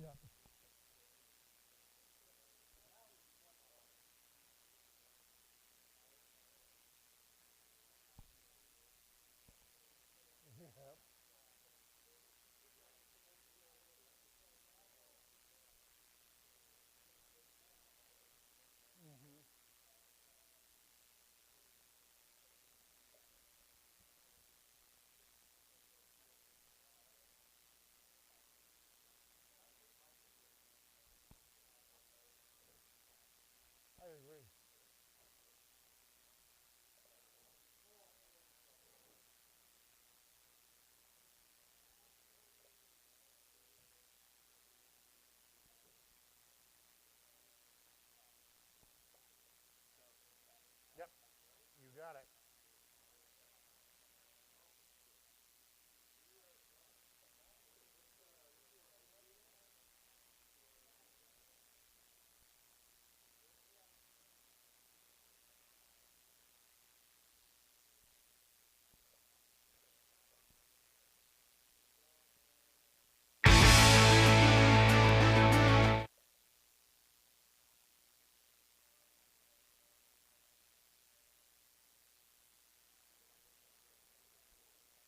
I agree. Yep, you got it.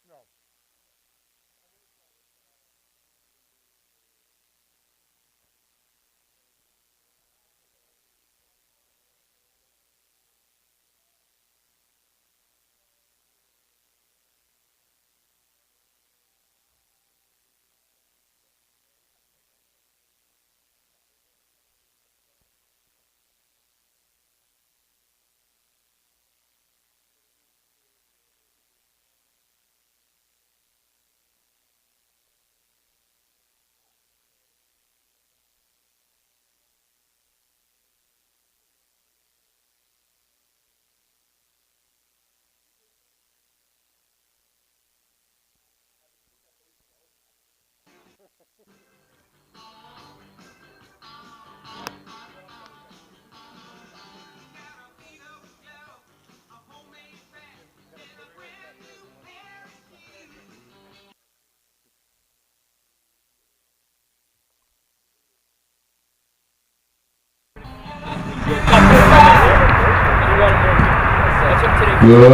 No. Good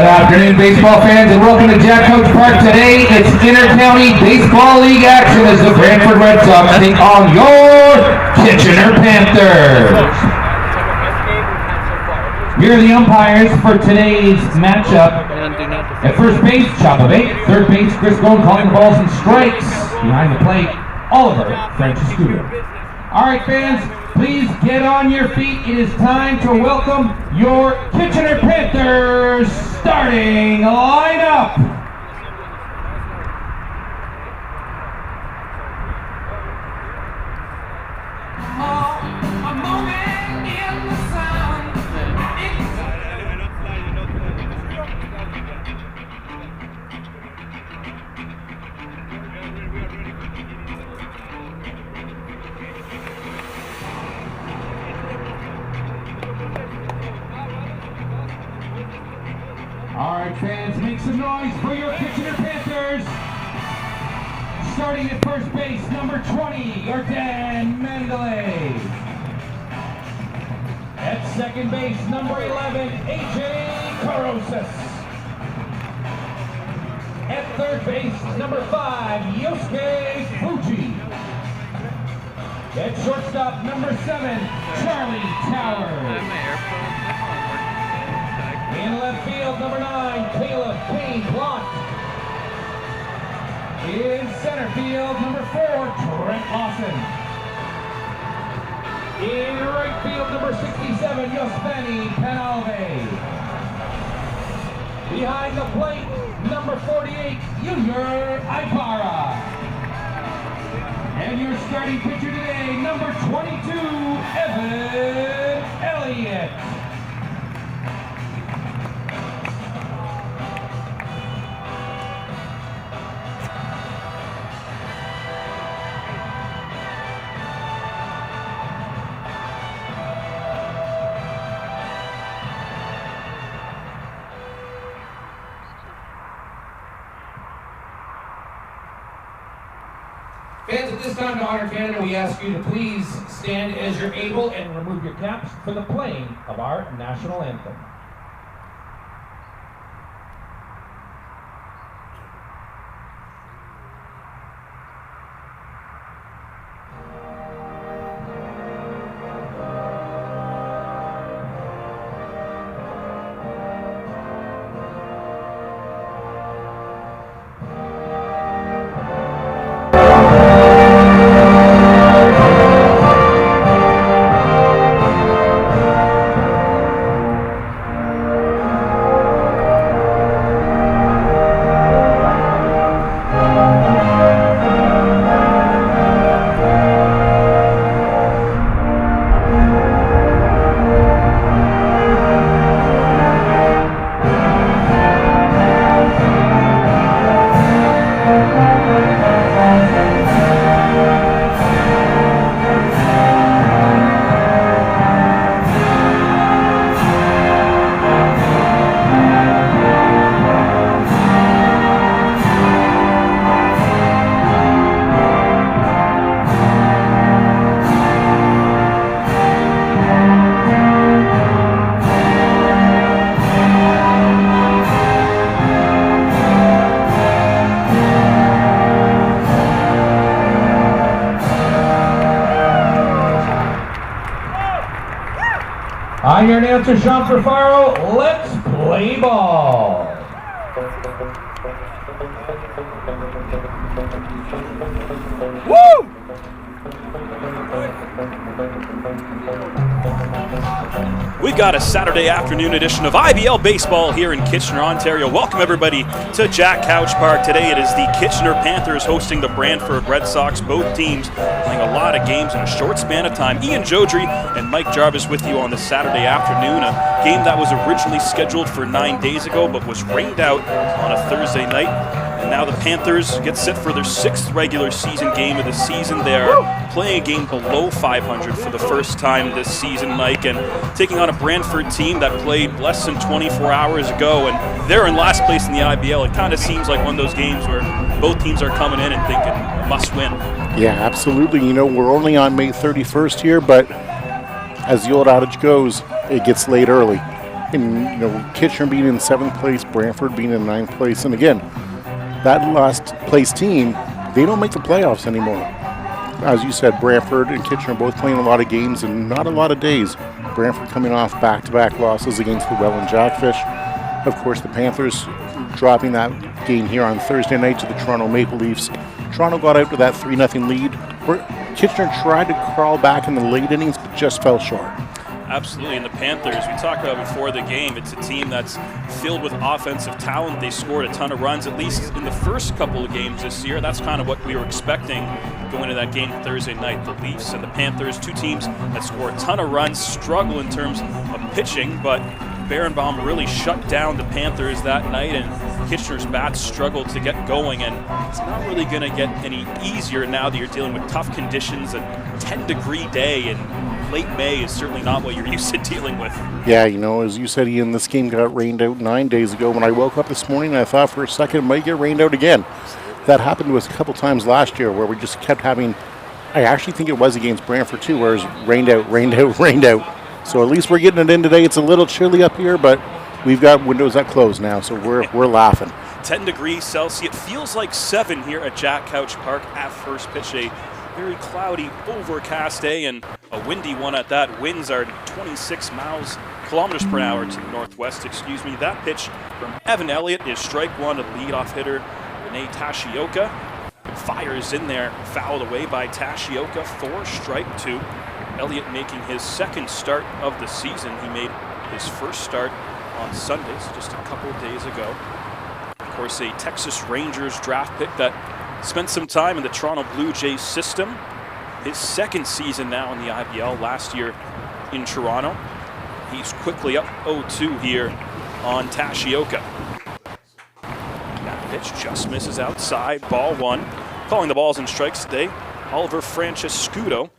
afternoon, baseball fans, and welcome to Jack Coach Park. Today, it's Inter-County Baseball League action as the Brantford Red Sox take on your Kitchener Panthers. Here are the umpires for today's matchup. At first base, Joudrey. Third base, Chris Gold calling the balls and strikes. Behind the plate, Oliver Franciscudo. All right, fans, please get on your feet. It is time to welcome your Kitchener Panthers starting lineup. All right, fans, make some noise for your Kitchener Panthers. Starting at first base, number 20, Jordan Mandalay. At second base, number 11, AJ Carosas. At third base, number 5, Yosuke Fuji. At shortstop, number 7, Charlie Towers. In left field, number 9, Caleb Payne Blunt. In center field, number 4, Trent Lawson. In right field, number 67, Yosveni Penalve. Behind the plate, number 48, Junior Ibarra. And your starting pitcher today, number 22, Evan Elliott. Fans, at this time to honor Canada, we ask you to please stand as you're able and remove your caps for the playing of our national anthem. I'm your announcer, Sean Ferfaro. Let's play ball. Woo! We've got a Saturday afternoon edition of IBL Baseball here in Kitchener, Ontario. Welcome everybody to Jack Couch Park. Today it is the Kitchener Panthers hosting the Brantford Red Sox. Both teams playing a lot of games in a short span of time. Ian Joudrey and Mike Gervais with you on this Saturday afternoon. A game that was originally scheduled for 9 days ago but was rained out on a Thursday night. And now the Panthers get set for their 6th regular season game of the season. They are playing a game below 500 for the first time this season, Mike, and taking on a Brantford team that played less than 24 hours ago, and they're in last place in the IBL. It kind of seems like one of those games where both teams are coming in and thinking must win. Yeah, absolutely. You know, we're only on May 31st here, but as the old adage goes, it gets late early. And, you know, Kitchener being in 7th place, Brantford being in 9th place, and again, that last place team, they don't make the playoffs anymore. As you said, Brantford and Kitchener both playing a lot of games and not a lot of days. Brantford coming off back-to-back losses against the Welland Jackfish. Of course, the Panthers dropping that game here on Thursday night to the Toronto Maple Leafs. Toronto got out to that 3-0 lead. Kitchener tried to crawl back in the late innings, but just fell short. Absolutely, and the Panthers, we talked about before the game, it's a team that's filled with offensive talent. They scored a ton of runs, at least in the first couple of games this year. That's kind of what we were expecting going into that game Thursday night. The Leafs and the Panthers, two teams that score a ton of runs, struggle in terms of pitching, but Berenbaum really shut down the Panthers that night, and Kitchener's bats struggled to get going, and it's not really going to get any easier now that you're dealing with tough conditions. A 10-degree day in late May is certainly not what you're used to dealing with. Yeah, you know, as you said, Ian, this game got rained out 9 days ago. When I woke up this morning, I thought for a second it might get rained out again. That happened to us a couple times last year where we just kept having, I actually think it was against Brantford too, where it was rained out, rained out, rained out. So at least we're getting it in today. It's a little chilly up here, but we've got windows that close now, so we're laughing. 10 degrees Celsius. It feels like 7 here at Jack Couch Park at first pitch. A very cloudy, overcast day, and a windy one at that. Winds are 26 kilometers per hour to the northwest, That pitch from Evan Elliott is strike one. A leadoff hitter, Rene Tashioka, fires in there, fouled away by Tashioka for strike 2. Elliott making his 2nd start of the season. He made his first start on Sundays just a couple of days ago. Of course, a Texas Rangers draft pick that spent some time in the Toronto Blue Jays system. His 2nd season now in the IBL, last year in Toronto. He's quickly up 0-2 here on Tashioka. That pitch just misses outside, ball 1. Calling the balls and strikes today, Oliver Francescudo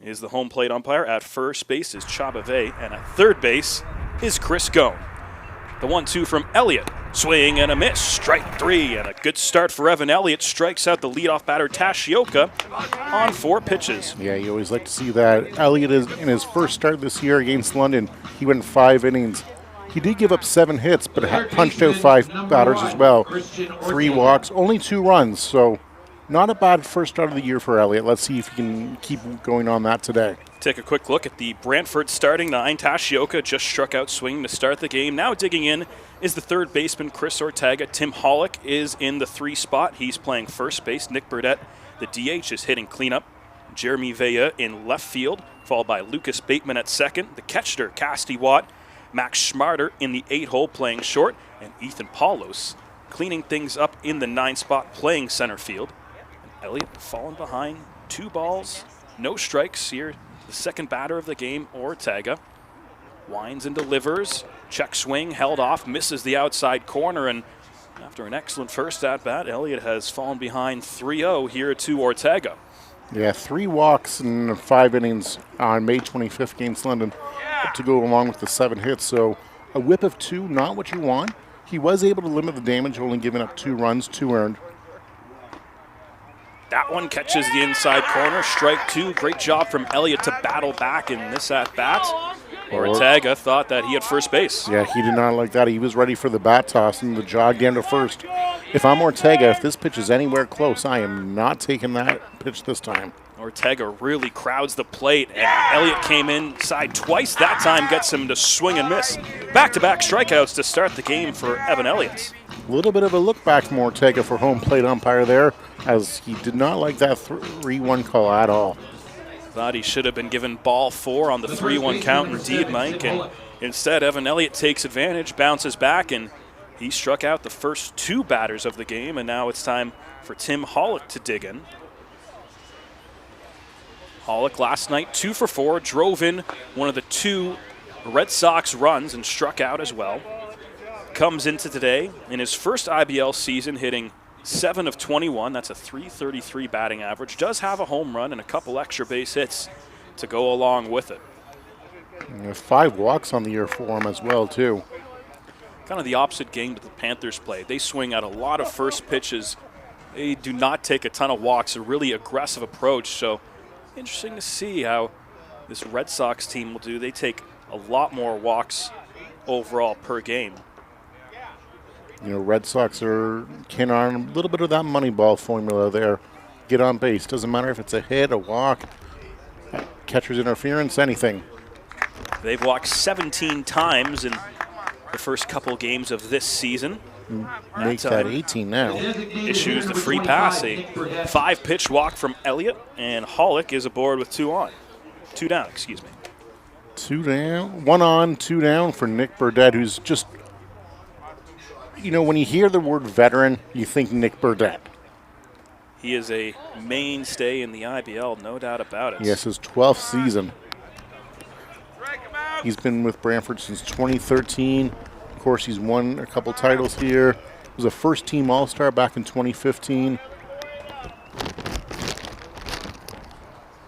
is the home plate umpire. At first base is Gervais, and at third base is Chris Goen. The 1-2 from Elliott. Swing and a miss. Strike 3, and a good start for Evan Elliott. Strikes out the leadoff batter Tashioka on 4 pitches. Yeah, you always like to see that. Elliott is in his first start this year against London. He went 5 innings. He did give up 7 hits, but punched out 5 batters as well. 3 walks, only 2 runs, so not a bad first start of the year for Elliott. Let's see if he can keep going on that today. Take a quick look at the Brantford starting 9. Tashioka just struck out swinging to start the game. Now digging in is the third baseman, Chris Ortega. Tim Hollick is in the 3 spot. He's playing first base. Nick Burdett, the DH, is hitting cleanup. Jeremy Vea in left field, followed by Lucas Bateman at second. The catcher, Casty Watt. Max Schmarter in the 8-hole playing short. And Ethan Paulos cleaning things up in the 9 spot playing center field. And Elliott falling behind. 2 balls, no strikes here. The second batter of the game, Ortega. Winds and delivers. Check swing, held off, misses the outside corner. And after an excellent first at-bat, Elliott has fallen behind 3-0 here to Ortega. Yeah, 3 walks in 5 innings on May 25th against London to go along with the 7 hits. So a whip of 2, not what you want. He was able to limit the damage, only giving up 2 runs, 2 earned. That one catches the inside corner. Strike 2. Great job from Elliott to battle back in this at-bat. Ortega thought that he had first base. Yeah, he did not like that. He was ready for the bat toss and the jog down to first. If I'm Ortega, if this pitch is anywhere close, I am not taking that pitch this time. Ortega really crowds the plate, and Elliott came inside twice. That time gets him to swing and miss. Back-to-back strikeouts to start the game for Evan Elliott. A little bit of a look back from Ortega for home plate umpire there, as he did not like that 3-1 call at all. Thought he should have been given ball 4 on the 3-1 count indeed, Mike. And instead, Evan Elliott takes advantage, bounces back, and he struck out the first 2 batters of the game. And now it's time for Tim Hollick to dig in. Hollick last night 2 for 4, drove in one of the 2 Red Sox runs and struck out as well. Comes into today in his first IBL season hitting 7 of 21. That's a .333 batting average. Does have a home run and a couple extra base hits to go along with it. And 5 walks on the year for him as well, too. Kind of the opposite game that the Panthers play. They swing out a lot of first pitches. They do not take a ton of walks, a really aggressive approach. So interesting to see how this Red Sox team will do. They take a lot more walks overall per game. You know, Red Sox can on a little bit of that Moneyball formula there. Get on base. Doesn't matter if it's a hit, a walk, catcher's interference, anything. They've walked 17 times in the first couple games of this season. Make that 18 now. Issues the free pass. A 5-pitch walk from Elliott, and Hollick is aboard with 2 down, excuse me. 2 down. 1 on, 2 down for Nick Burdett, who's just, you know, when you hear the word veteran, you think Nick Burdett. He is a mainstay in the IBL, no doubt about it. Yes, his 12th season. He's been with Brantford since 2013. Of course, he's won a couple titles here. He was a first-team All-Star back in 2015.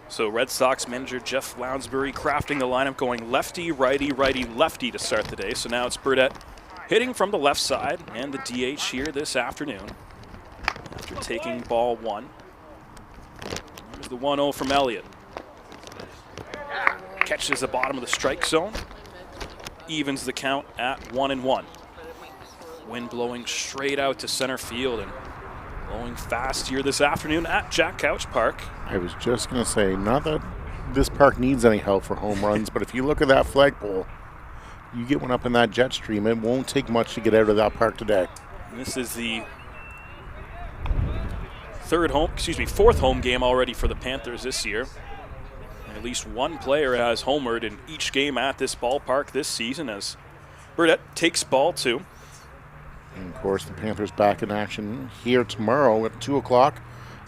So Red Sox manager Jeff Lounsbury crafting the lineup, going lefty, righty, righty, lefty to start the day. So now it's Burdett hitting from the left side, and the DH here this afternoon after taking ball 1. There's the 1-0 from Elliott. Catches the bottom of the strike zone. Evens the count at 1-1. Wind blowing straight out to center field and blowing fast here this afternoon at Jack Couch Park. I was just going to say, not that this park needs any help for home runs, but if you look at that flagpole, you get one up in that jet stream, it won't take much to get out of that park today. And this is the fourth home game already for the Panthers this year. At least one player has homered in each game at this ballpark this season as Burdett takes ball 2. And of course, the Panthers back in action here tomorrow at 2 o'clock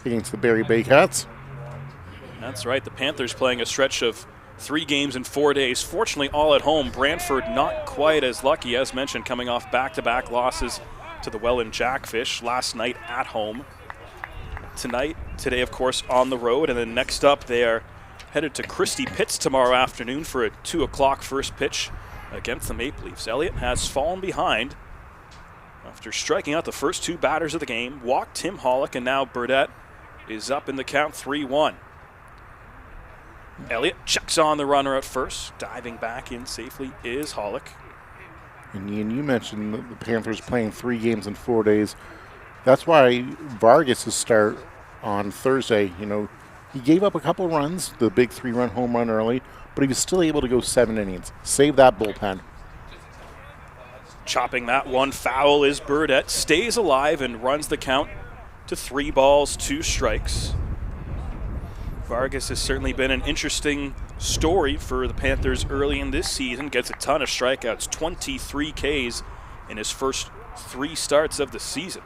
against the Barrie Baycats. That's right, the Panthers playing a stretch of 3 games in 4 days. Fortunately, all at home. Brantford not quite as lucky, as mentioned, coming off back-to-back losses to the Welland Jackfish last night at home. Today, of course, on the road. And then next up, they are headed to Christie Pitts tomorrow afternoon for a 2 o'clock first pitch against the Maple Leafs. Elliott has fallen behind after striking out the first 2 batters of the game, walked Tim Hollick, and now Burdett is up in the count 3-1. Elliott checks on the runner at first. Diving back in safely is Hollick. And Ian, you mentioned the Panthers playing 3 games in 4 days. That's why Vargas' start on Thursday, he gave up a couple runs, the big 3-run home run early, but he was still able to go 7 innings. Save that bullpen. Chopping that one foul is Burdett. Stays alive and runs the count to 3 balls, 2 strikes. Vargas has certainly been an interesting story for the Panthers early in this season. Gets a ton of strikeouts, 23 Ks in his first 3 starts of the season.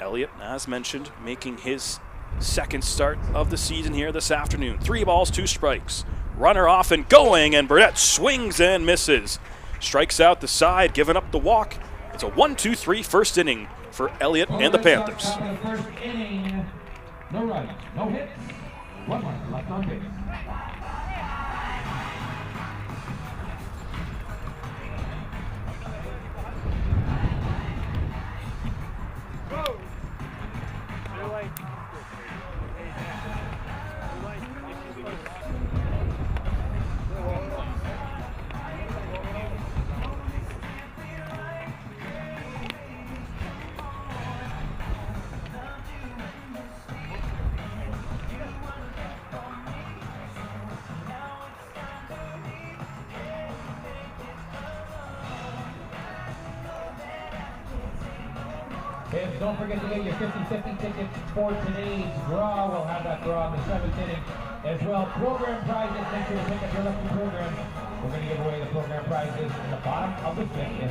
Elliott, as mentioned, making his second start of the season here this afternoon. 3 balls, 2 strikes. Runner off and going, and Burdett swings and misses. Strikes out the side, giving up the walk. It's a 1-2-3 first inning for Elliott and the Panthers. First inning, no runs, no hits, 1 run left on base. Fans, don't forget to get your 50-50 tickets for today's draw. We'll have that draw in the 7th inning as well. Program prizes, make sure to pick up your lucky program. We're going to give away the program prizes in the bottom of the 5th inning.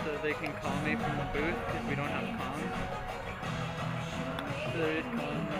So they can call me from the booth because we don't have comms. So they're just calling me.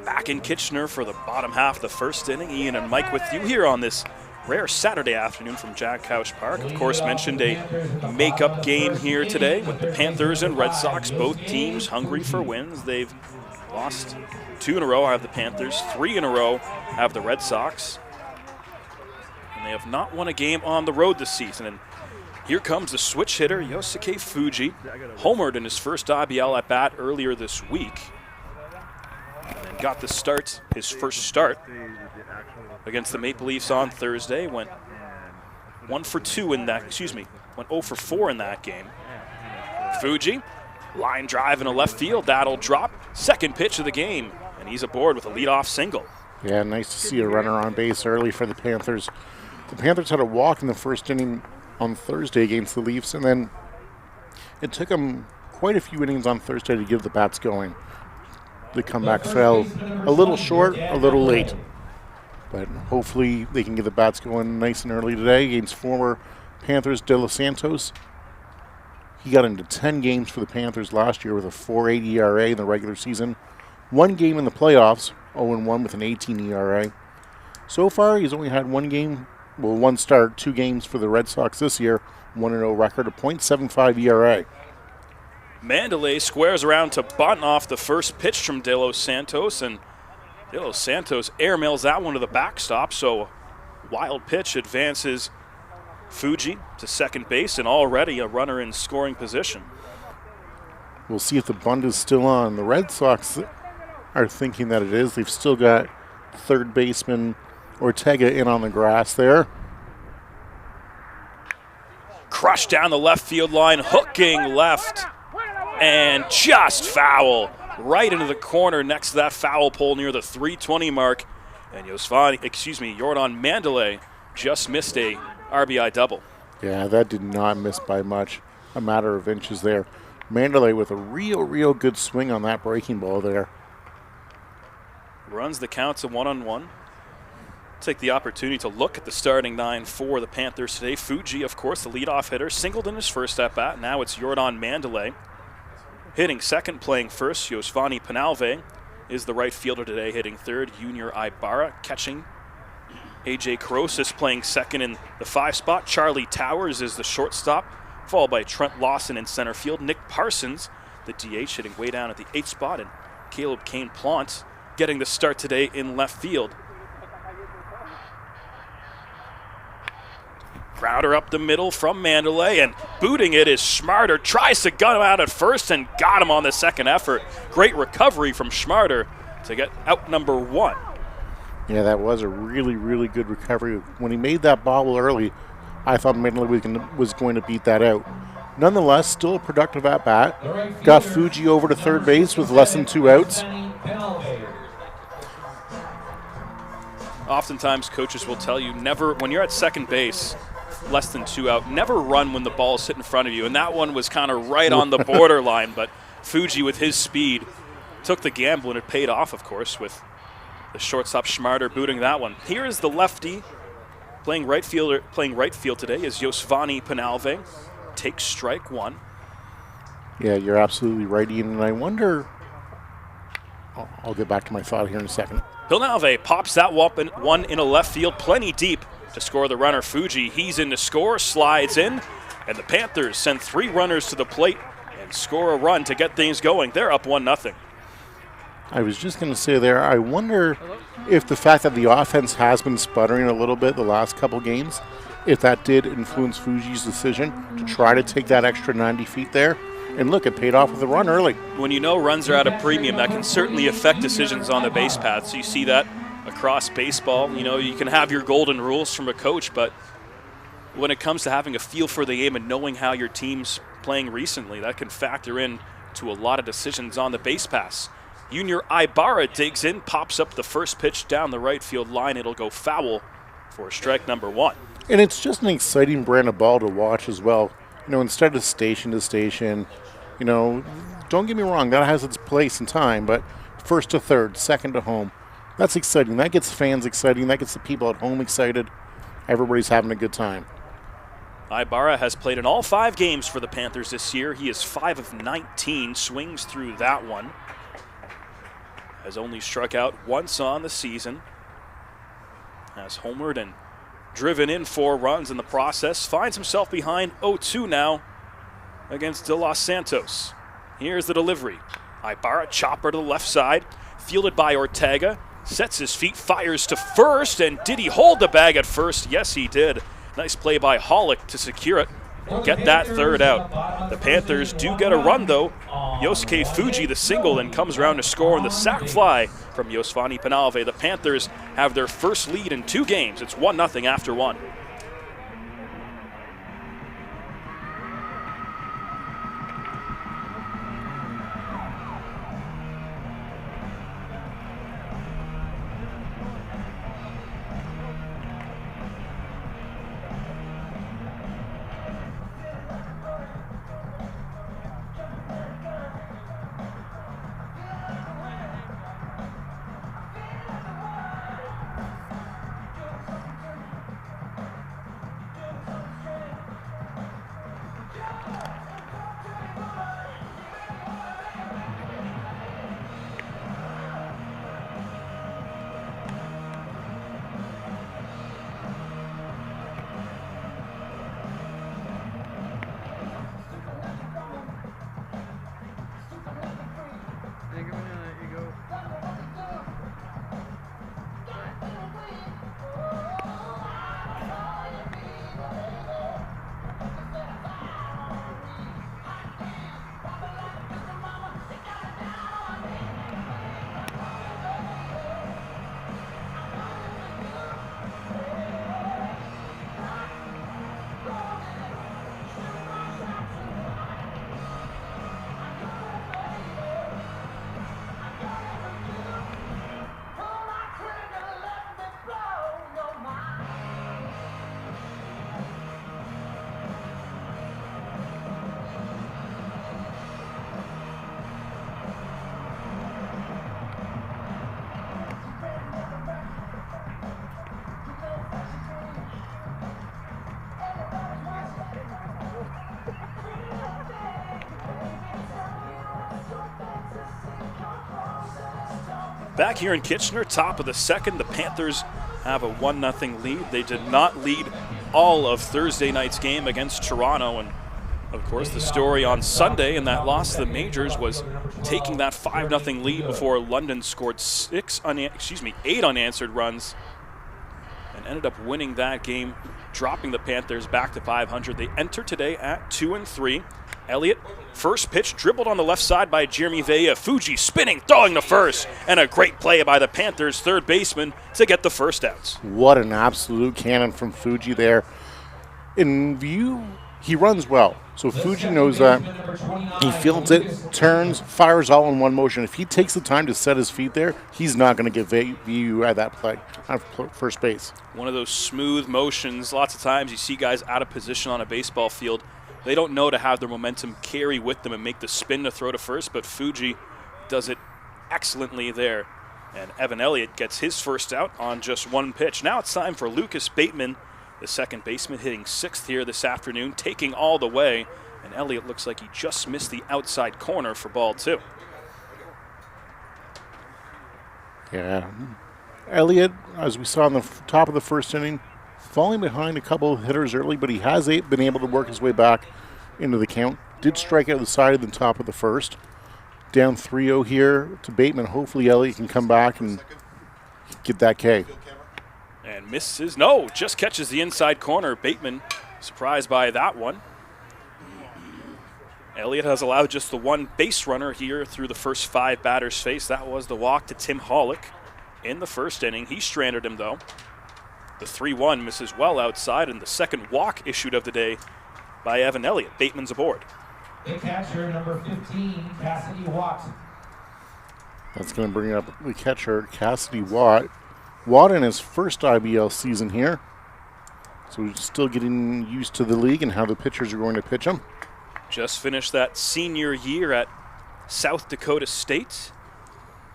Back in Kitchener for the bottom half of the first inning. Ian and Mike with you here on this rare Saturday afternoon from Jack Couch Park. Of course, mentioned a makeup game here today with the Panthers and Red Sox, both teams hungry for wins. They've lost 2 in a row, have the Panthers, 3 in a row, have the Red Sox. And they have not won a game on the road this season. And here comes the switch hitter, Yosuke Fuji, homered in his first IBL at bat earlier this week. And got the start, his first start against the Maple Leafs on Thursday. Went 1 for 2 in that, went 0 for 4 in that game. Fuji, line drive in a left field, that'll drop. Second pitch of the game, and he's aboard with a leadoff single. Yeah, nice to see a runner on base early for the Panthers. The Panthers had a walk in the first inning on Thursday against the Leafs, and then it took them quite a few innings on Thursday to get the bats going. The comeback fell a little short, a little late. But hopefully they can get the bats going nice and early today against former Panthers De Los Santos. He got into 10 games for the Panthers last year with a 4.8 ERA in the regular season. 1 game in the playoffs, 0-1 with an 18 ERA. So far, he's only had 1 start, 2 games for the Red Sox this year, 1-0 record, a .75 ERA. Mandalay squares around to bunt off the first pitch from De Los Santos, and De Los Santos airmails that one to the backstop, so wild pitch advances Fuji to second base, and already a runner in scoring position. We'll see if the bunt is still on. The Red Sox are thinking that it is. They've still got third baseman Ortega in on the grass there. Crushed down the left field line, hooking left, and just foul. Right into the corner next to that foul pole near the 320 mark. And Jordan Mandalay just missed a RBI double. Yeah, that did not miss by much. A matter of inches there. Mandalay with a real good swing on that breaking ball there. Runs the count to 1-1. Take the opportunity to look at the starting nine for the Panthers today. Fuji, of course, the leadoff hitter, singled in his first at-bat. Now it's Jordan Mandalay. Hitting second, playing first, Yosvani Penalve is the right fielder today, hitting third. Junior Ibarra catching. AJ Carosis playing second in the 5 spot. Charlie Towers is the shortstop, followed by Trent Lawson in center field. Nick Parsons, the DH, hitting way down at the 8 spot. And Caleb Kane-Plant getting the start today in left field. Grounder up the middle from Mandalay, and booting it is Schmarter. Tries to gun him out at first and got him on the second effort. Great recovery from Schmarter to get out number 1. Yeah, that was a really good recovery. When he made that bobble early, I thought Mandalay was going to beat that out. Nonetheless, still a productive at-bat. Got Fuji over to third base with less than 2 outs. Oftentimes, coaches will tell you never, when you're at second base, less than 2 out, never run when the ball is hit in front of you. And that one was kind of right on the borderline, but Fuji with his speed took the gamble, and it paid off, of course, with the shortstop Schmarter booting that one. Here is the lefty playing right field today is Yosvani Penalve. Takes strike 1. Yeah, you're absolutely right, Ian. And I wonder, I'll get back to my thought here in a second. Penalve pops that one in a left field, plenty deep to score the runner. Fuji, he's in to score, slides in, and the Panthers send 3 runners to the plate and score a run to get things going. They're up 1-0. I was just going to say there, I wonder if the fact that the offense has been sputtering a little bit the last couple games, if that did influence Fuji's decision to try to take that extra 90 feet there. And look, it paid off with a run early. When you know runs are at a premium, that can certainly affect decisions on the base path. So you see that across baseball. You know, you can have your golden rules from a coach, but when it comes to having a feel for the game and knowing how your team's playing recently, that can factor in to a lot of decisions on the base pass. Junior Ibarra digs in, pops up the first pitch down the right field line. It'll go foul for strike number 1. And it's just an exciting brand of ball to watch as well. You know, instead of station to station, you know, don't get me wrong, that has its place and time, but first to third, second to home, that's exciting. That gets fans exciting. That gets the people at home excited. Everybody's having a good time. Ibarra has played in all 5 games for the Panthers this year. He is 5 of 19, swings through that one. Has only struck out once on the season. Has homered and driven in 4 runs in the process. Finds himself behind 0-2 now against De Los Santos. Here's the delivery. Ibarra, chopper to the left side. Fielded by Ortega. Sets his feet, fires to first. And did he hold the bag at first? Yes, he did. Nice play by Hollick to secure it. Get that third out. The Panthers do get a run, though. Yosuke Fuji, the single, then comes around to score on the sac fly from Yosvani Penalve. The Panthers have their first lead in 2 games. It's 1-0 after 1. Back here in Kitchener, top of the second, the Panthers have a 1-0 lead. They did not lead all of Thursday night's game against Toronto, and of course the story on Sunday in that loss to the Majors was taking that 5-0 lead before London scored 8 unanswered runs and ended up winning that game, dropping the Panthers back to 500. They enter today at 2-3. Elliott, first pitch, dribbled on the left side by Gervais. Fuji spinning, throwing to first, and a great play by the Panthers' third baseman to get the first outs. What an absolute cannon from Fuji there. In view, he runs well, so Fuji knows that. He fields it, turns, fires all in one motion. If he takes the time to set his feet there, he's not going to get VU at that play at first base. One of those smooth motions. Lots of times you see guys out of position on a baseball field. They don't know to have their momentum carry with them and make the spin to throw to first, but Fuji does it excellently there. And Evan Elliott gets his first out on just one pitch. Now it's time for Lucas Bateman, the second baseman, hitting sixth here this afternoon, taking all the way. And Elliott looks like he just missed the outside corner for ball 2. Yeah. Elliott, as we saw in the top of the first inning, falling behind a couple of hitters early, but he has been able to work his way back into the count. Did strike out the side of the top of the first. Down 3-0 here to Bateman. Hopefully Elliott can come back and get that K. And misses. No, just catches the inside corner. Bateman surprised by that one. Elliott has allowed just the one base runner here through the first 5 batters faced. That was the walk to Tim Hollick in the first inning. He stranded him, though. The 3-1 misses well outside, and the second walk issued of the day by Evan Elliott. Bateman's aboard. The catcher, number 15, Cassidy Watt. That's going to bring up the catcher, Cassidy Watt. Watt in his first IBL season here. So he's still getting used to the league and how the pitchers are going to pitch him. Just finished that senior year at South Dakota State.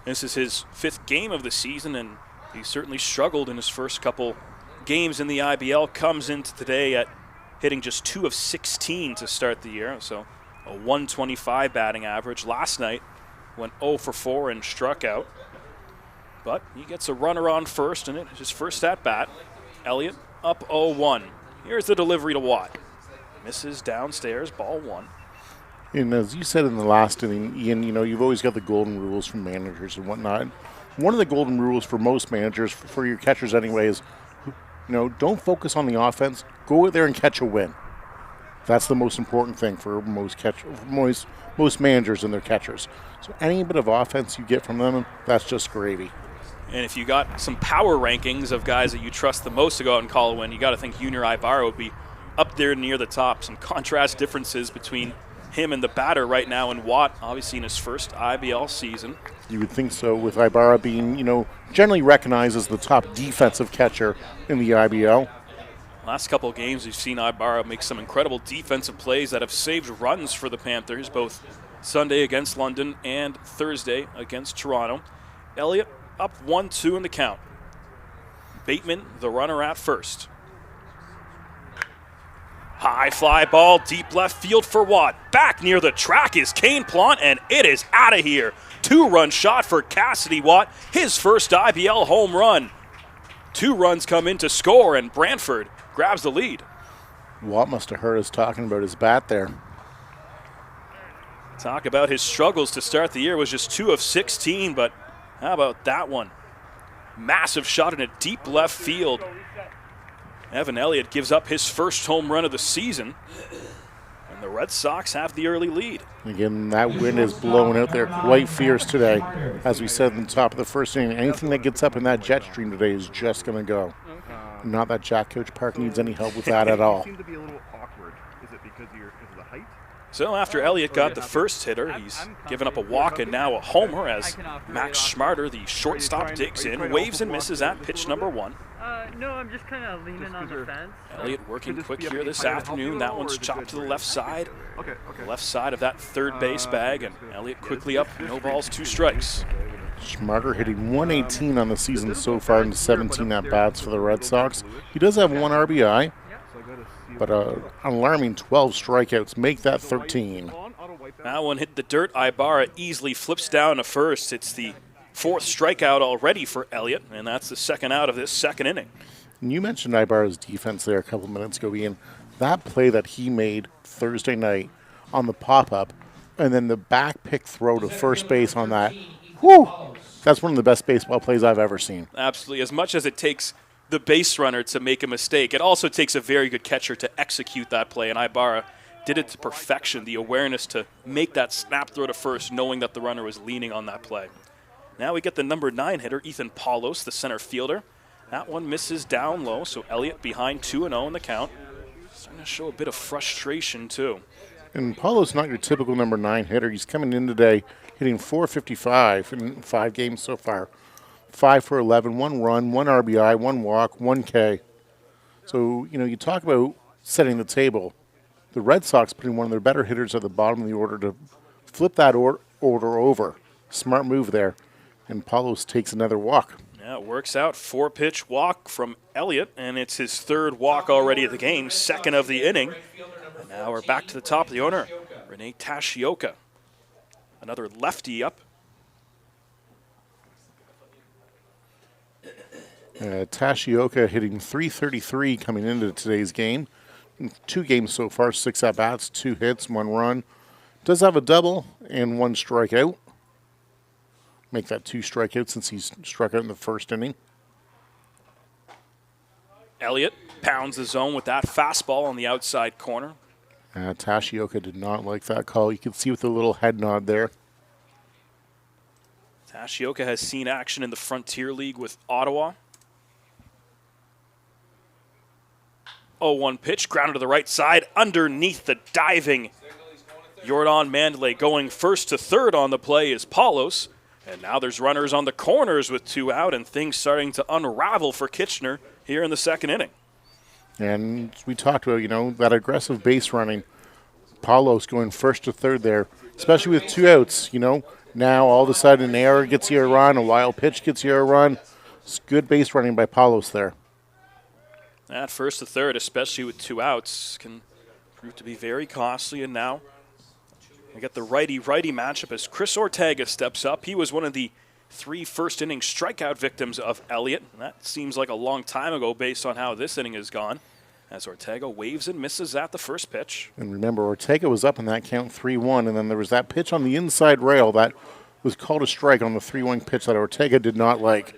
This is his 5th game of the season, and he certainly struggled in his first couple games in the IBL. Comes into today at hitting just 2 of 16 to start the year, so a 125 batting average. Last night went 0 for 4 and struck out, but he gets a runner on first, and it's his first at bat. Elliott up 0-1. Here's the delivery to Watt. Misses downstairs, ball 1. And as you said in the last inning, Ian, you know, you've always got the golden rules from managers and whatnot. One of the golden rules for most managers, for your catchers anyway, is, you know, don't focus on the offense. Go out there and catch a win. That's the most important thing for most managers and their catchers. So any bit of offense you get from them, that's just gravy. And if you got some power rankings of guys that you trust the most to go out and call a win, you got to think Junior Ibarra would be up there near the top. Some contrast differences between him and the batter right now, and Watt, obviously in his first IBL season. You would think so, with Ibarra being, you know, generally recognized as the top defensive catcher in the IBL. Last couple of games, we've seen Ibarra make some incredible defensive plays that have saved runs for the Panthers, both Sunday against London and Thursday against Toronto. Elliott up 1-2 in the count. Bateman, the runner at first. High fly ball, deep left field for Watt. Back near the track is Kane Plant, and it is out of here. 2-run shot for Cassidy Watt, his first IBL home run. 2 runs come in to score, and Brantford grabs the lead. Watt must have heard us talking about his bat there. Talk about his struggles to start the year. Was just 2 of 16, but how about that one? Massive shot in a deep left field. Evan Elliott gives up his first home run of the season, and the Red Sox have the early lead. Again, that wind is blowing out there quite fierce today. As we said in the top of the first inning, anything that gets up in that jet stream today is just going to go. Not that Jack Coach Park needs any help with that at all. Seem to be a little awkward. Is it because of the height? So after Elliott got the first hitter, he's given up a walk and now a homer as Max Schmarter, the shortstop, digs in, waves and misses at pitch number 1. No, I'm just kind of leaning on the fence. Elliott working quick here this afternoon. That one's chopped to the left side. Left side of that third base bag, and Elliott quickly up. No balls, 2 strikes. Schmarter hitting 118 on the season so far in 17 at-bats for the Red Sox. He does have 1 RBI, but an alarming 12 strikeouts make that 13. That one hit the dirt. Ibarra easily flips down to first. It's the fourth strikeout already for Elliott, and that's the second out of this second inning. And you mentioned Ibarra's defense there a couple of minutes ago, Ian. That play that he made Thursday night on the pop-up, and then the back pick throw to first base on that, whew, that's one of the best baseball plays I've ever seen. Absolutely. As much as it takes the base runner to make a mistake, it also takes a very good catcher to execute that play, and Ibarra did it to perfection, the awareness to make that snap throw to first, knowing that the runner was leaning on that play. Now we get the number 9 hitter, Ethan Paulos, the center fielder. That one misses down low, so Elliott behind 2-0 in the count. Starting to show a bit of frustration, too. And Paulo's not your typical number 9 hitter. He's coming in today hitting .455 in 5 games so far. 5 for 11, 1 run, 1 RBI, 1 walk, 1 K. So, you talk about setting the table. The Red Sox putting one of their better hitters at the bottom of the order to flip that order over. Smart move there. And Paulos takes another walk. Yeah, it works out. 4-pitch walk from Elliott, and it's his third walk already of the game, second of the inning. And now we're back to the top of the order. Rene Tashioka, another lefty up. Tashioka hitting .333 coming into today's game. 2 games so far, 6 at-bats, 2 hits, 1 run. Does have a double and 1 strikeout. Make that 2 strikeouts since he's struck out in the first inning. Elliott pounds the zone with that fastball on the outside corner. Tashioka did not like that call. You can see with the little head nod there. Tashioka has seen action in the Frontier League with Ottawa. 0-1 pitch, grounded to the right side, underneath the diving Jordan Mandalay. Going first to third on the play is Paulos. And now there's runners on the corners with 2 out, and things starting to unravel for Kitchener here in the second inning. And we talked about, that aggressive base running. Paulos going first to third there, especially with 2 outs, Now all of a sudden an error gets you a run, a wild pitch gets you a run. It's good base running by Paulos there. That first to third, especially with 2 outs, can prove to be very costly. And now we got the righty-righty matchup as Chris Ortega steps up. He was one of the 3 first-inning strikeout victims of Elliott. And that seems like a long time ago based on how this inning has gone, as Ortega waves and misses at the first pitch. And remember, Ortega was up in that count 3-1, and then there was that pitch on the inside rail that was called a strike on the 3-1 pitch that Ortega did not like.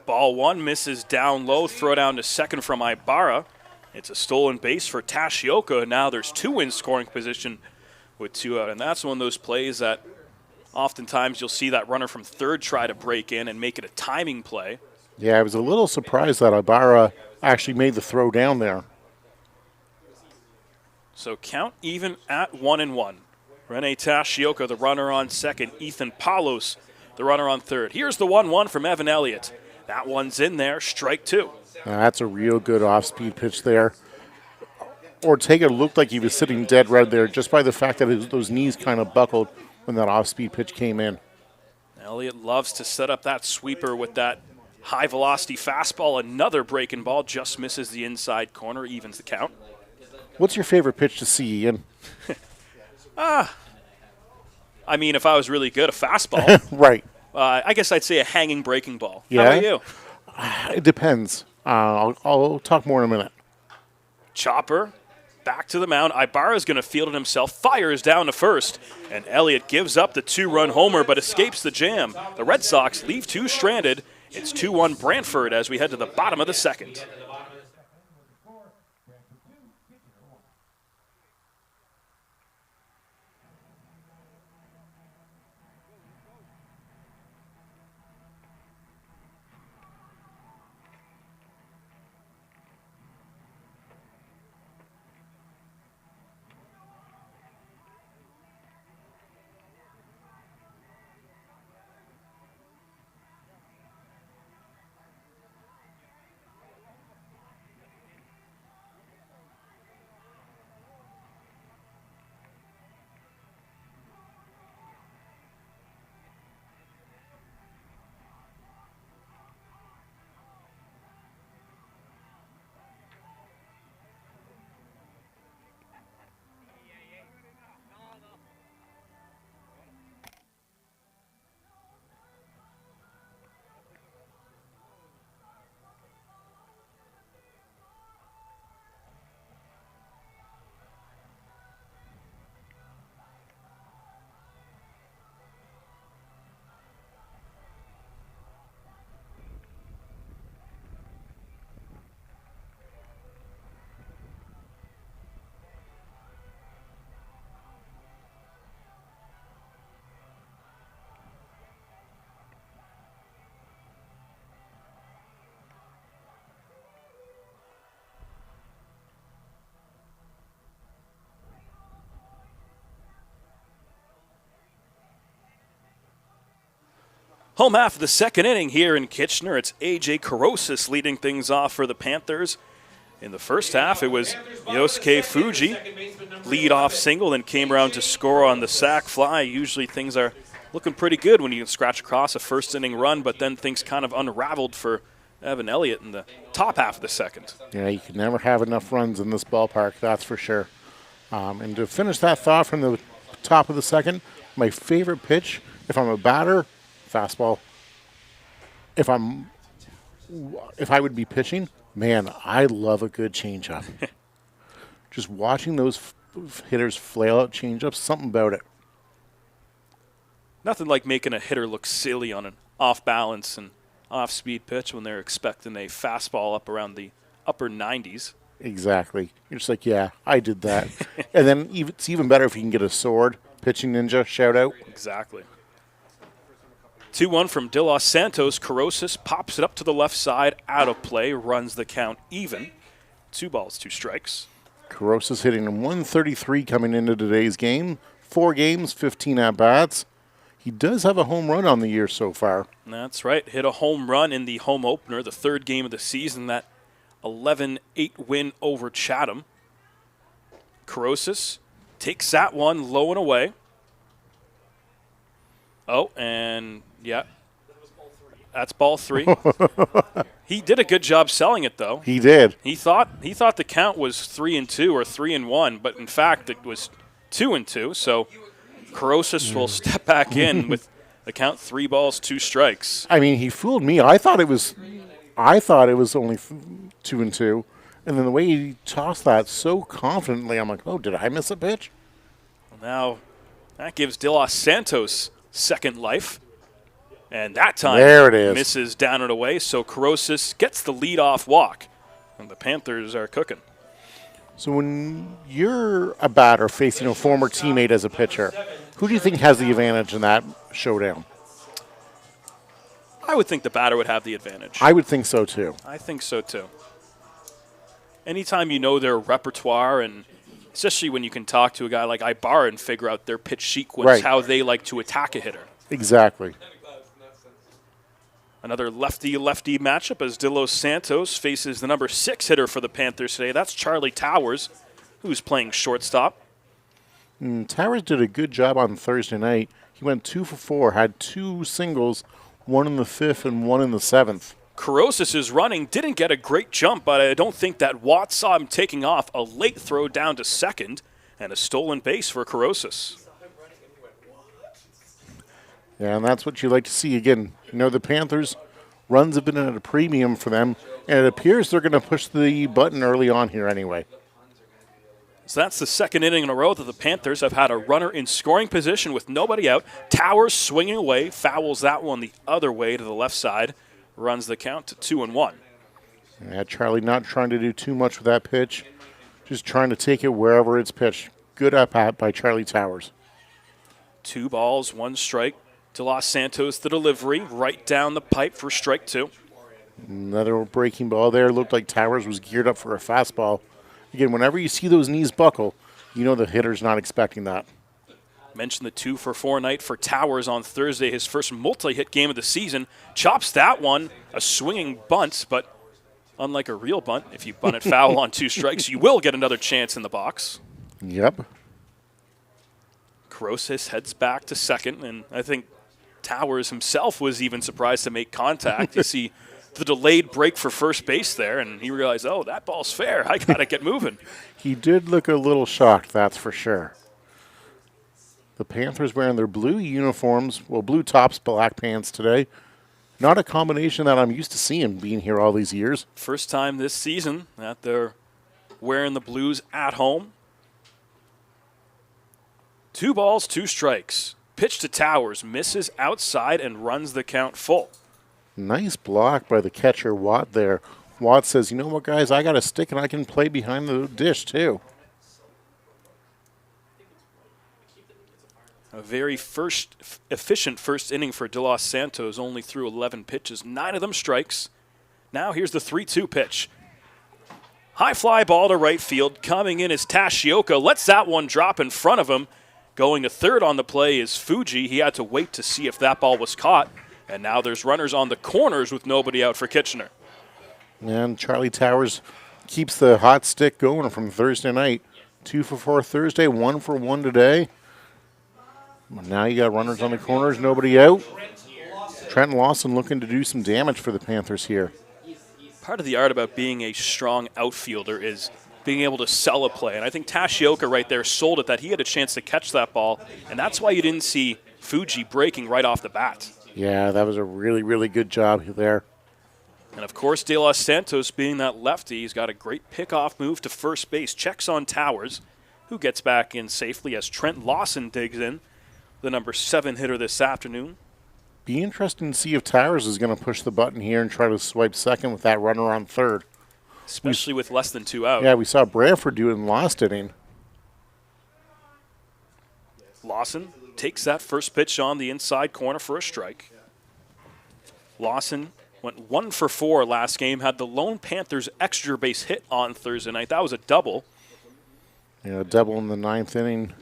Ball 1 misses down low, throw down to second from Ibarra. It's a stolen base for Tashioka. Now there's 2 in scoring position with 2 out, and that's one of those plays that oftentimes you'll see that runner from third try to break in and make it a timing play. Yeah, I was a little surprised that Ibarra actually made the throw down there. So count even at 1-1. Rene Tashioka, the runner on second. Ethan Paulos, the runner on third. Here's the 1-1 from Evan Elliott. That one's in there, strike 2. That's a real good off-speed pitch there. Ortega looked like he was sitting dead right there just by the fact that those knees kind of buckled when that off-speed pitch came in. Elliott loves to set up that sweeper with that high-velocity fastball. Another breaking ball just misses the inside corner, evens the count. What's your favorite pitch to see, Ian? I mean, if I was really good, a fastball. Right. I guess I'd say a hanging breaking ball. Yeah? How about you? It depends. I'll talk more in a minute. Chopper, back to the mound. Ibarra's going to field it himself, fires down to first, and Elliott gives up the 2-run homer but escapes the jam. The Red Sox leave 2 stranded. It's 2-1 Brantford as we head to the bottom of the second. Home half of the second inning here in Kitchener. It's A.J. Karosis leading things off for the Panthers. In the first half, it was Yosuke Fuji, lead-off single, then came around to score on the sac fly. Usually things are looking pretty good when you can scratch across a first-inning run, but then things kind of unraveled for Evan Elliott in the top half of the second. Yeah, you can never have enough runs in this ballpark, that's for sure. And to finish that thought from the top of the second, my favorite pitch, if I'm a batter, fastball. If I would be pitching, man, I love a good changeup. Just watching those hitters flail out changeups, something about it. Nothing like making a hitter look silly on an off-balance and off-speed pitch when they're expecting a fastball up around the upper 90s. Exactly. You're just like, yeah, I did that. And then it's even better if you can get a sword. Pitching ninja, shout out. Exactly. 2-1 from De Los Santos. Karosis pops it up to the left side, out of play, runs the count even. 2 balls, 2 strikes. Karosis hitting 133 coming into today's game. 4 games, 15 at-bats. He does have a home run on the year so far. That's right. Hit a home run in the home opener, the 3rd game of the season, that 11-8 win over Chatham. Karosis takes that one low and away. Oh, and yeah, that's ball 3. He did a good job selling it, though. He did. He thought the count was 3-2 or 3-1, but in fact it was 2-2. So Karosis will step back in with the count 3 balls, 2 strikes. I mean, he fooled me. I thought it was only 2-2, and then the way he tossed that so confidently, I'm like, oh, did I miss a pitch? Now that gives De Los Santos second life. And that time, there it is. Misses down and away, so Karosis gets the leadoff walk. And the Panthers are cooking. So when you're a batter facing a former teammate as a pitcher, who do you think has the advantage in that showdown? I would think the batter would have the advantage. I would think so, too. I think so, too. Anytime you know their repertoire, and especially when you can talk to a guy like Ibarra and figure out their pitch sequence, right, how they like to attack a hitter. Exactly. Another lefty-lefty matchup as De Los Santos faces the number 6 hitter for the Panthers today. That's Charlie Towers, who's playing shortstop. Towers did a good job on Thursday night. He went 2 for 4, had 2 singles, 1 in the 5th and 1 in the 7th. Karosis' running didn't get a great jump, but I don't think that Watt saw him taking off. A late throw down to second and a stolen base for Karosis. Yeah, and that's what you like to see. Again, you know, the Panthers, runs have been at a premium for them, and it appears they're going to push the button early on here anyway. So that's the second inning in a row that the Panthers have had a runner in scoring position with nobody out. Towers swinging away, fouls that one the other way to the left side, runs the count to 2-1. Yeah, Charlie not trying to do too much with that pitch, just trying to take it wherever it's pitched. Good at-bat by Charlie Towers. 2 balls, 1 strike. De Los Santos, the delivery, right down the pipe for strike 2. Another breaking ball there. Looked like Towers was geared up for a fastball. Again, whenever you see those knees buckle, you know the hitter's not expecting that. Mentioned the 2 for 4 night for Towers on Thursday, his first multi-hit game of the season. Chops that one, a swinging bunt, but unlike a real bunt, if you bunt it foul on 2 strikes, you will get another chance in the box. Yep. Karosis heads back to second, and I think Towers himself was even surprised to make contact. You see the delayed break for first base there, and he realized, oh, that ball's fair. I got to get moving. He did look a little shocked, that's for sure. The Panthers wearing their blue uniforms, well, blue tops, black pants today. Not a combination that I'm used to seeing being here all these years. First time this season that they're wearing the blues at home. 2 balls, 2 strikes. Pitch to Towers, misses outside and runs the count full. Nice block by the catcher, Watt, there. Watt says, you know what, guys, I got a stick and I can play behind the dish, too. A very efficient first inning for De Los Santos, only threw 11 pitches, 9 of them strikes. Now here's the 3-2 pitch. High fly ball to right field. Coming in is Tashioka. Lets that one drop in front of him. Going to third on the play is Fuji. He had to wait to see if that ball was caught. And now there's runners on the corners with nobody out for Kitchener. And Charlie Towers keeps the hot stick going from Thursday night. 2 for 4 Thursday, 1 for 1 today. Now you got runners on the corners, nobody out. Trent Lawson looking to do some damage for the Panthers here. Part of the art about being a strong outfielder is being able to sell a play. And I think Tashioka right there sold it, that he had a chance to catch that ball. And that's why you didn't see Fuji breaking right off the bat. Yeah, that was a really, really good job there. And, of course, De Los Santos, being that lefty, he's got a great pickoff move to first base. Checks on Towers, who gets back in safely as Trent Lawson digs in, the number 7 hitter this afternoon. Be interesting to see if Towers is going to push the button here and try to swipe second with that runner on third. Especially with less than 2 out. Yeah, we saw Brantford do it in the last inning. Lawson takes that first pitch on the inside corner for a strike. Lawson went 1 for 4 last game, had the lone Panthers extra base hit on Thursday night. That was a double. Yeah, a double in the 9th inning.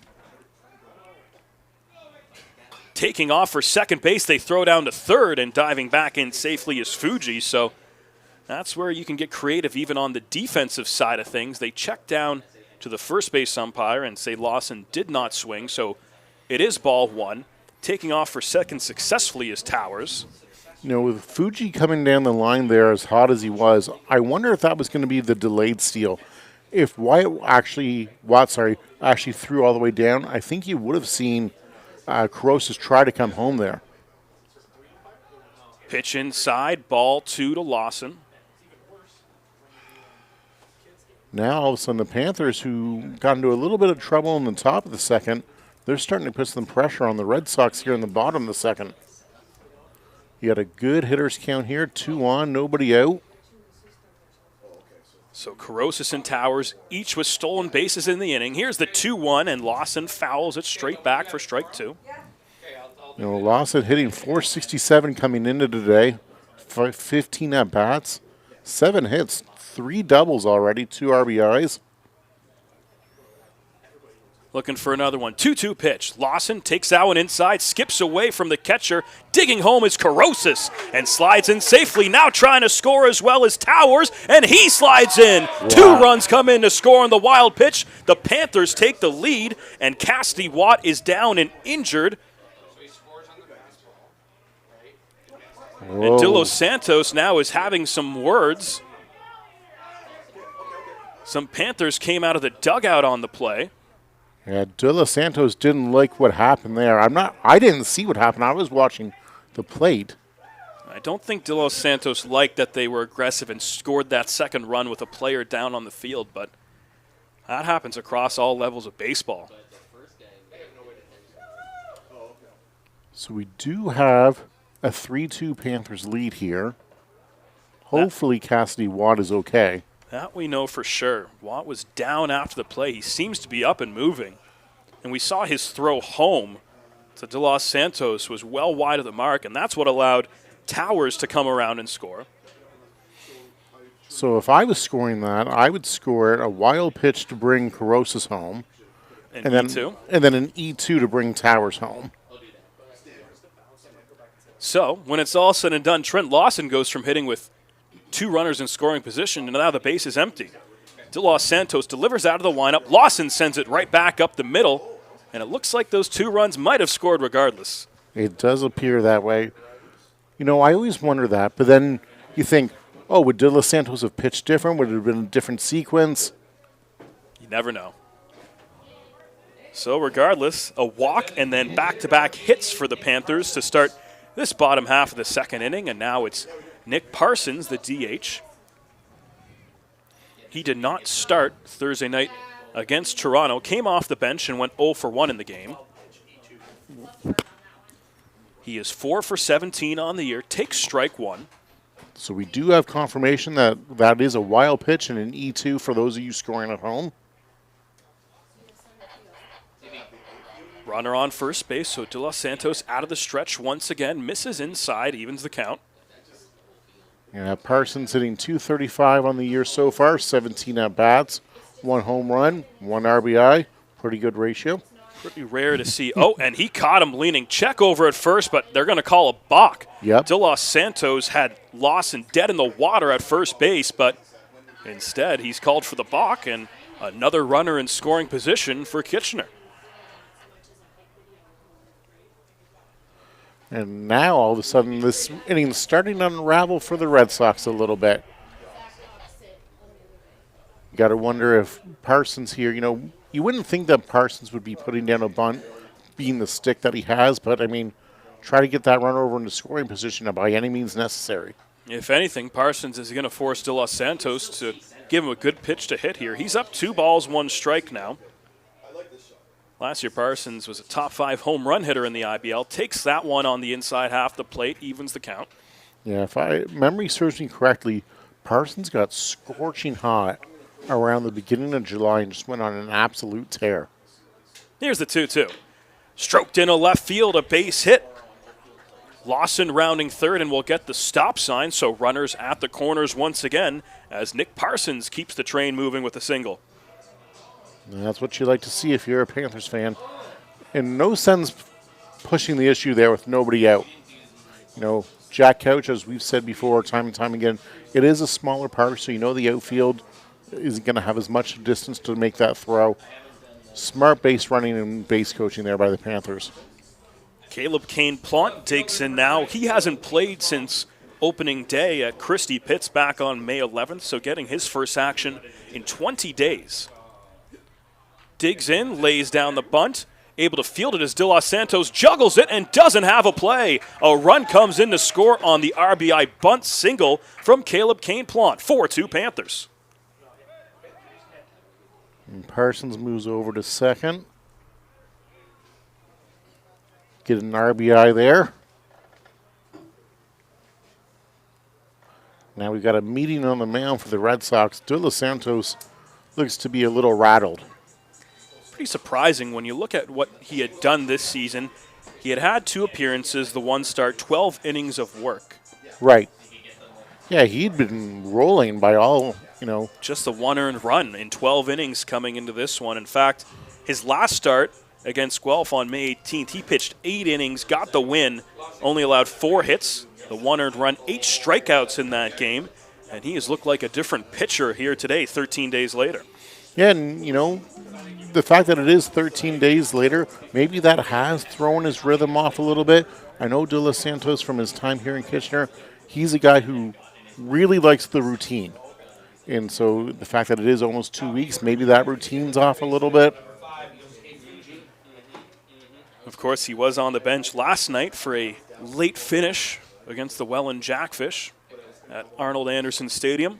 Taking off for second base, they throw down to third, and diving back in safely is Fuji. So that's where you can get creative even on the defensive side of things. They check down to the first base umpire and say Lawson did not swing, so it is ball 1. Taking off for second successfully is Towers. You know, with Fuji coming down the line there as hot as he was, I wonder if that was going to be the delayed steal. If Watt actually threw all the way down, I think you would have seen Corosas try to come home there. Pitch inside, ball 2 to Lawson. Now, all of a sudden, the Panthers, who got into a little bit of trouble in the top of the second, they're starting to put some pressure on the Red Sox here in the bottom of the second. You got a good hitters count here, 2 on, nobody out. So Corosas and Towers, each with stolen bases in the inning. Here's the 2-1, and Lawson fouls it straight back for strike 2. You know, Lawson hitting .467 coming into today, 15 at-bats, 7 hits, 3 doubles already, 2 RBIs. Looking for another one. 2-2 pitch. Lawson takes that one inside, skips away from the catcher. Digging home is Corosas and slides in safely. Now trying to score as well as Towers, and he slides in. Wow. 2 runs come in to score on the wild pitch. The Panthers take the lead, and Cassidy Watt is down and injured. Whoa. And De Los Santos now is having some words. Some Panthers came out of the dugout on the play. Yeah, De Los Santos didn't like what happened there. I didn't see what happened. I was watching the plate. I don't think De Los Santos liked that they were aggressive and scored that second run with a player down on the field, but that happens across all levels of baseball. So we do have a 3-2 Panthers lead here. Hopefully Cassidy Watt is okay. That we know for sure. Watt was down after the play. He seems to be up and moving. And we saw his throw home to De Los Santos was well wide of the mark, and that's what allowed Towers to come around and score. So if I was scoring that, I would score it a wild pitch to bring Corosas home. And then E2. And then an E2 to bring Towers home. So when it's all said and done, Trent Lawson goes from hitting with 2 runners in scoring position, and now the base is empty. De Los Santos delivers out of the lineup. Lawson sends it right back up the middle, and it looks like those 2 runs might have scored regardless. It does appear that way. You know, I always wonder that, but then you think, oh, would De Los Santos have pitched different? Would it have been a different sequence? You never know. So regardless, a walk and then back-to-back hits for the Panthers to start this bottom half of the second inning, and now it's Nick Parsons, the DH. He did not start Thursday night against Toronto, came off the bench and went 0 for 1 in the game. He is 4 for 17 on the year, takes strike 1. So we do have confirmation that that is a wild pitch and an E2 for those of you scoring at home. Runner on first base, so De Los Santos out of the stretch once again, misses inside, evens the count. Yeah, Parsons hitting .235 on the year so far, 17 at-bats, 1 home run, 1 RBI, pretty good ratio. Pretty rare to see. Oh, and he caught him leaning. Check over at first, but they're going to call a balk. Yep. De Los Santos had Lawson dead in the water at first base, but instead he's called for the balk and another runner in scoring position for Kitchener. And now all of a sudden this inning's starting to unravel for the Red Sox a little bit. Got to wonder if Parsons here, you wouldn't think that Parsons would be putting down a bunt, being the stick that he has, but I mean, try to get that run over into scoring position by any means necessary. If anything, Parsons is going to force De Los Santos to give him a good pitch to hit here. He's up 2 balls, 1 strike now. Last year, Parsons was a top 5 home run hitter in the IBL. Takes that one on the inside half the plate, evens the count. Yeah, if memory serves me correctly, Parsons got scorching hot around the beginning of July and just went on an absolute tear. Here's the 2-2. Stroked into left field, a base hit. Lawson rounding third and will get the stop sign, so runners at the corners once again as Nick Parsons keeps the train moving with a single. And that's what you like to see if you're a Panthers fan. In no sense pushing the issue there with nobody out. Jack Couch, as we've said before time and time again, it is a smaller park, so the outfield isn't going to have as much distance to make that throw. Smart base running and base coaching there by the Panthers. Caleb Kane-Plante takes in now. He hasn't played since opening day at Christie Pitts back on May 11th, so getting his first action in 20 days. Digs in, lays down the bunt, able to field it as De Los Santos juggles it and doesn't have a play. A run comes in to score on the RBI bunt single from Caleb Kane-Plante. 4-2 Panthers. And Parsons moves over to second. Get an RBI there. Now we've got a meeting on the mound for the Red Sox. De Los Santos looks to be a little rattled. Pretty surprising when you look at what he had done this season. He had 2 appearances, the 1 start, 12 innings of work. Right. Yeah, he'd been rolling by all, Just the 1 earned run in 12 innings coming into this one. In fact, his last start against Guelph on May 18th, he pitched 8 innings, got the win, only allowed 4 hits, the 1 earned run, 8 strikeouts in that game, and he has looked like a different pitcher here today, 13 days later. Yeah, and, the fact that it is 13 days later, maybe that has thrown his rhythm off a little bit. I know De Los Santos from his time here in Kitchener, he's a guy who really likes the routine. And so the fact that it is almost 2 weeks, maybe that routine's off a little bit. Of course, he was on the bench last night for a late finish against the Welland Jackfish at Arnold Anderson Stadium.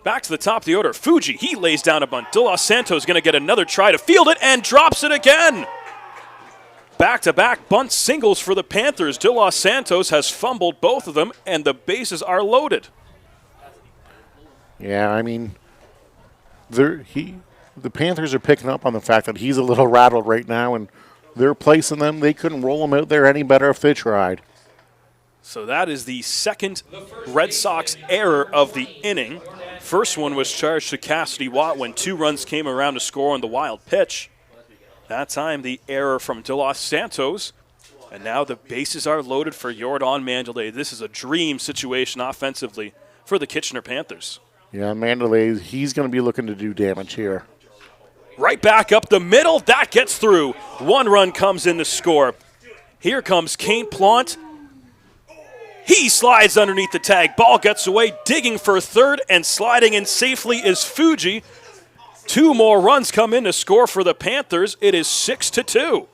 Back to the top of the order. Fuji, he lays down a bunt. De Los Santos going to get another try to field it and drops it again. Back-to-back bunt singles for the Panthers. De Los Santos has fumbled both of them, and the bases are loaded. Yeah, I mean, the Panthers are picking up on the fact that he's a little rattled right now, and they're placing them. They couldn't roll him out there any better if they tried. So that is the second Red Sox error of the inning. First one was charged to Cassidy Watt when 2 runs came around to score on the wild pitch. That time, the error from De Los Santos. And now the bases are loaded for Jordan Mandalay. This is a dream situation offensively for the Kitchener Panthers. Yeah, Mandalay, he's going to be looking to do damage here. Right back up the middle. That gets through. 1 run comes in to score. Here comes Kane-Plante. He slides underneath the tag. Ball gets away. Digging for third and sliding in safely is Fuji. 2 more runs come in to score for the Panthers. It is 6-2.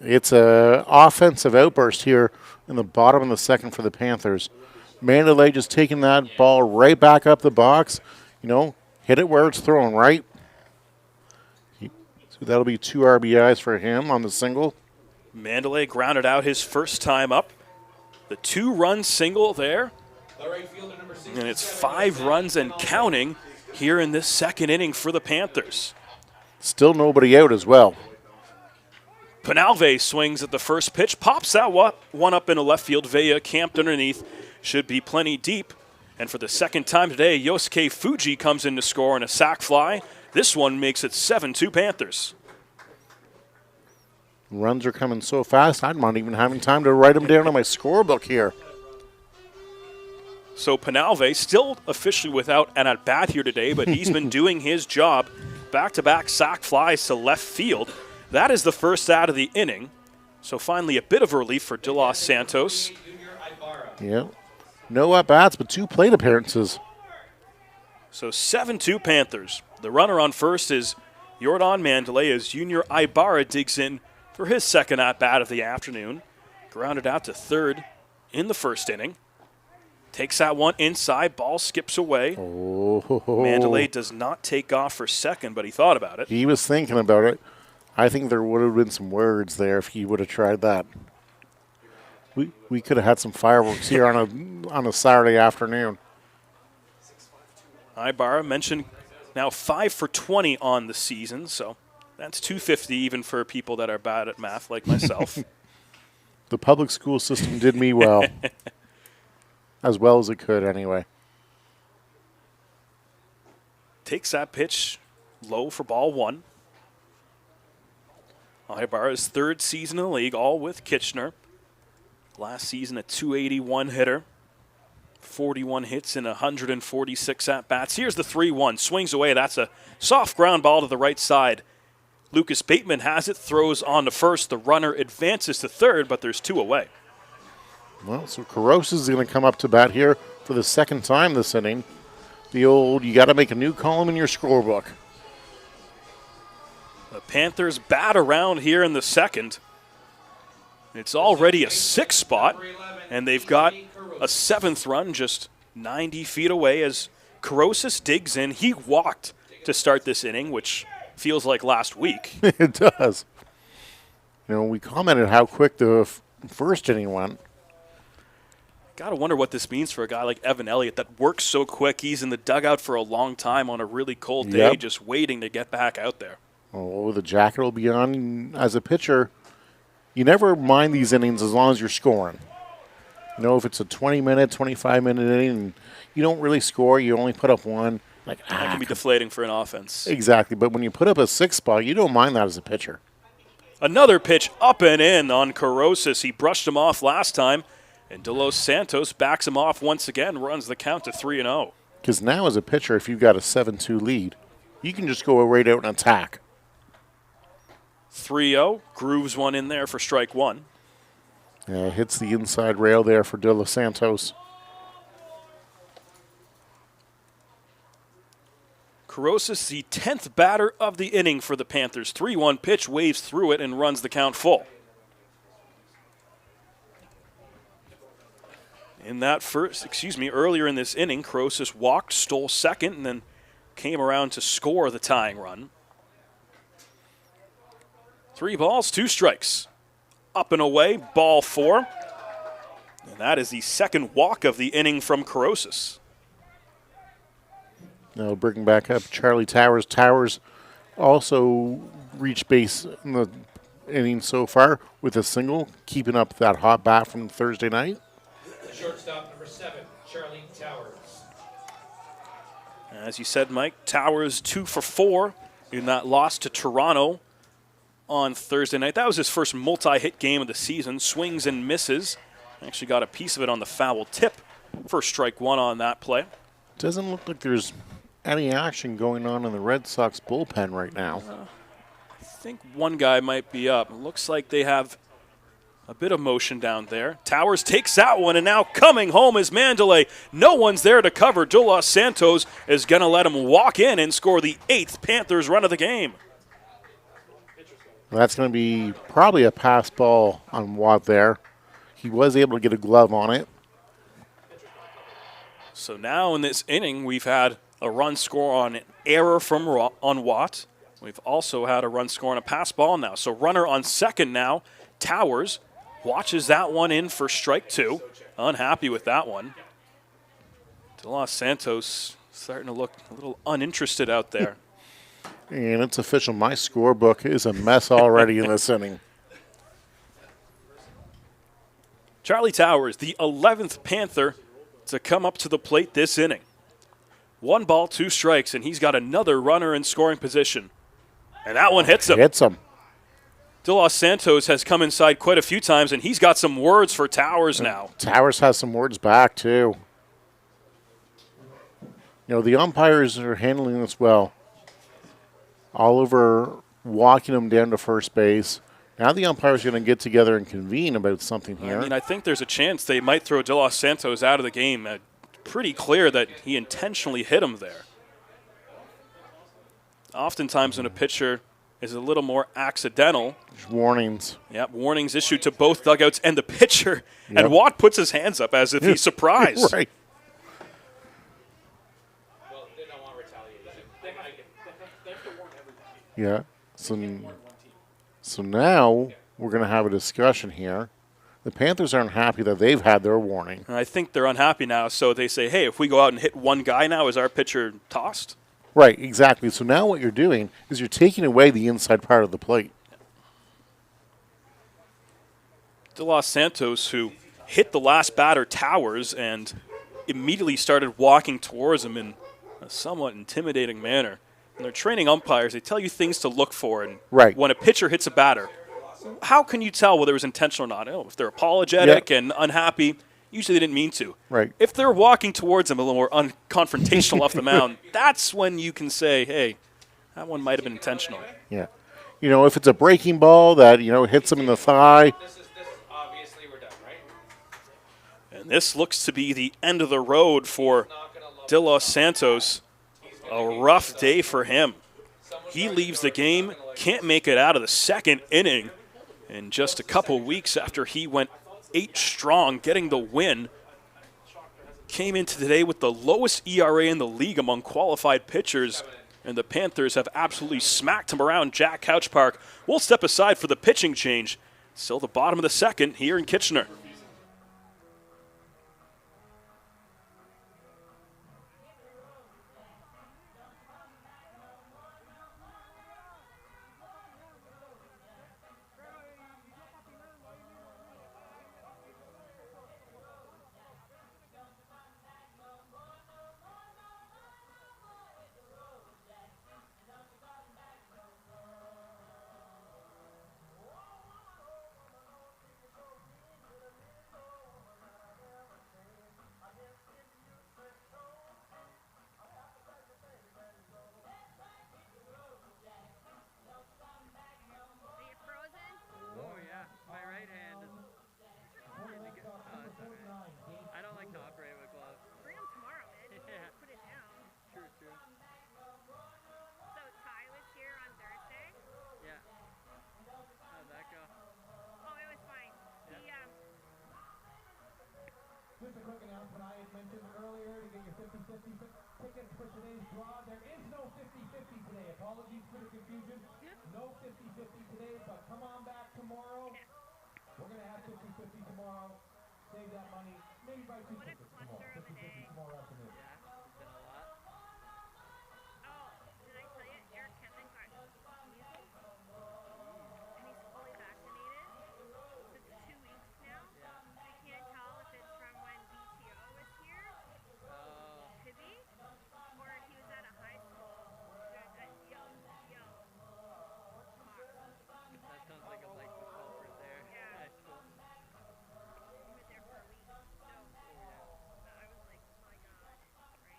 It's an offensive outburst here in the bottom of the second for the Panthers. Mandalay just taking that ball right back up the box. Hit it where it's thrown, right? So that'll be 2 RBIs for him on the single. Mandalay grounded out his first time up. The 2-run single there. And it's 5 runs and counting here in this second inning for the Panthers. Still nobody out as well. Penalve swings at the first pitch, pops that one up into left field. Vea camped underneath, should be plenty deep. And for the second time today, Yosuke Fuji comes in to score on a sac fly. This one makes it 7-2 Panthers. Runs are coming so fast, I'm not even having time to write them down on my scorebook here. So Penalve still officially without an at-bat here today, but he's been doing his job. Back-to-back sac flies to left field. That is the first out of the inning. So finally a bit of relief for De Los Santos. Yeah. No at-bats, but 2 plate appearances. So 7-2 Panthers. The runner on first is Jordan Mandalay as Junior Ibarra digs in for his second at-bat of the afternoon. Grounded out to third in the first inning. Takes that one inside, ball skips away. Oh. Mandalay does not take off for second, but he thought about it. He was thinking about it. I think there would have been some words there if he would have tried that. We could have had some fireworks here on a Saturday afternoon. Ibarra mentioned now 5 for 20 on the season, so that's 250 even for people that are bad at math like myself. The public school system did me well. As well as it could, anyway. Takes that pitch low for ball 1. Ibarra's 3rd season in the league, all with Kitchener. Last season, a .281 hitter. 41 hits in 146 at-bats. Here's the 3-1. Swings away. That's a soft ground ball to the right side. Lucas Bateman has it, throws on to first. The runner advances to third, but there's 2 away. Well, so Carosa is going to come up to bat here for the second time this inning. The old, you got to make a new column in your scorebook. The Panthers bat around here in the second. It's already a 6 spot, and they've got a 7th run just 90 feet away as Carosis digs in. He walked to start this inning, which feels like last week. It does. You know, we commented how quick the first inning went. Got to wonder what this means for a guy like Evan Elliott that works so quick. He's in the dugout for a long time on a really cold day, just waiting to get back out there. Oh, the jacket will be on. As a pitcher, you never mind these innings as long as you're scoring. You know, if it's a 20-minute, 25-minute inning, and you don't really score, you only put up 1. Like that can be deflating for an offense. Exactly, but when you put up a 6 spot, you don't mind that as a pitcher. Another pitch up and in on Carosis. He brushed him off last time. And De Los Santos backs him off once again, runs the count to 3-0. Because now as a pitcher, if you've got a 7-2 lead, you can just go right out and attack. 3-0, grooves one in there for strike 1. Yeah, hits the inside rail there for De Los Santos. Carosis, the 10th batter of the inning for the Panthers. 3-1 pitch, waves through it and runs the count full. In that earlier in this inning, Carosis walked, stole second, and then came around to score the tying run. 3 balls, 2 strikes. Up and away, ball 4. And that is the second walk of the inning from Carosis. Now bringing back up Charlie Towers. Towers also reached base in the inning so far with a single, keeping up that hot bat from Thursday night. Shortstop number 7, Charlie Towers. As you said, Mike, Towers 2 for 4 in that loss to Toronto on Thursday night. That was his first multi-hit game of the season. Swings and misses. Actually got a piece of it on the foul tip for strike 1 on that play. Doesn't look like there's any action going on in the Red Sox bullpen right now. I think one guy might be up. It looks like they have a bit of motion down there. Towers takes that one, and now coming home is Mandalay. No one's there to cover. De Los Santos is going to let him walk in and score the 8th Panthers run of the game. That's going to be probably a pass ball on Watt there. He was able to get a glove on it. So now in this inning, we've had a run score on an error on Watt. We've also had a run score on a pass ball now. So runner on second now, Towers. Watches that one in for strike 2. Unhappy with that one. De Los Santos starting to look a little uninterested out there. And it's official. My scorebook is a mess already in this inning. Charlie Towers, the 11th Panther to come up to the plate this inning. 1 ball, 2 strikes, and he's got another runner in scoring position. And that one hits him. Hits him. De Los Santos has come inside quite a few times, and he's got some words for Towers now. Towers has some words back, too. You know, the umpires are handling this well. Oliver walking him down to first base. Now the umpire's going to get together and convene about something here. I mean, I think there's a chance they might throw De Los Santos out of the game. Pretty clear that he intentionally hit him there. Oftentimes when a pitcher is a little more accidental. There's warnings. Yep, warnings issued to both dugouts and the pitcher. Yep. And Watt puts his hands up as if he's surprised. Right. Well, they don't want retaliation. Yeah. So now we're going to have a discussion here. The Panthers aren't happy that they've had their warning. And I think they're unhappy now, so they say, hey, if we go out and hit one guy now, is our pitcher tossed? Right, exactly. So now what you're doing is you're taking away the inside part of the plate. De Los Santos, who hit the last batter, Towers, and immediately started walking towards him in a somewhat intimidating manner. And they're training umpires. They tell you things to look for. And when a pitcher hits a batter, how can you tell whether it was intentional or not? Oh, if they're apologetic and unhappy, usually they didn't mean to. Right. If they're walking towards him a little more unconfrontational off the mound, that's when you can say, hey, that one might have been intentional. Yeah. You know, if it's a breaking ball that, you know, hits him in the thigh. This obviously we're done, right? And this looks to be the end of the road for De Los Santos. A rough day for him. He leaves the game, can't make it out of the second inning. And just a couple weeks after he went 8 strong, getting the win, came into today with the lowest ERA in the league among qualified pitchers, and the Panthers have absolutely smacked him around Jack Couch Park. We'll step aside for the pitching change. Still the bottom of the second here in Kitchener. Just a quick announcement I had mentioned earlier to get your 50-50 tickets for today's draw. There is no 50-50 today. Apologies for the confusion. No 50-50 today, but come on back tomorrow. We're going to have 50-50 tomorrow. Save that money. Maybe buy 2 tickets tomorrow. 50-50 tomorrow afternoon. Yeah, it's been a lot. Oh, did I tell you? Eric Kevin got measles. And he's fully vaccinated. It's 2 weeks now. Yeah. I can't tell if it's from when BTO was here. Could be. Or if he was at a high school. Yo. That sounds like a light culprit there. Yeah. High school. He was there for a week. So I was like, oh my god. Right?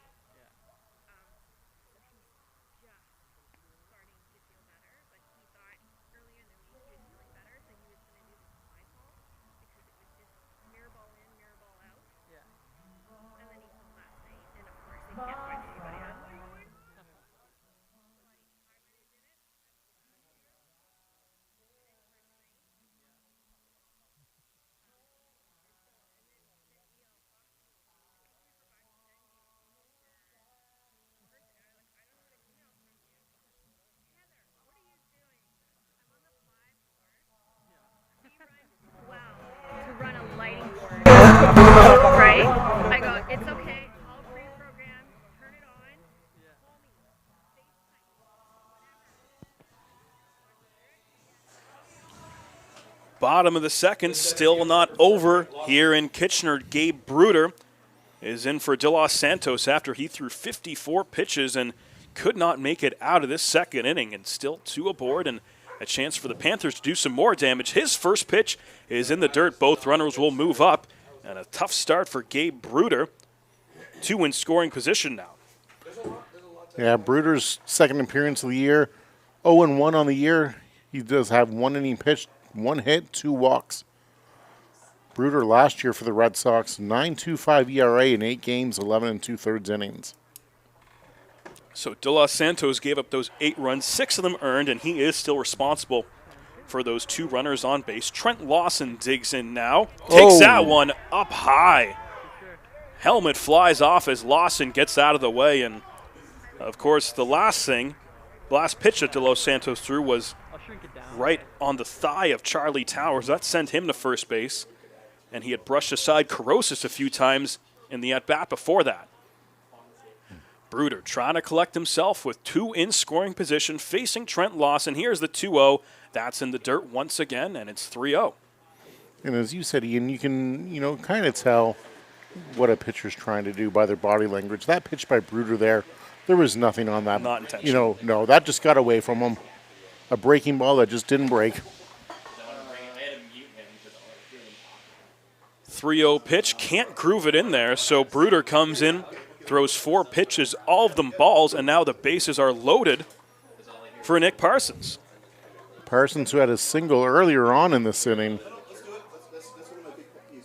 Yeah. So he's just starting to feel better, but he thought earlier in the week he was feeling better, so he was going to do the slide ball because it was just mirror ball in, mirror ball out. Yeah. And then he called last night, and of course they can't find anybody else. To run a lighting board, right? I go, it's okay, all pre-programmed, turn it on, call me, FaceTime. Bottom of the second, still not over here in Kitchener. Gabe Bruder is in for De Los Santos after he threw 54 pitches and could not make it out of this second inning, and still 2 aboard and a chance for the Panthers to do some more damage. His first pitch is in the dirt. Both runners will move up. And a tough start for Gabe Bruder. 2 in scoring position now. Yeah, Bruder's second appearance of the year. 0-1 on the year. He does have 1 inning pitched, 1 hit, 2 walks. Bruder last year for the Red Sox, 9.25 ERA in 8 games, 11 2/3 innings. So De Los Santos gave up those 8 runs, 6 of them earned, and he is still responsible for those 2 runners on base. Trent Lawson digs in now. Takes that one up high. Helmet flies off as Lawson gets out of the way. And, of course, the last pitch that De Los Santos threw was right on the thigh of Charlie Towers. That sent him to first base. And he had brushed aside Carosis a few times in the at-bat before that. Bruder trying to collect himself with 2 in scoring position, facing Trent Lawson. Here's the 2-0. That's in the dirt once again, and it's 3-0. And as you said, Ian, you can, kind of tell what a pitcher's trying to do by their body language. That pitch by Bruder there was nothing on that. Not intentional. No, that just got away from him. A breaking ball that just didn't break. 3-0 pitch, can't groove it in there, so Bruder comes in, throws 4 pitches, all of them balls, and now the bases are loaded for Nick Parsons. Parsons, who had a single earlier on in this inning.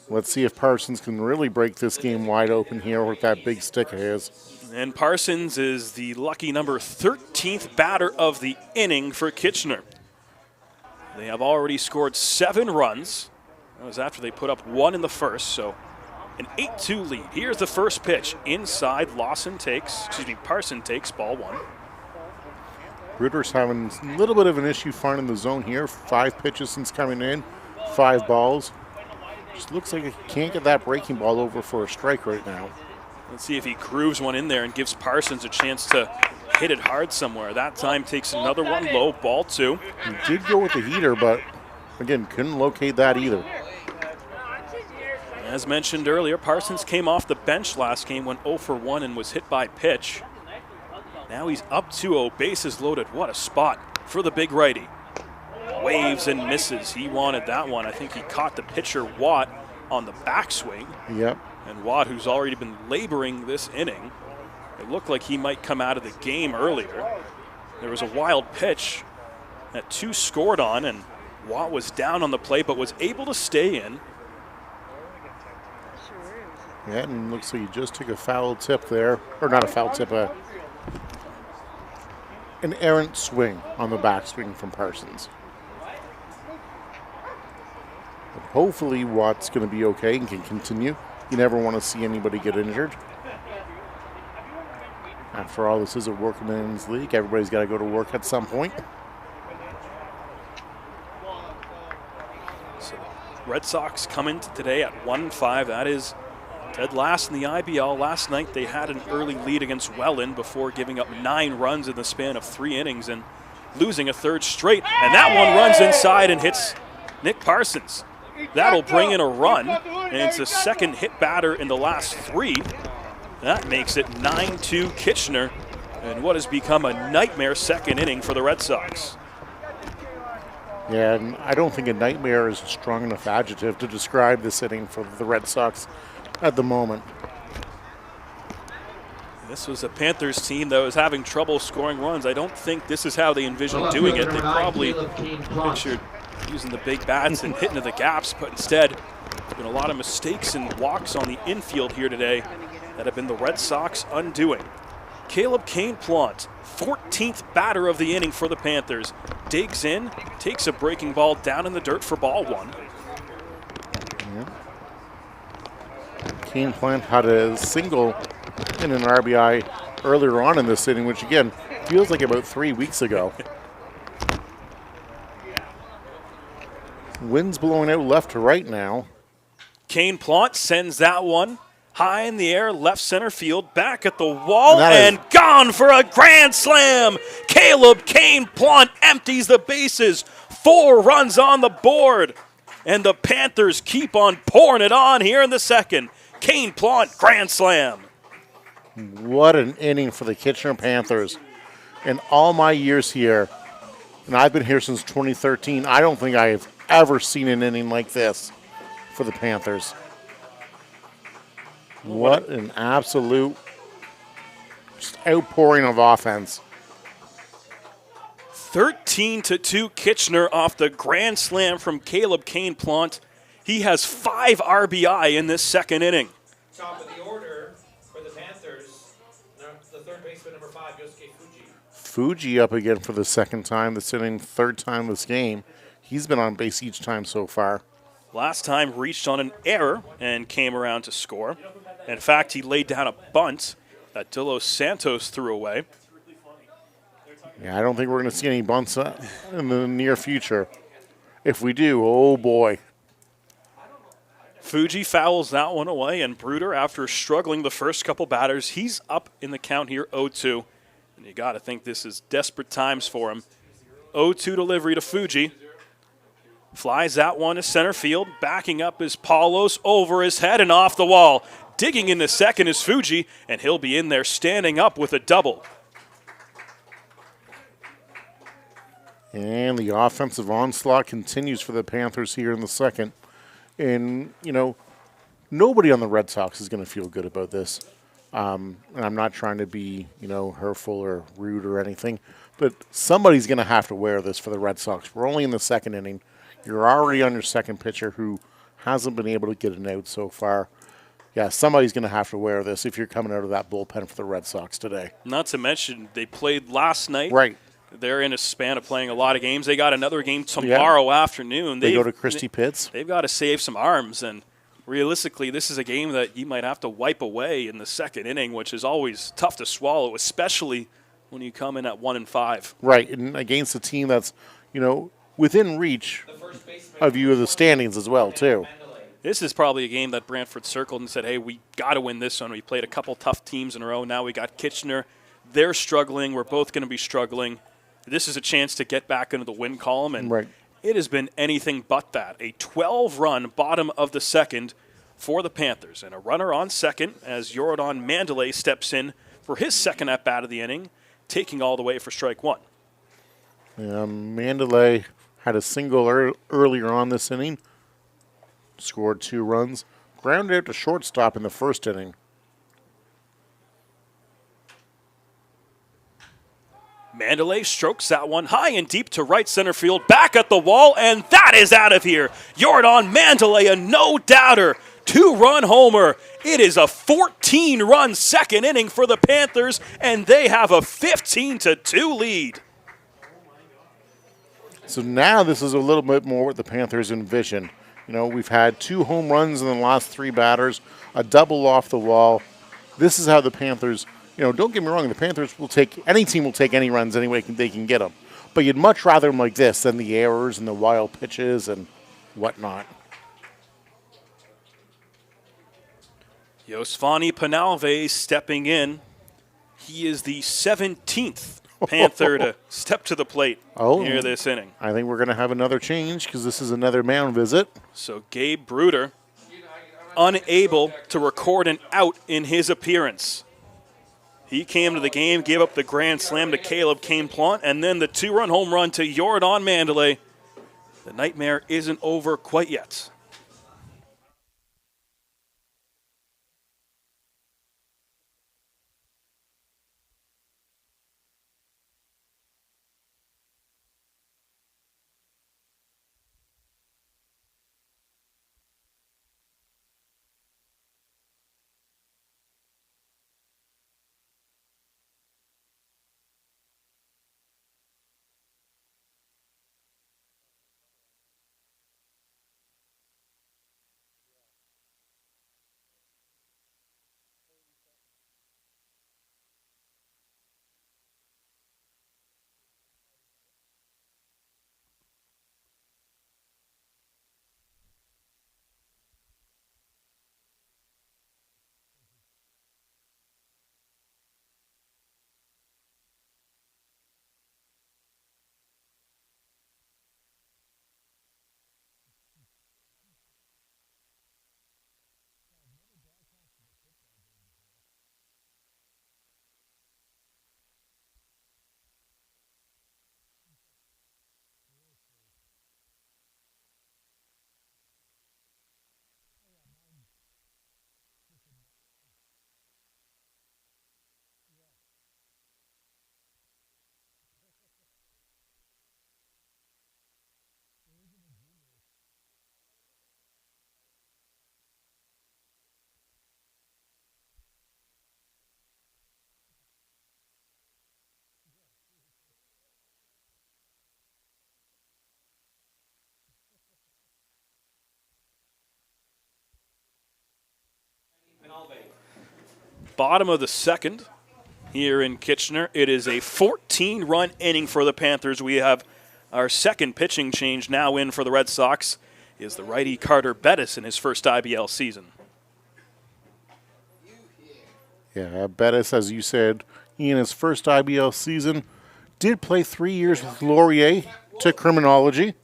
Let's see if Parsons can really break this game wide open here with that big stick of his. And Parsons is the lucky number 13th batter of the inning for Kitchener. They have already scored 7 runs. That was after they put up 1 in the first, so an 8-2 lead. Here's the first pitch. Inside, Parsons takes ball 1. Bruder's having a little bit of an issue finding the zone here. 5 pitches since coming in, 5 balls. Just looks like he can't get that breaking ball over for a strike right now. Let's see if he grooves one in there and gives Parsons a chance to hit it hard somewhere. That time takes another one low, ball 2. He did go with the heater, but again, couldn't locate that either. As mentioned earlier, Parsons came off the bench last game, went 0 for 1 and was hit by pitch. Now he's up 2-0, bases loaded. What a spot for the big righty. Waves and misses. He wanted that one. I think he caught the pitcher, Watt, on the backswing. Yep. And Watt, who's already been laboring this inning, it looked like he might come out of the game earlier. There was a wild pitch that 2 scored on, and Watt was down on the plate but was able to stay in. Yeah, and looks like he just took a foul tip there. Or not a foul tip, an errant swing on the backswing from Parsons. But hopefully Watt's going to be okay and can continue. You never want to see anybody get injured. After all, this is a workman's league. Everybody's got to go to work at some point. So Red Sox come into today at 1-5. That is dead last in the IBL. Last night they had an early lead against Welland before giving up 9 runs in the span of 3 innings and losing a 3rd straight. And that one runs inside and hits Nick Parsons. That'll bring in a run, and it's a second hit batter in the last 3. That makes it 9-2 Kitchener, and what has become a nightmare second inning for the Red Sox. Yeah, and I don't think a nightmare is a strong enough adjective to describe this inning for the Red Sox at the moment. This was a Panthers team that was having trouble scoring runs. I don't think this is how they envisioned doing it. They probably pictured using the big bats and hitting to the gaps, but instead, there's been a lot of mistakes and walks on the infield here today that have been the Red Sox undoing. Caleb Kane-Plant, 14th batter of the inning for the Panthers, digs in, takes a breaking ball down in the dirt for ball 1. Yeah. Kane-Plant had a single and an RBI earlier on in this inning, which again feels like about 3 weeks ago. Wind's blowing out left to right now. Kane-Plant sends that one high in the air, left center field, back at the wall, and gone for a grand slam. Caleb Kane-Plant empties the bases. 4 runs on the board. And the Panthers keep on pouring it on here in the second. Kane-Plant grand slam. What an inning for the Kitchener Panthers. In all my years here, And I've been here since 2013. I don't think I have ever seen an inning like this for the Panthers. What an absolute just outpouring of offense. 13-2 Kitchener off the grand slam from Caleb Kane-Plant. He has 5 RBI in this second inning. Top of the order for the Panthers, the third baseman, number 5, Yosuke Fuji. Fuji up again for the second time this inning, third time this game. He's been on base each time so far. Last time reached on an error and came around to score. In fact, he laid down a bunt that De Los Santos threw away. Yeah, I don't think we're going to see any bunts in the near future. If we do, oh boy. Fuji fouls that one away, and Bruder, after struggling the first couple batters, he's up in the count here, 0-2. And you got to think this is desperate times for him. 0-2 delivery to Fuji. Flies that one to center field. Backing up is Paulos over his head and off the wall. Digging into second is Fuji, and he'll be in there standing up with a double. And the offensive onslaught continues for the Panthers here in the second. And, you know, nobody on the Red Sox is going to feel good about this. And I'm not trying to be, you know, hurtful or rude or anything, but somebody's going to have to wear this for the Red Sox. We're only in the second inning. You're already on your second pitcher who hasn't been able to get an out so far. Yeah, somebody's going to have to wear this if you're coming out of that bullpen for the Red Sox today. Not to mention, they played last night. Right. They're in a span of playing a lot of games. They got another game tomorrow afternoon. They go to Christie Pitts. They've got to save some arms, and realistically, this is a game that you might have to wipe away in the second inning, which is always tough to swallow, especially when you come in at 1-5. Right, and against a team that's, you know, within reach of you of the standings as well, too. This is probably a game that Brantford circled and said, hey, we got to win this one. We played a couple tough teams in a row. Now we got Kitchener. They're struggling. We're both going to be struggling. This is a chance to get back into the win column, and it has been anything but that. A 12-run bottom of the second for the Panthers, and a runner on second as Jordan Mandalay steps in for his second at-bat of the inning, taking all the way for strike one. Mandalay had a single earlier on this inning, scored 2 runs, grounded out to shortstop in the first inning. Mandalay strokes that one high and deep to right center field, back at the wall, and that is out of here. Jordan Mandalay, a no-doubter, 2-run homer. It is a 14-run second inning for the Panthers, and they have a 15-2 lead. So now this is a little bit more what the Panthers envision. You know, we've had 2 home runs in the last 3 batters, a double off the wall. This is how the Panthers... You know, don't get me wrong, the Panthers will take, any team will take any runs any way they can get them. But you'd much rather them like this than the errors and the wild pitches and whatnot. Yosvani Penalve stepping in. He is the 17th Panther to step to the plate near this inning. I think we're going to have another change because this is another mound visit. So Gabe Bruder, unable to record an out in his appearance. He came to the game, gave up the grand slam to Caleb Kane-Plant, and then the 2-run home run to Jordan Mandalay. The nightmare isn't over quite yet. Bottom of the second here in Kitchener. It is a 14-run inning for the Panthers. We have our second pitching change now in for the Red Sox. Is the righty Carter Bettis in his first IBL season. Yeah, Bettis, as you said, in his first IBL season, did play 3 years with Laurier to criminology.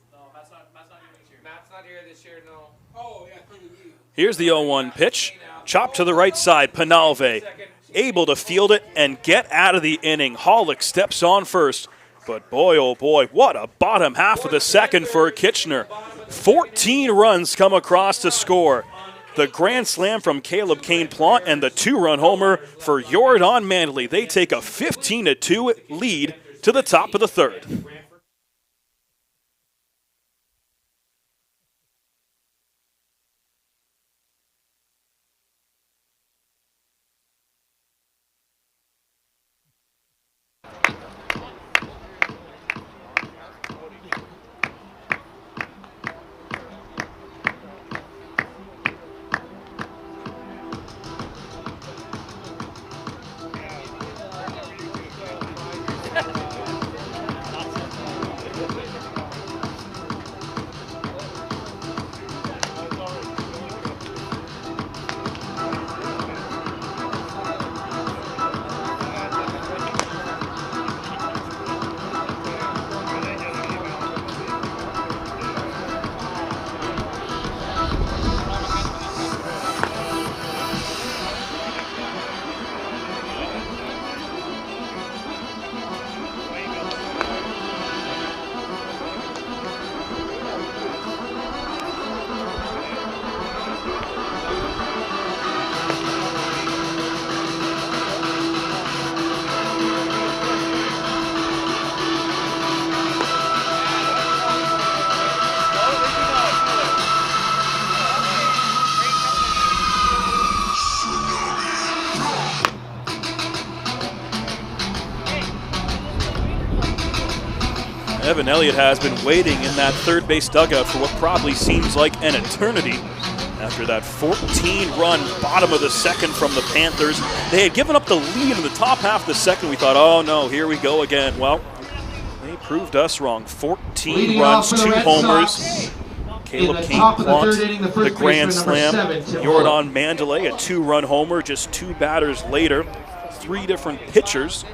Here's the 0-1 pitch. Chop to the right side. Penalve able to field it and get out of the inning. Hollick steps on first. But boy, oh boy, what a bottom half of the second for Kitchener. 14 runs come across to score. The grand slam from Caleb Kane-Plant and the 2-run homer for Jordan Mandley. They take a 15-2 lead to the top of the third. Evan Elliott has been waiting in that third base dugout for what probably seems like an eternity. After that 14-run bottom of the second from the Panthers. They had given up the lead in the top half of the second. We thought, oh no, here we go again. Well, they proved us wrong. 14 runs, 2 homers. Caleb Kane-Plant, the grand slam. Jordan Mandley, a 2-run homer just 2 batters later. 3 different pitchers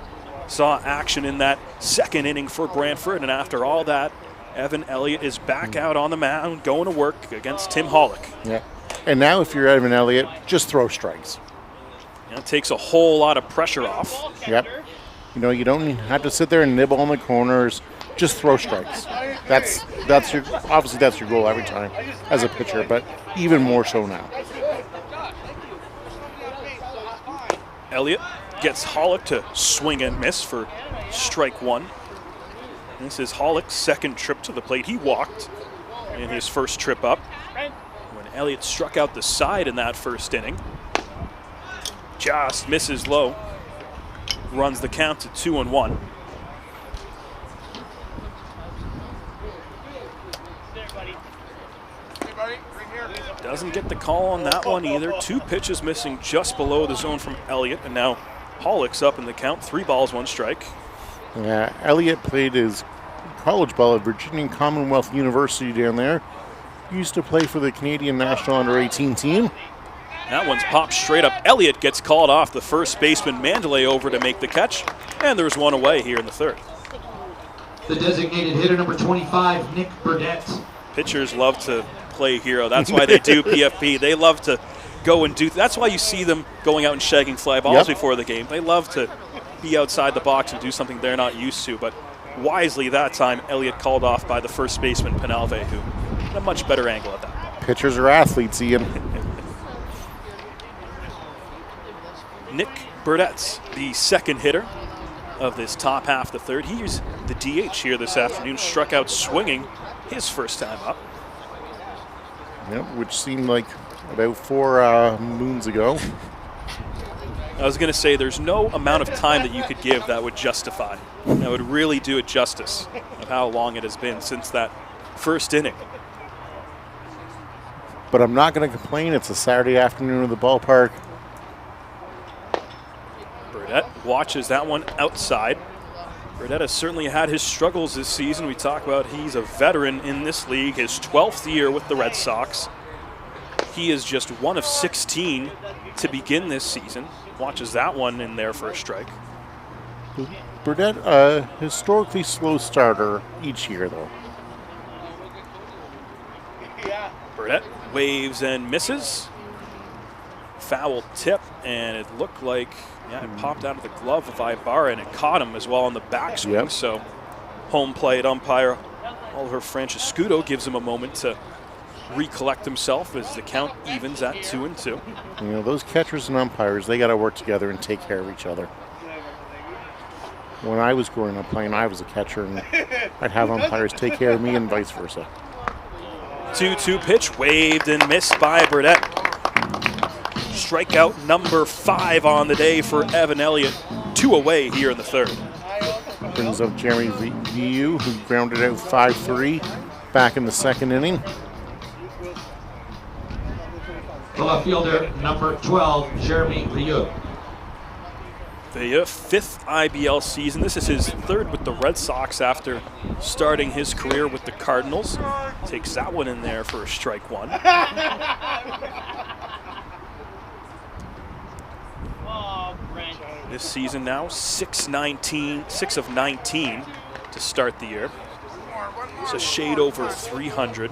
saw action in that second inning for Brantford, and after all that, Evan Elliott is back out on the mound, going to work against Tim Hollick. Yeah, and now if you're Evan Elliott, just throw strikes. It takes a whole lot of pressure off. Yep. You know, you don't have to sit there and nibble on the corners. Just throw strikes. That's your obviously that's your goal every time as a pitcher, but even more so now. Elliott gets Hollick to swing and miss for strike 1. This is Hollick's second trip to the plate. He walked in his first trip up when Elliott struck out the side in that first inning. Just misses low. Runs the count to 2-1. Doesn't get the call on that one either. 2 pitches missing just below the zone from Elliott, and now Hollick's up in the count. 3 balls, 1 strike. Yeah, Elliott played his college ball at Virginia Commonwealth University down there. Used to play for the Canadian National Under-18 team. That one's popped straight up. Elliott gets called off. The first baseman Mandley over to make the catch, and there's 1 away here in the third. The designated hitter, number 25, Nick Burdett. Pitchers love to play hero. That's why they do PFP. They love to go and do. That's why you see them going out and shagging fly balls before the game. They love to be outside the box and do something they're not used to. But wisely that time, Elliott called off by the first baseman Penalve, who had a much better angle at that. Pitchers are athletes, Ian. Nick Burdett's the second hitter of this top half of the third. He's the DH here this afternoon. Struck out swinging his first time up. Yep, which seemed like about 4 moons ago. I was going to say there's no amount of time that you could give that would justify. That would really do it justice of how long it has been since that first inning. But I'm not going to complain. It's a Saturday afternoon at the ballpark. Burdett watches that one outside. Burdett has certainly had his struggles this season. We talk about he's a veteran in this league, his 12th year with the Red Sox. He is just one of 16 to begin this season. Watches that one in there for a strike. Burdett, historically slow starter each year, though. Burdett waves and misses. Foul tip, and it looked like it popped out of the glove of Ibarra, and it caught him as well on the backswing. Yep. So home plate umpire Oliver Francescudo gives him a moment to recollect himself as the count evens at 2-2. You know, those catchers and umpires, they got to work together and take care of each other. When I was growing up playing, I was a catcher, and I'd have umpires take care of me and vice versa. 2-2 pitch, waved and missed by Burdett. Strikeout number 5 on the day for Evan Elliott. 2 away here in the third. Brings up Jeremy Viu, who grounded out 5-3 back in the second inning. The left fielder, number 12, Jeremy Viu. The 5th IBL season. This is his 3rd with the Red Sox after starting his career with the Cardinals. Takes that one in there for a strike 1. This season now, 6 of 19 to start the year. It's a shade over 300.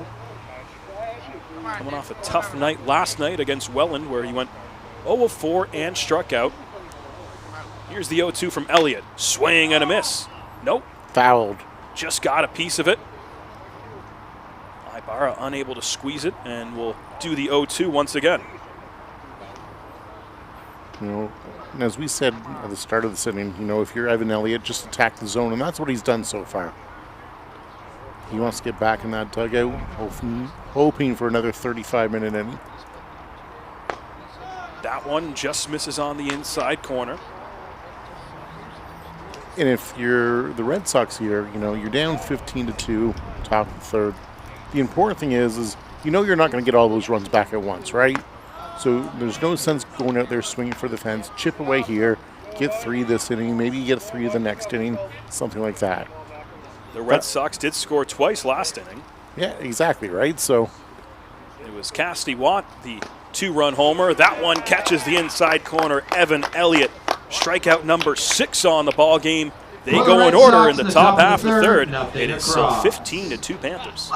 Coming off a tough night last night against Welland, where he went 0 of 4 and struck out. Here's the 0-2 from Elliott. Swing and a miss. Nope. Fouled. Just got a piece of it. Ibarra unable to squeeze it, and will do the 0-2 once again. You know, and as we said at the start of the inning, you know, if you're Evan Elliott, just attack the zone, and that's what he's done so far. He wants to get back in that dugout, hoping for another 35-minute inning. That one just misses on the inside corner. And if you're the Red Sox here, you know, you're down 15-2, top of the third. The important thing is you know you're not going to get all those runs back at once, right? So there's no sense going out there swinging for the fence. Chip away here, get 3 this inning, maybe you get 3 the next inning, something like that. The Red Sox did score twice last inning. Yeah, exactly, right? So it was Cassidy Watt, the 2-run homer. That one catches the inside corner. Evan Elliott, strikeout number 6 on the ball game. They go in order in the top half of the third. It is still 15-2 Panthers.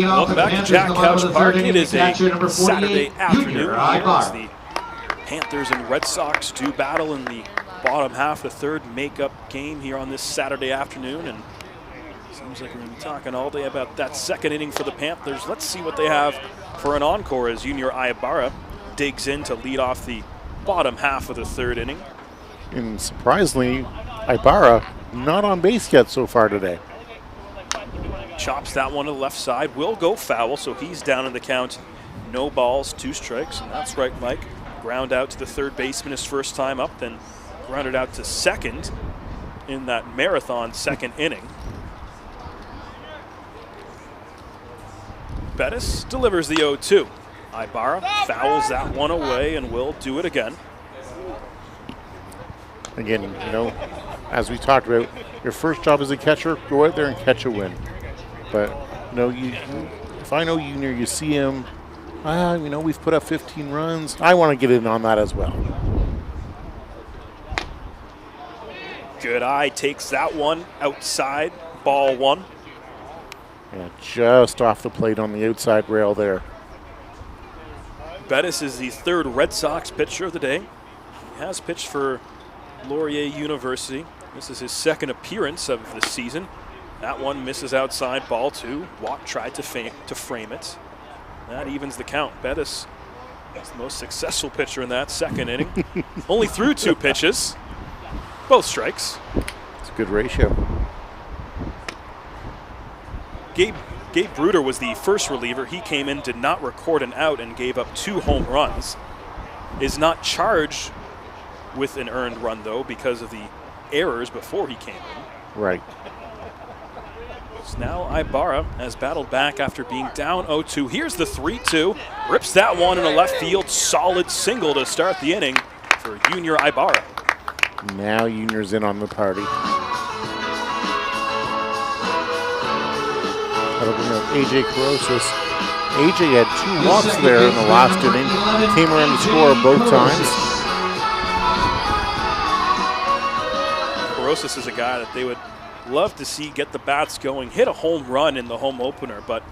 Welcome back to Jack Couch Park. It is a Saturday afternoon as the Panthers and Red Sox do battle in the bottom half of the third makeup game here on this Saturday afternoon. And it seems like we're going to be talking all day about that second inning for the Panthers. Let's see what they have for an encore as Junior Ibarra digs in to lead off the bottom half of the third inning. And surprisingly, Ibarra not on base yet so far today. Chops that one to the left side, will go foul, so he's down in the count. No balls, 2 strikes, and that's right, Mike. Ground out to the third baseman his first time up, then grounded out to second in that marathon second inning. Bettis delivers the 0-2. Ibarra fouls that one away and will do it again. Again, you know, as we talked about, your first job as a catcher, go out there and catch a win. But, you know, if I know Junior, you see him, you know, we've put up 15 runs. I want to get in on that as well. Good eye takes that one outside, ball 1. Yeah, just off the plate on the outside rail there. Bettis is the third Red Sox pitcher of the day. He has pitched for Laurier University. This is his second appearance of the season. That one misses outside, ball 2. Watt tried to frame it. That evens the count. Bettis is the most successful pitcher in that second inning. Only threw 2 pitches, both strikes. It's a good ratio. Gabe Bruder was the first reliever. He came in, did not record an out, and gave up 2 home runs. Is not charged with an earned run, though, because of the errors before he came in. Right. So now Ibarra has battled back after being down 0-2. Here's the 3-2. Rips that one in a left field. Solid single to start the inning for Junior Ibarra. Now Junior's in on the party. That'll bring up A.J. Carosis. A.J. had 2 walks there in the last inning. Came around to score both times. Carosis is a guy that they would love to see get the bats going. Hit a home run in the home opener, but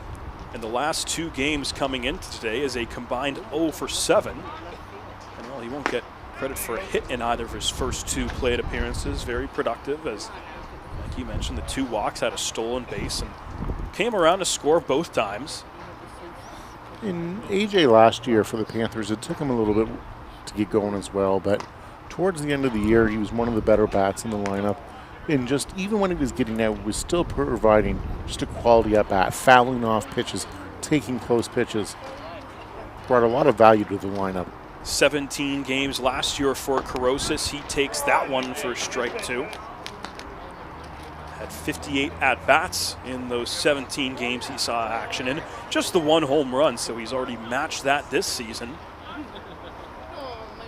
in the last 2 games coming into today is a combined 0 for 7. And well, he won't get credit for a hit in either of his first 2 plate appearances. Very productive, as like you mentioned, the 2 walks, had a stolen base, and came around to score both times. In AJ last year for the Panthers, it took him a little bit to get going as well, but towards the end of the year, he was one of the better bats in the lineup. And just even when he was getting out, was still providing just a quality at bat, fouling off pitches, taking close pitches. Brought a lot of value to the lineup. 17 games last year for Carosis. He takes that one for strike 2. Had 58 at-bats in those 17 games he saw action in. Just the 1 home run, so he's already matched that this season.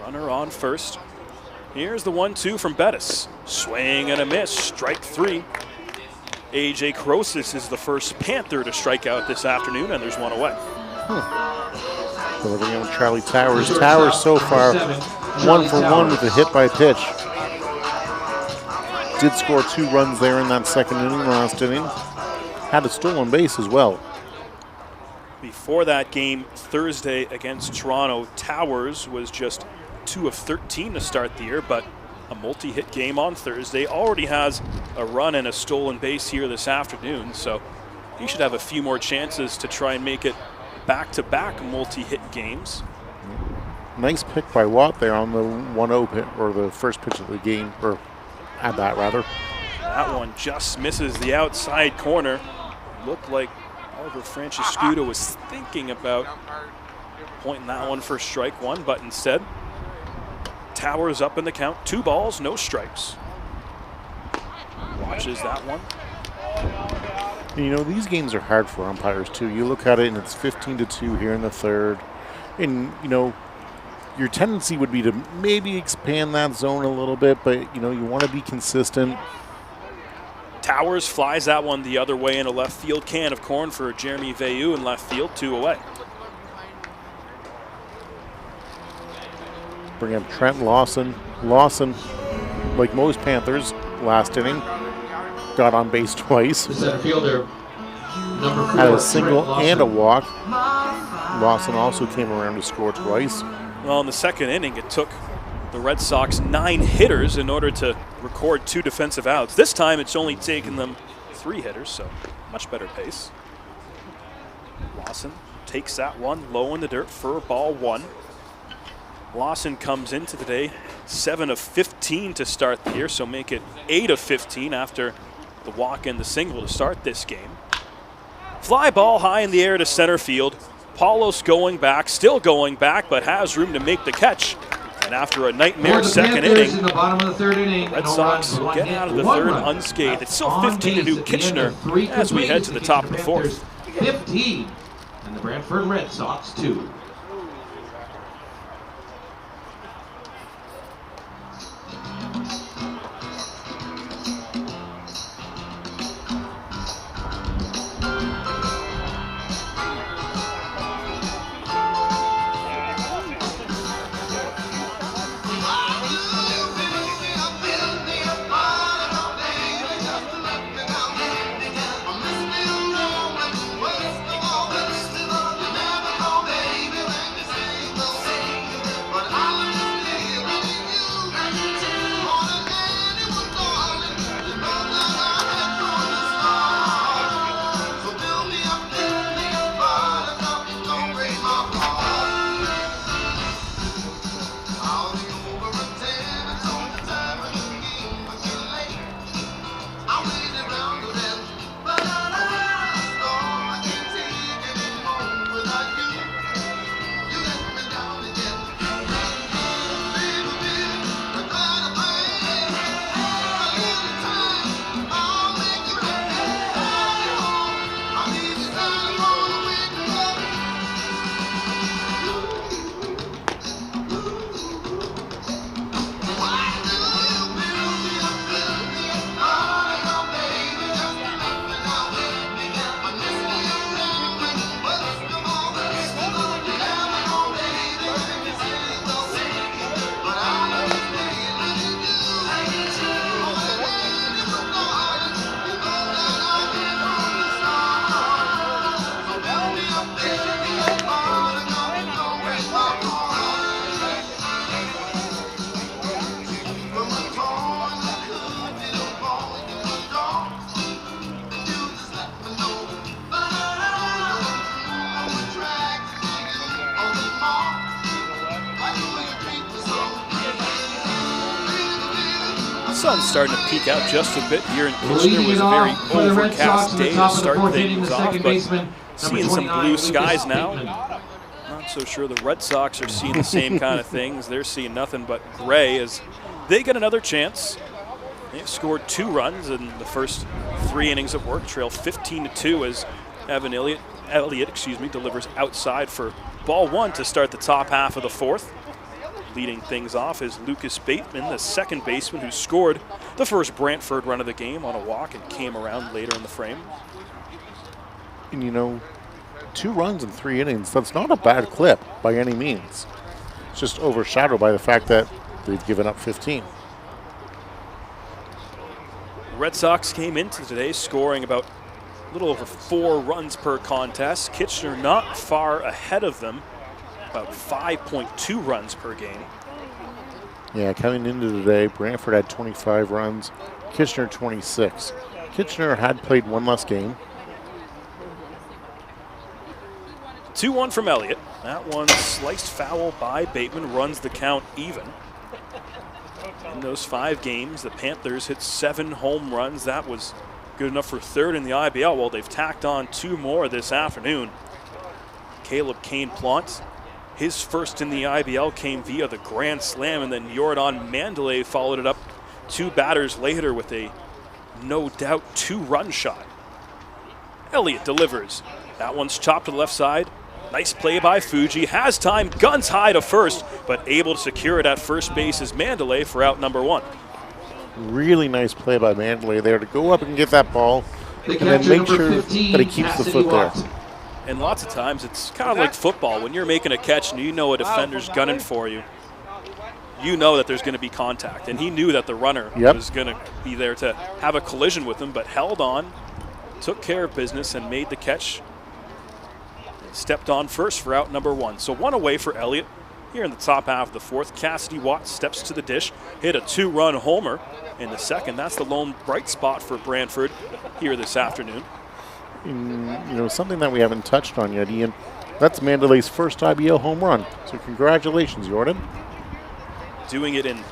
Runner on first. Here's the 1-2 from Bettis. Swing and a miss, strike 3. A.J. Carosis is the first Panther to strike out this afternoon, and there's 1 away. Delivering on Charlie Towers. Towers so far 1 for 1 with a hit by pitch. Did score 2 runs there in that second inning, last inning. Had a stolen base as well. Before that game Thursday against Toronto, Towers was just 2 of 13 to start the year, but a multi-hit game on Thursday. Already has a run and a stolen base here this afternoon, so he should have a few more chances to try and make it back-to-back multi-hit games. Nice pick by Watt there on the 1-0 pitch, or the first pitch of the game, or at bat rather. That one just misses the outside corner. Looked like Oliver Francescudo was thinking about pointing that one for strike 1, but instead Towers up in the count. 2 balls, no strikes. Watches that one. And you know, these games are hard for umpires too. You look at it and it's 15-2 here in the third. And, you know, your tendency would be to maybe expand that zone a little bit, but, you know, you want to be consistent. Towers flies that one the other way in a left field can of corn for Jeremy Veilleux in left field, 2 away. Bring up Trent Lawson. Lawson, like most Panthers, last inning, got on base twice. The center fielder, number 4. Had a single and a walk. Lawson also came around to score twice. Well, in the second inning, it took the Red Sox 9 hitters in order to record 2 defensive outs. This time, it's only taken them 3 hitters, so much better pace. Lawson takes that one low in the dirt for ball 1. Lawson comes into the day 7 of 15 to start the year, so make it 8 of 15 after the walk and the single to start this game. Fly ball high in the air to center field. Paulos going back, still going back, but has room to make the catch. And after a nightmare second inning, in the bottom of the 3rd inning, Red Sox get out of the 3rd unscathed. It's still 15-2 Kitchener as we head to the top of the 4th. 15, and the Brantford Red Sox 2. Sun's starting to peek out just a bit here in Kitchener. It was a very overcast day to start things off, but seeing some blue skies now. Not so sure the Red Sox are seeing the same kind of things. They're seeing nothing but gray as they get another chance. They've scored 2 runs in the first 3 innings of work, trail 15-2 as Evan Elliott delivers outside for ball 1 to start the top half of the 4th. Leading things off is Lucas Bateman, the second baseman who scored the first Brantford run of the game on a walk and came around later in the frame. And you know, 2 runs in 3 innings, that's not a bad clip by any means. It's just overshadowed by the fact that they've given up 15. Red Sox came into today scoring about a little over 4 runs per contest. Kitchener not far ahead of them, about 5.2 runs per game. Yeah, coming into the day, Brantford had 25 runs, Kitchener 26. Kitchener had played 1 less game. 2-1 from Elliott. That one sliced foul by Bateman, runs the count even. In those 5 games, the Panthers hit 7 home runs. That was good enough for 3rd in the IBL. Well, they've tacked on 2 more this afternoon. Caleb Kane-Plant, his first in the IBL came via the grand slam, and then Jordan Mandalay followed it up 2 batters later with a no doubt 2-run shot. Elliott delivers. That one's chopped to the left side. Nice play by Fuji. Has time, guns high to first, but able to secure it at first base is Mandalay for out number 1. Really nice play by Mandalay there to go up and get that ball and then make sure that he keeps the foot there. And lots of times it's kind of like football. When you're making a catch and you know a defender's gunning for you, you know that there's going to be contact. And he knew that the runner was going to be there to have a collision with him, but held on, took care of business, and made the catch. Stepped on first for out number 1. So 1 away for Elliott here in the top half of the 4th. Cassidy Watts steps to the dish, hit a 2-run homer in the 2nd. That's the lone bright spot for Brantford here this afternoon. You know, something that we haven't touched on yet, Ian, That's Mandelay's first IBL home run. So congratulations, Jordan. Doing it in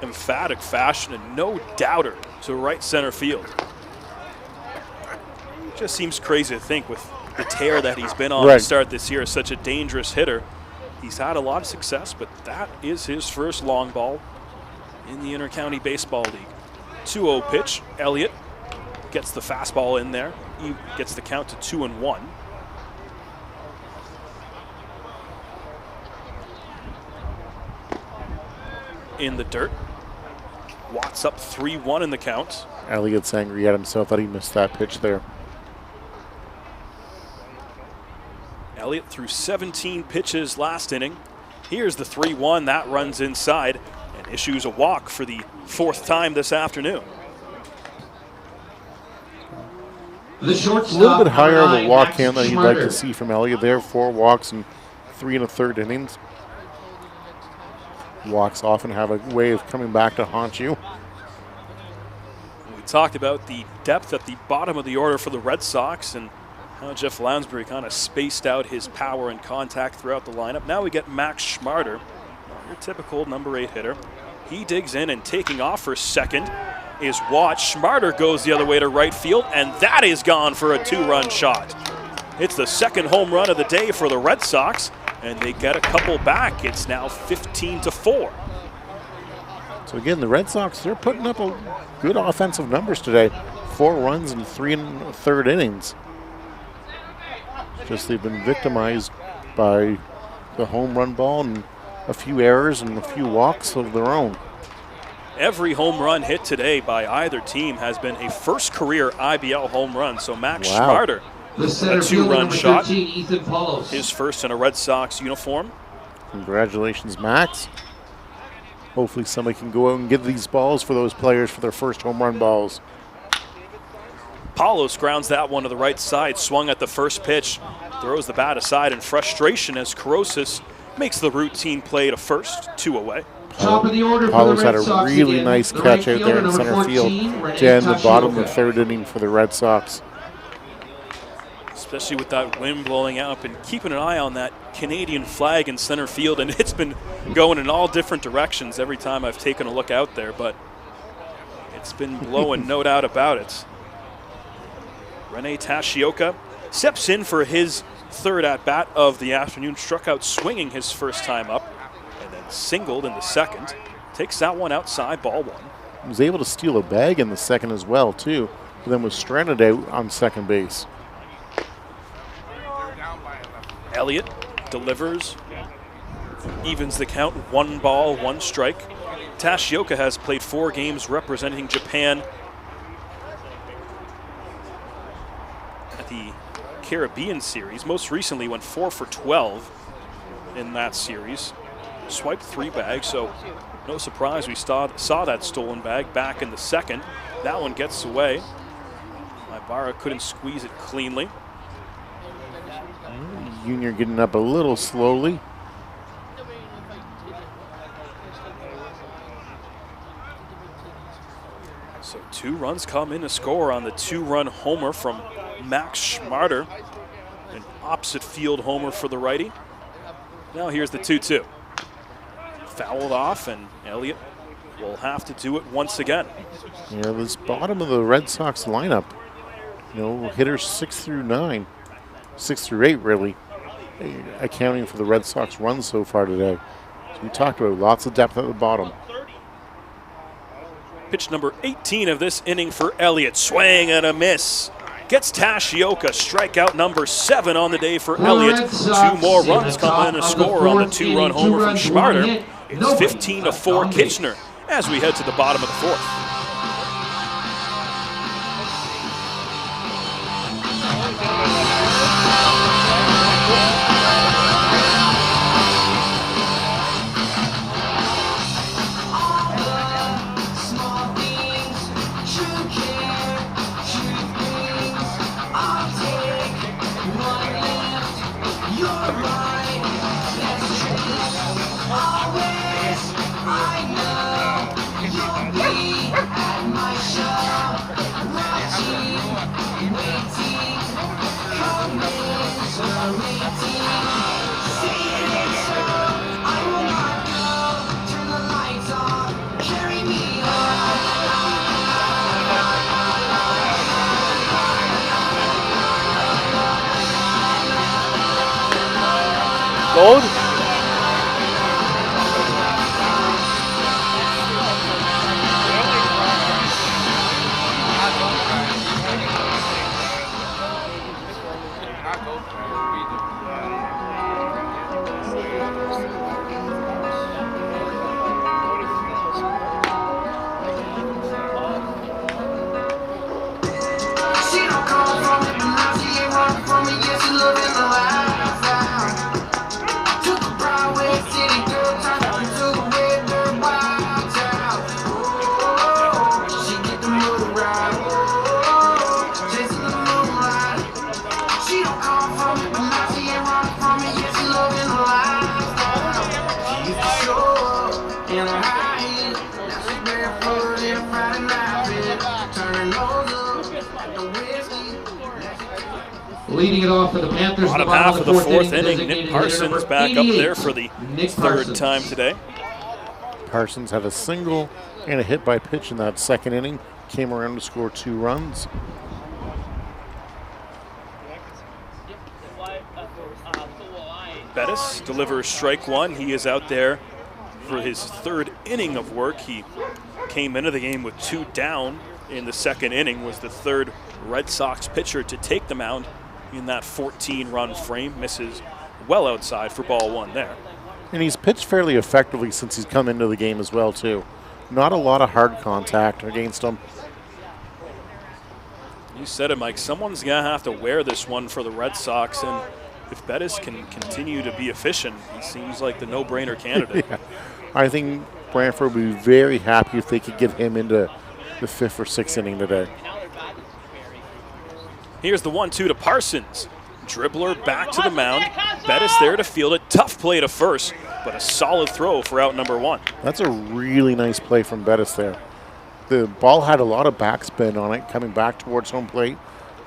emphatic fashion and no doubter to right center field. Just seems crazy to think with the tear that he's been on to start this year as such a dangerous hitter. He's had a lot of success, but that is his first long ball in the Intercounty Baseball League. 2-0 pitch. Elliott gets the fastball in there. He gets the count to 2-1. In the dirt. Watts up 3-1 in the count. Elliott's angry at himself that he missed that pitch there. Elliott threw 17 pitches last inning. Here's the 3-1. That runs inside and issues a walk for the fourth time this afternoon. A little bit higher of a walk count than you'd like to see from Elliott there. 4 walks and 3 1/3 innings. Walks often have a way of coming back to haunt you. We talked about the depth at the bottom of the order for the Red Sox and how Jeff Lansbury kind of spaced out his power and contact throughout the lineup. Now we get Max Schmarter, your typical number 8 hitter. He digs in and taking off for second is Watt. Schmarter goes the other way to right field, and that is gone for a 2-run shot. It's the second home run of the day for the Red Sox, and they get a couple back. It's now 15-4. So again, the Red Sox, they're putting up a good offensive numbers today. 4 runs in 3 1/3 innings. Just they've been victimized by the home run ball and a few errors and a few walks of their own. Every home run hit today by either team has been a first career IBL home run. So Max Schmarter, a 2-run shot, his first in a Red Sox uniform. Congratulations, Max. Hopefully somebody can go out and get these balls for those players for their first home run balls. Paulos grounds that one to the right side, swung at the first pitch, throws the bat aside in frustration as Corrosis makes the routine play to first, 2 away. Top of the order Paulos had a really nice catch out there in center field to end the bottom of the 3rd inning for the Red Sox. Especially with that wind blowing out and keeping an eye on that Canadian flag in center field, and it's been going in all different directions every time I've taken a look out there, but it's been blowing, no doubt about it. Rene Tashioka steps in for his 3rd at-bat of the afternoon, struck out swinging his first time up, and then singled in the 2nd. Takes that one outside, ball 1. He was able to steal a bag in the 2nd as well, too, but then was stranded out on second base. Elliott delivers, evens the count, 1 ball, 1 strike. Tashioka has played 4 games representing Japan at the Caribbean Series. Most recently went 4 for 12 in that series. Swiped 3 bags, so no surprise we saw that stolen bag back in the 2nd. That one gets away. Ibarra couldn't squeeze it cleanly. Junior getting up a little slowly. So 2 runs come in to score on the 2-run homer from Max Schmarter. An opposite field homer for the righty. Now here's the 2-2. Fouled off, and Elliott will have to do it once again. Yeah, this bottom of the Red Sox lineup, you know, hitters 6 through 9, 6 through 8 really, accounting for the Red Sox runs so far today. So we talked about lots of depth at the bottom. Pitch number 18 of this inning for Elliott. Swing and a miss. Gets Tashioka. Strikeout number 7 on the day for Elliott. 2 more runs come in to score on the 2-run homer from Schmarter. It's 15-4 Kitchener as we head to the bottom of the 4th. Gold? Leading it off for the Panthers. Bottom half of the fourth inning, Nick Parsons back up there for the third time today. Parsons had a single and a hit by pitch in that second inning. Came around to score 2 runs. Bettis delivers strike one. He is out there for his third inning of work. He came into the game with 2 down in the second inning, was the third Red Sox pitcher to take the mound in that 14-run frame. Misses well outside for ball 1 there. And he's pitched fairly effectively since he's come into the game as well, too. Not a lot of hard contact against him. You said it, Mike. Someone's going to have to wear this one for the Red Sox, and if Bettis can continue to be efficient, he seems like the no-brainer candidate. Yeah. I think Brantford would be very happy if they could get him into the 5th or 6th inning today. Here's the 1-2 to Parsons. Dribbler back to the mound. Bettis there to field it. Tough play to first, but a solid throw for out number 1. That's a really nice play from Bettis there. The ball had a lot of backspin on it coming back towards home plate.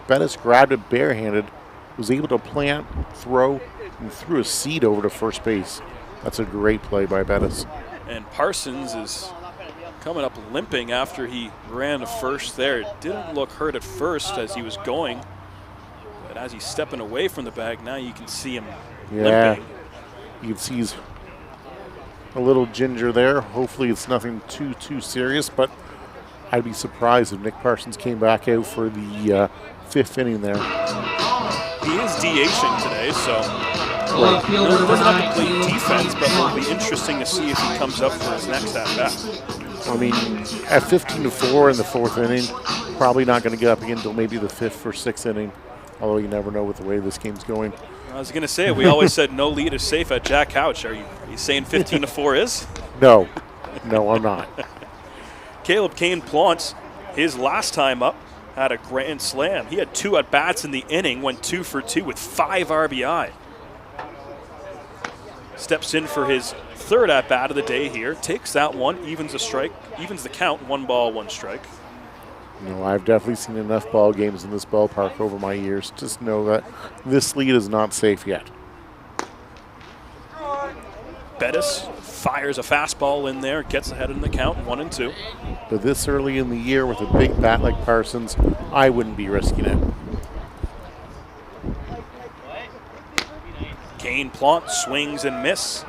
Bettis grabbed it barehanded, was able to plant, throw, and threw a seed over to first base. That's a great play by Bettis. And Parsons is coming up limping after he ran to first there. It didn't look hurt at first as he was going, but as he's stepping away from the bag, now you can see him limping. You can see he's a little ginger there. Hopefully it's nothing too serious, but I'd be surprised if Nick Parsons came back out for the 5th inning there. He is DHing today, so he doesn't have to play defense, but it'll be interesting to see if he comes up for his next at-bat. I mean, at 15-4 in the 4th inning, probably not going to get up again until maybe the 5th or 6th inning, although you never know with the way this game's going. I was going to say, we always said no lead is safe at Jack Couch. Are you saying 15-4 is? No, I'm not. Caleb Kane Plants, his last time up, had a grand slam. He had 2 at-bats in the inning, went 2 for 2 with 5 RBI. Steps in for his 3rd at-bat of the day here, takes that one, evens the count, 1 ball, 1 strike. No, I've definitely seen enough ball games in this ballpark over my years. Just know that this lead is not safe yet. Bettis fires a fastball in there, gets ahead in the count, 1-2. But this early in the year with a big bat like Parsons, I wouldn't be risking it. Kane Plant swings and miss.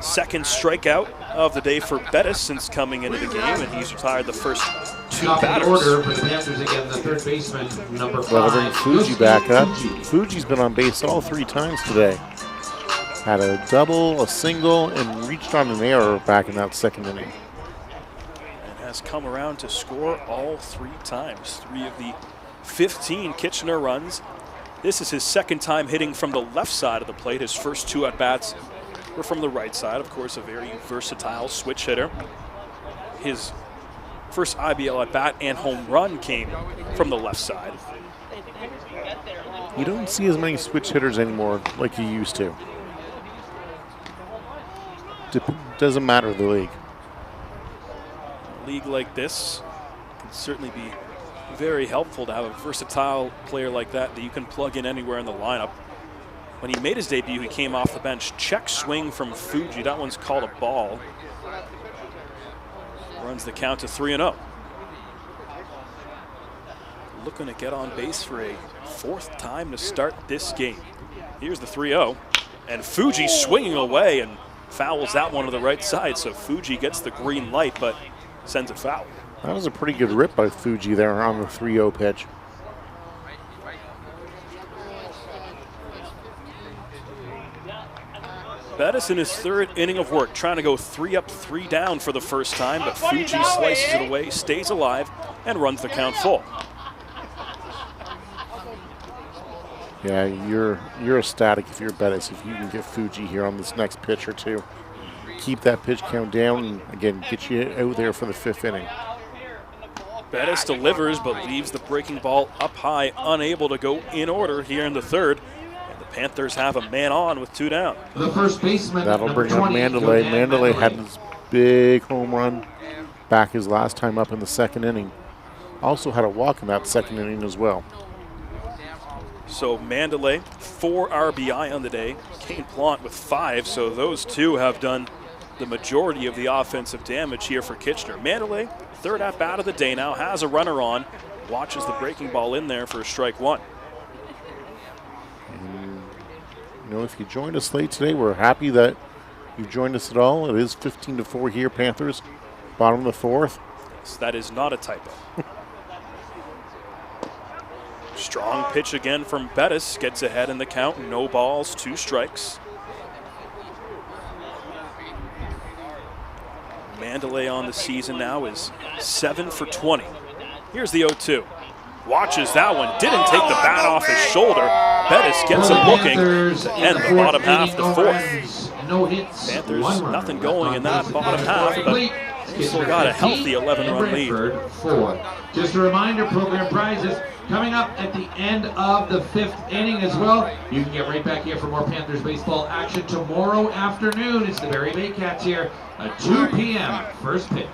Second strikeout of the day for Bettis since coming into the game, and he's retired the first 2 batters. Order for the Panthers again, the 3rd baseman, number 5. Well, bring Fuji back up. Fuji's been on base all 3 times today. Had a double, a single, and reached on an error back in that 2nd inning. And has come around to score all 3 times. 3 of the 15 Kitchener runs. This is his 2nd time hitting from the left side of the plate. His first 2 at-bats were from the right side. Of course, a very versatile switch hitter. His first IBL at-bat and home run came from the left side. You don't see as many switch hitters anymore like you used to. Doesn't matter the league. A league like this can certainly be very helpful to have a versatile player like that you can plug in anywhere in the lineup. When he made his debut, he came off the bench. Check swing from Fuji. That one's called a ball. Runs the count to 3-0. Looking to get on base for a fourth time to start this game. Here's the 3-0. And Fuji swinging away and fouls that one to the right side. So Fuji gets the green light, but sends it foul. That was a pretty good rip by Fuji there on the 3-0 pitch. Bettis in his third inning of work, trying to go 3 up, 3 down for the first time, but Fuji slices it away, stays alive, and runs the count full. Yeah, you're ecstatic if you're Bettis if you can get Fuji here on this next pitch or two. Keep that pitch count down and, again, get you out there for the 5th inning. Bettis delivers, but leaves the breaking ball up high, unable to go in order here in the third. And the Panthers have a man on with 2 down. The first baseman. That'll bring up Mandalay. Mandalay had his big home run back his last time up in the 2nd inning. Also had a walk in that 2nd inning as well. So Mandalay, 4 RBI on the day. Kane Plant with 5, so those two have done the majority of the offensive damage here for Kitchener. Mandalay, 3rd at bat of the day now, has a runner on, watches the breaking ball in there for strike 1. And, you know, if you joined us late today, we're happy that you joined us at all. It is 15-4 here, Panthers, bottom of the 4th. So that is not a typo. Strong pitch again from Bettis, gets ahead in the count, no balls, 2 strikes. Mandalay on the season now is 7 for 20. Here's the 0-2. Watches that one, didn't take the bat off his shoulder. Bettis gets him looking to end the bottom half, the 4th. No hits. Panthers, nothing going in that bottom half, but still got a healthy 11-run lead. 4. Just a reminder, program prizes coming up at the end of the 5th inning as well. You can get right back here for more Panthers baseball action tomorrow afternoon. It's the Barrie Bay Cats here at 2 p.m. First pitch.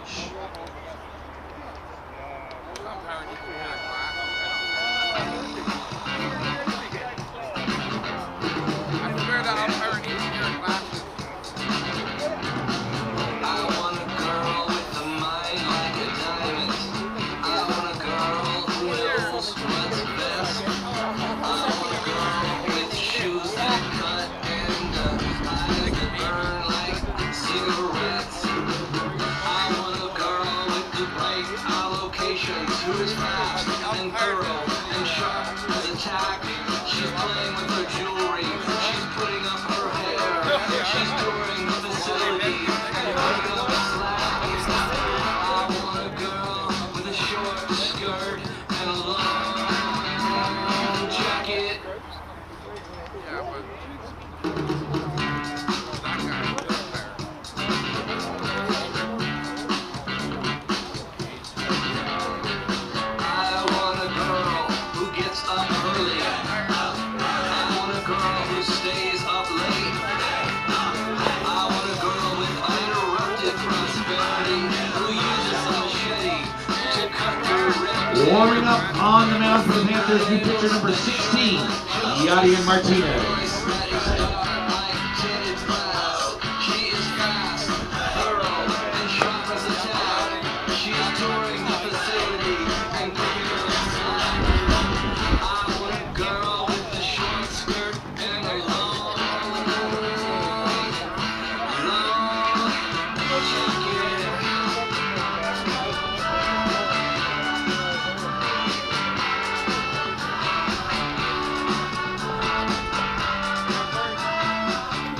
She's playing with her jewelry. She's putting up her hair. She's touring the facility and putting up a slab. I want a girl with a short skirt and a long jacket. I want a girl who gets up early. I want a girl who stays up late. I want a girl with uninterrupted prosperity who uses a machete to cut through red. Warming up on the mound for the Panthers, new pitcher number 16, Joudrey Martinez.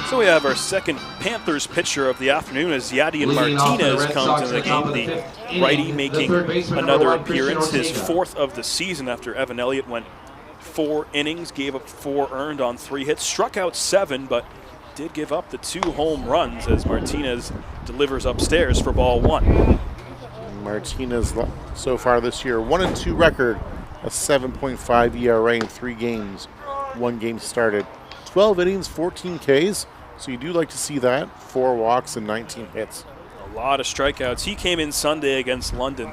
So we have our second Panthers pitcher of the afternoon as Joudrey Martinez comes in the game. The righty making another appearance, his 4th of the season after Evan Elliott went 4 innings, gave up 4 earned on 3 hits, struck out 7, but did give up the 2 home runs as Martinez delivers upstairs for ball 1. Martinez so far this year, 1-2 record, a 7.5 ERA in 3 games, 1 game started. 12 innings, 14 Ks, so you do like to see that. 4 walks and 19 hits. A lot of strikeouts. He came in Sunday against London,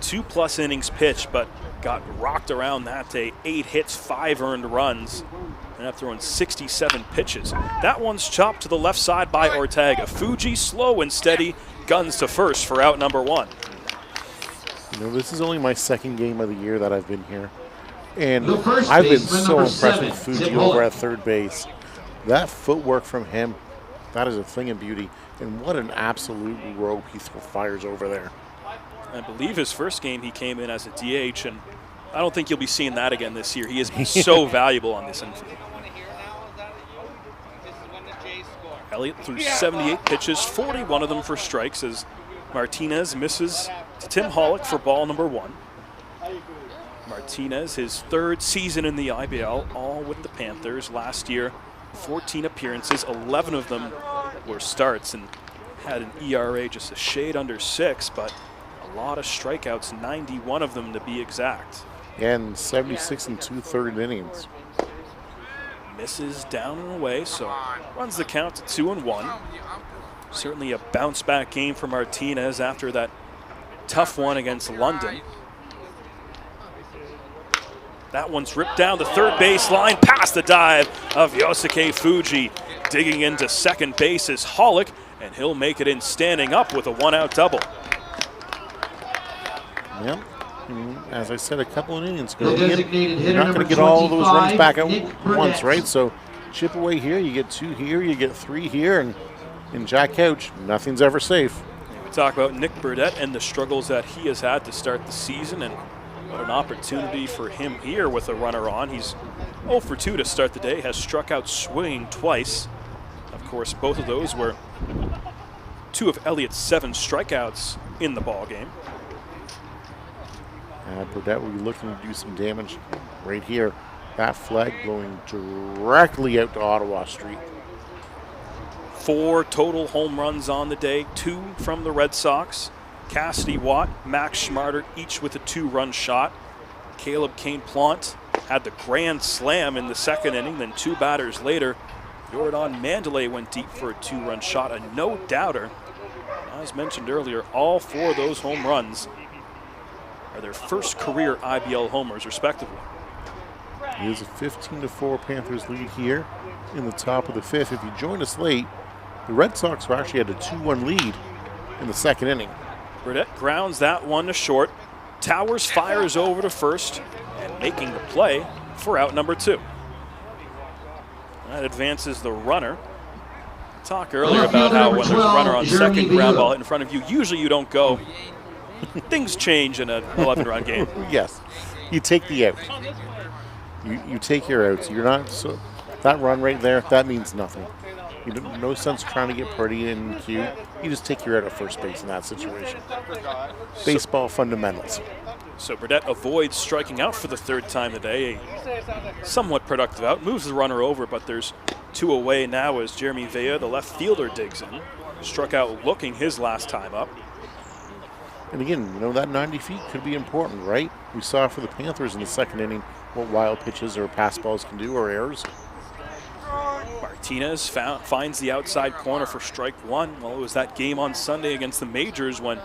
2+ innings pitched, but got rocked around that day. 8 hits, 5 earned runs. Ended up throwing 67 pitches. That one's chopped to the left side by Ortega. Fuji slow and steady, guns to first for out number 1. You know, this is only my second game of the year that I've been here. And I've been so impressed with Fuji over at third base. That footwork from him, that is a thing of beauty. And what an absolute rope he fires over there. I believe his first game he came in as a DH, and I don't think you'll be seeing that again this year. He has been so valuable on this infield. Elliott threw 78 pitches, 41 of them for strikes as Martinez misses to Tim Hollick for ball number 1. Martinez, his 3rd season in the IBL, all with the Panthers. Last year, 14 appearances, 11 of them were starts, and had an ERA just a shade under 6, but a lot of strikeouts, 91 of them to be exact. And 76 and 2/3 innings. Misses down and away, so runs the count to 2-1. Certainly a bounce back game for Martinez after that tough one against London. That one's ripped down the third base line past the dive of Yosuke Fuji. Digging into second base is Hollick, and he'll make it in standing up with a 1-out double. Yep. As I said a couple of innings ago, you're not going to get all of those runs back at once, right? So chip away here, you get 2 here, you get 3 here, and in Jack Couch, nothing's ever safe. We talk about Nick Burdett and the struggles that he has had to start the season, and what an opportunity for him here with a runner on. He's 0 for 2 to start the day, has struck out swinging twice. Of course, both of those were 2 of Elliott's 7 strikeouts in the ball game. Burdett will be looking to do some damage right here. That flag blowing directly out to Ottawa Street. 4 total home runs on the day, 2 from the Red Sox. Cassidy Watt, Max Schmarter, each with a 2-run shot. Caleb Kane-Plant had the grand slam in the second inning. Then 2 batters later, Jordan Mandalay went deep for a 2-run shot, a no-doubter. As mentioned earlier, all 4 of those home runs are their first career IBL homers, respectively. It is a 15-4 Panthers lead here in the top of the 5th. If you joined us late, the Red Sox actually had a 2-1 lead in the second inning. Burdett grounds that one to short. Towers fires over to first and making the play for out number 2. That advances the runner. Talk earlier about how when there's a runner on second, ground ball hit in front of you, usually you don't go. Things change in an 11-run game. Yes, you take the out. You take your outs. You're not so that run right there. That means nothing. You don't, no sense trying to get pretty and cute. You just take your out at first base in that situation. Baseball fundamentals. So Burdett avoids striking out for the 3rd time today. A somewhat productive out. Moves the runner over, but there's 2 away now as Jeremy Vea, the left fielder, digs in. Struck out looking his last time up. And again, you know, that 90 feet could be important, right? We saw for the Panthers in the second inning what wild pitches or pass balls can do, or errors. Martinez finds the outside corner for strike 1. Well, it was that game on Sunday against the Majors when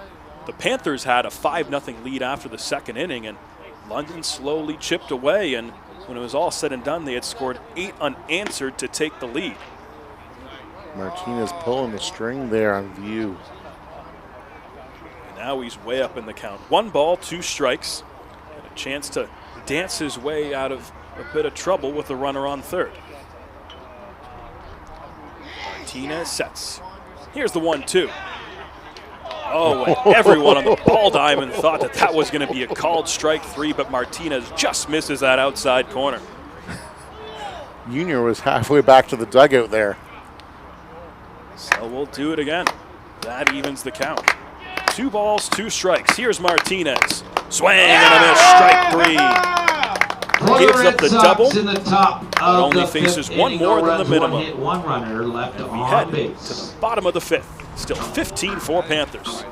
the Panthers had a 5-0 lead after the second inning, and London slowly chipped away, and when it was all said and done, they had scored 8 unanswered to take the lead. Martinez pulling the string there on view. And now he's way up in the count. 1 ball, 2 strikes, and a chance to dance his way out of a bit of trouble with the runner on third. Martinez sets. Here's the 1-2. Oh, and everyone on the ball diamond thought that that was going to be a called strike 3, but Martinez just misses that outside corner. Junior was halfway back to the dugout there. So we'll do it again. That evens the count. 2 balls, 2 strikes. Here's Martinez. Swing and a miss, strike 3. Gives up the double, in the top but only faces 1 more than the minimum. Hit, 1 runner left We on head base. to the bottom of the 5th. Still 15-4 Panthers.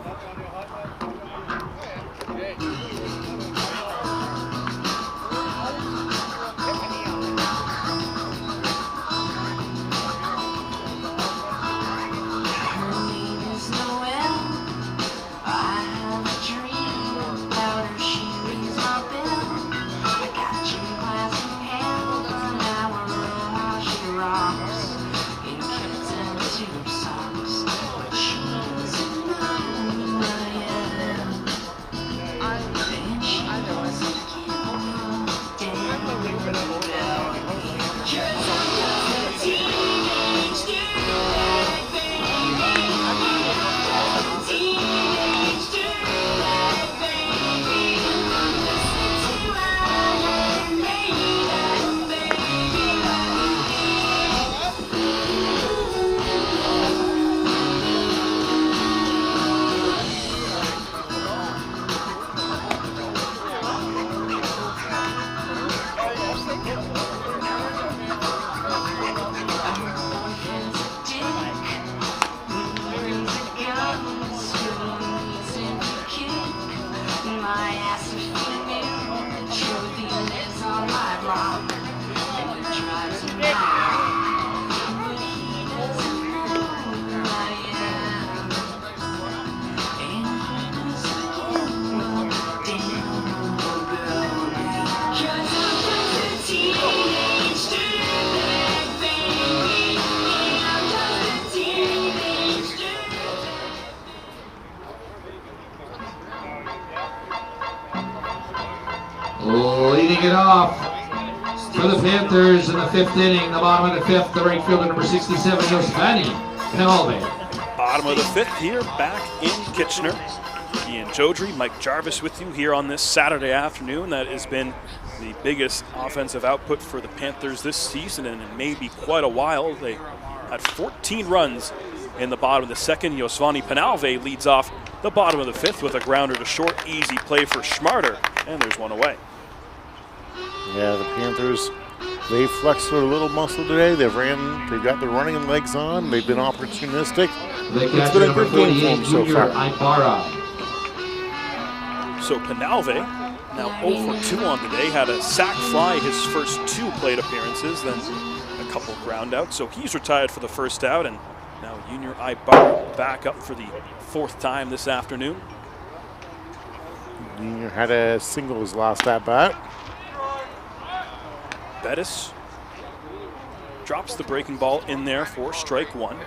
Leading it off for the Panthers in the 5th inning, the bottom of the 5th, the right fielder number 67, Joudrey. Bottom of the 5th here, back in Kitchener. Ian Joudrey, Mike Gervais with you here on this Saturday afternoon. That has been the biggest offensive output for the Panthers this season, and in maybe quite a while. They had 14 runs in the bottom of the 2nd. Joudrey Panalve leads off the bottom of the 5th with a grounder to short. Easy play for Schmarter, and there's one away. Yeah, the Panthers, they flexed their little muscle today. They've got their running legs on. They've been opportunistic. It's been a good game for them so far. So Panalve, now 0 for 2 on the day, had a sac fly his first 2 plate appearances, then a couple ground outs. So he's retired for the first out, and now Junior Ibarra back up for the 4th time this afternoon. Junior had a single his last at bat. Bettis drops the breaking ball in there for strike 1.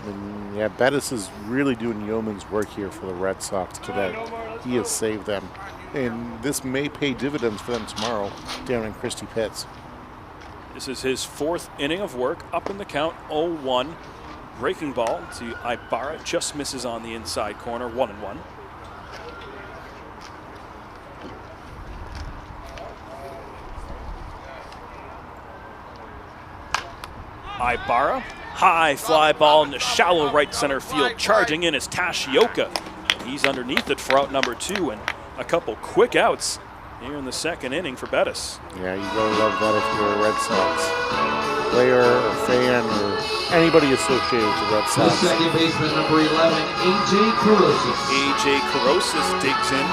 And yeah, Bettis is really doing yeoman's work here for the Red Sox today. He has saved them. And this may pay dividends for them tomorrow down in Christie Pitts. This is his 4th inning of work, up in the count, 0-1. Breaking ball to Ibarra, just misses on the inside corner, 1-1. Ibarra, high fly ball in the shallow right center field. Charging in is Tashioka. He's underneath it for out number 2, and a couple quick outs here in the 2nd inning for Bettis. Yeah, you gotta love that if you're a Red Sox player or fan or anybody associated with the Red Sox. The second baseman, number 11, A.J. Carosis. A.J. Carosis digs in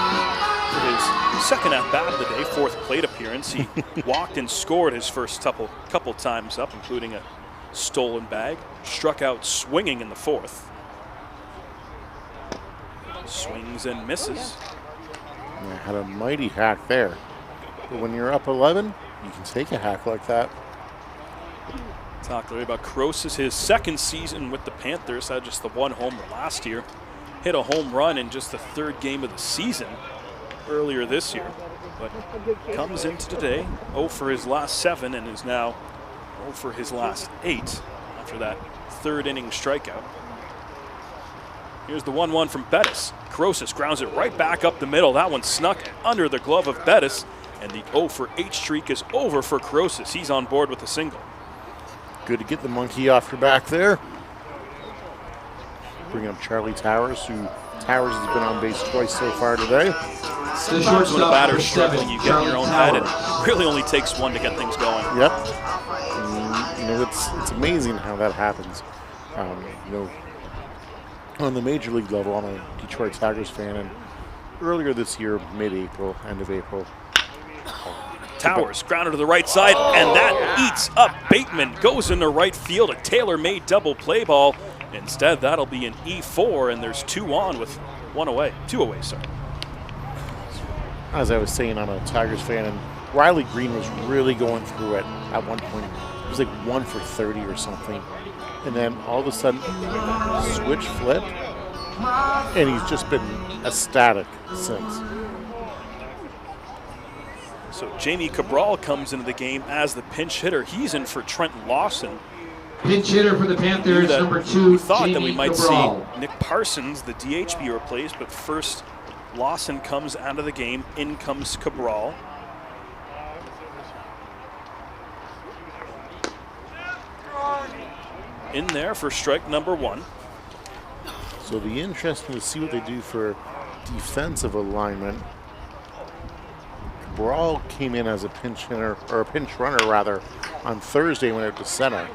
for his 2nd at-bat of the day, 4th plate appearance. He walked and scored his first couple times up, including a stolen bag. Struck out swinging in the 4th. Swings and misses. Yeah, had a mighty hack there. But when you're up 11, you can take a hack like that. Talked earlier about Carosis, his 2nd season with the Panthers, had just the 1 homer last year. Hit a home run in just the 3rd game of the season earlier this year. But comes into today 0 for his last 7 and is now 0 for his last 8 after that 3rd inning strikeout. Here's the 1-1 from Bettis. Carosis grounds it right back up the middle. That one snuck under the glove of Bettis, and the 0 for 8 streak is over for Carosis. He's on board with a single. Good to get the monkey off your back there. Bring up Charlie Towers, who Towers has been on base twice so far today. Sometimes when a batter's struggling, you get in your own head, and it really only takes one to get things going. Yep. And, you know, it's amazing how that happens. You know, on the major league level, I'm a Detroit Tigers fan, and earlier this year, mid-April, end of April, Towers grounded to the right side, and that eats up Bateman. Goes into right field, a tailor-made double play ball. Instead, that'll be an E4, and there's 2 on with 1 away. 2 away, sorry. As I was saying, I'm a Tigers fan, and Riley Green was really going through it at one point. It was like 1 for 30 or something. And then all of a sudden, switch flipped, and he's just been ecstatic since. So Jamie Cabral comes into the game as the pinch hitter. He's in for Trent Lawson. Pinch hitter for the Panthers, number 2, We thought Jamie that we might Cabral. see Nick Parsons, the DH, be replaced, but first Lawson comes out of the game. In comes Cabral. In there for strike number 1. So it'll be interesting to see what they do for defensive alignment. Cabral came in as a pinch hitter, or a pinch runner rather, on Thursday when out to center.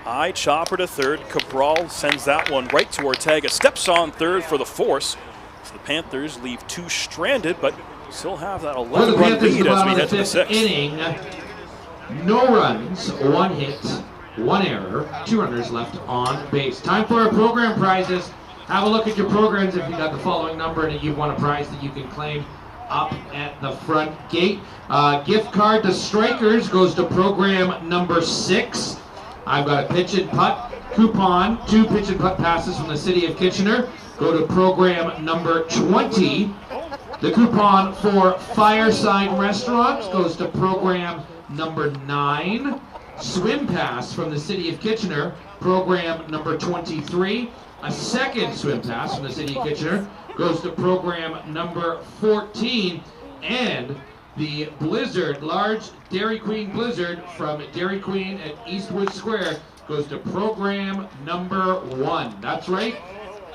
High chopper to third. Cabral sends that one right to Ortega. Steps on third for the force. So the Panthers leave 2 stranded, but still have that 11-run lead as we head to the 6th. Inning, no runs, 1 hit, 1 error, 2 runners left on base. Time for our program prizes. Have a look at your programs if you got the following number and you won a prize that you can claim up at the front gate. Gift card to Strikers goes to program number 6. I've got a pitch and putt coupon, 2 pitch and putt passes from the city of Kitchener. Go to program number 20. The coupon for Fireside Restaurants goes to program number 9. Swim pass from the city of Kitchener, program number 23. A second swim pass from the city of Kitchener goes to program number 14. And the Blizzard, large Dairy Queen Blizzard from Dairy Queen at Eastwood Square goes to program number 1. That's right.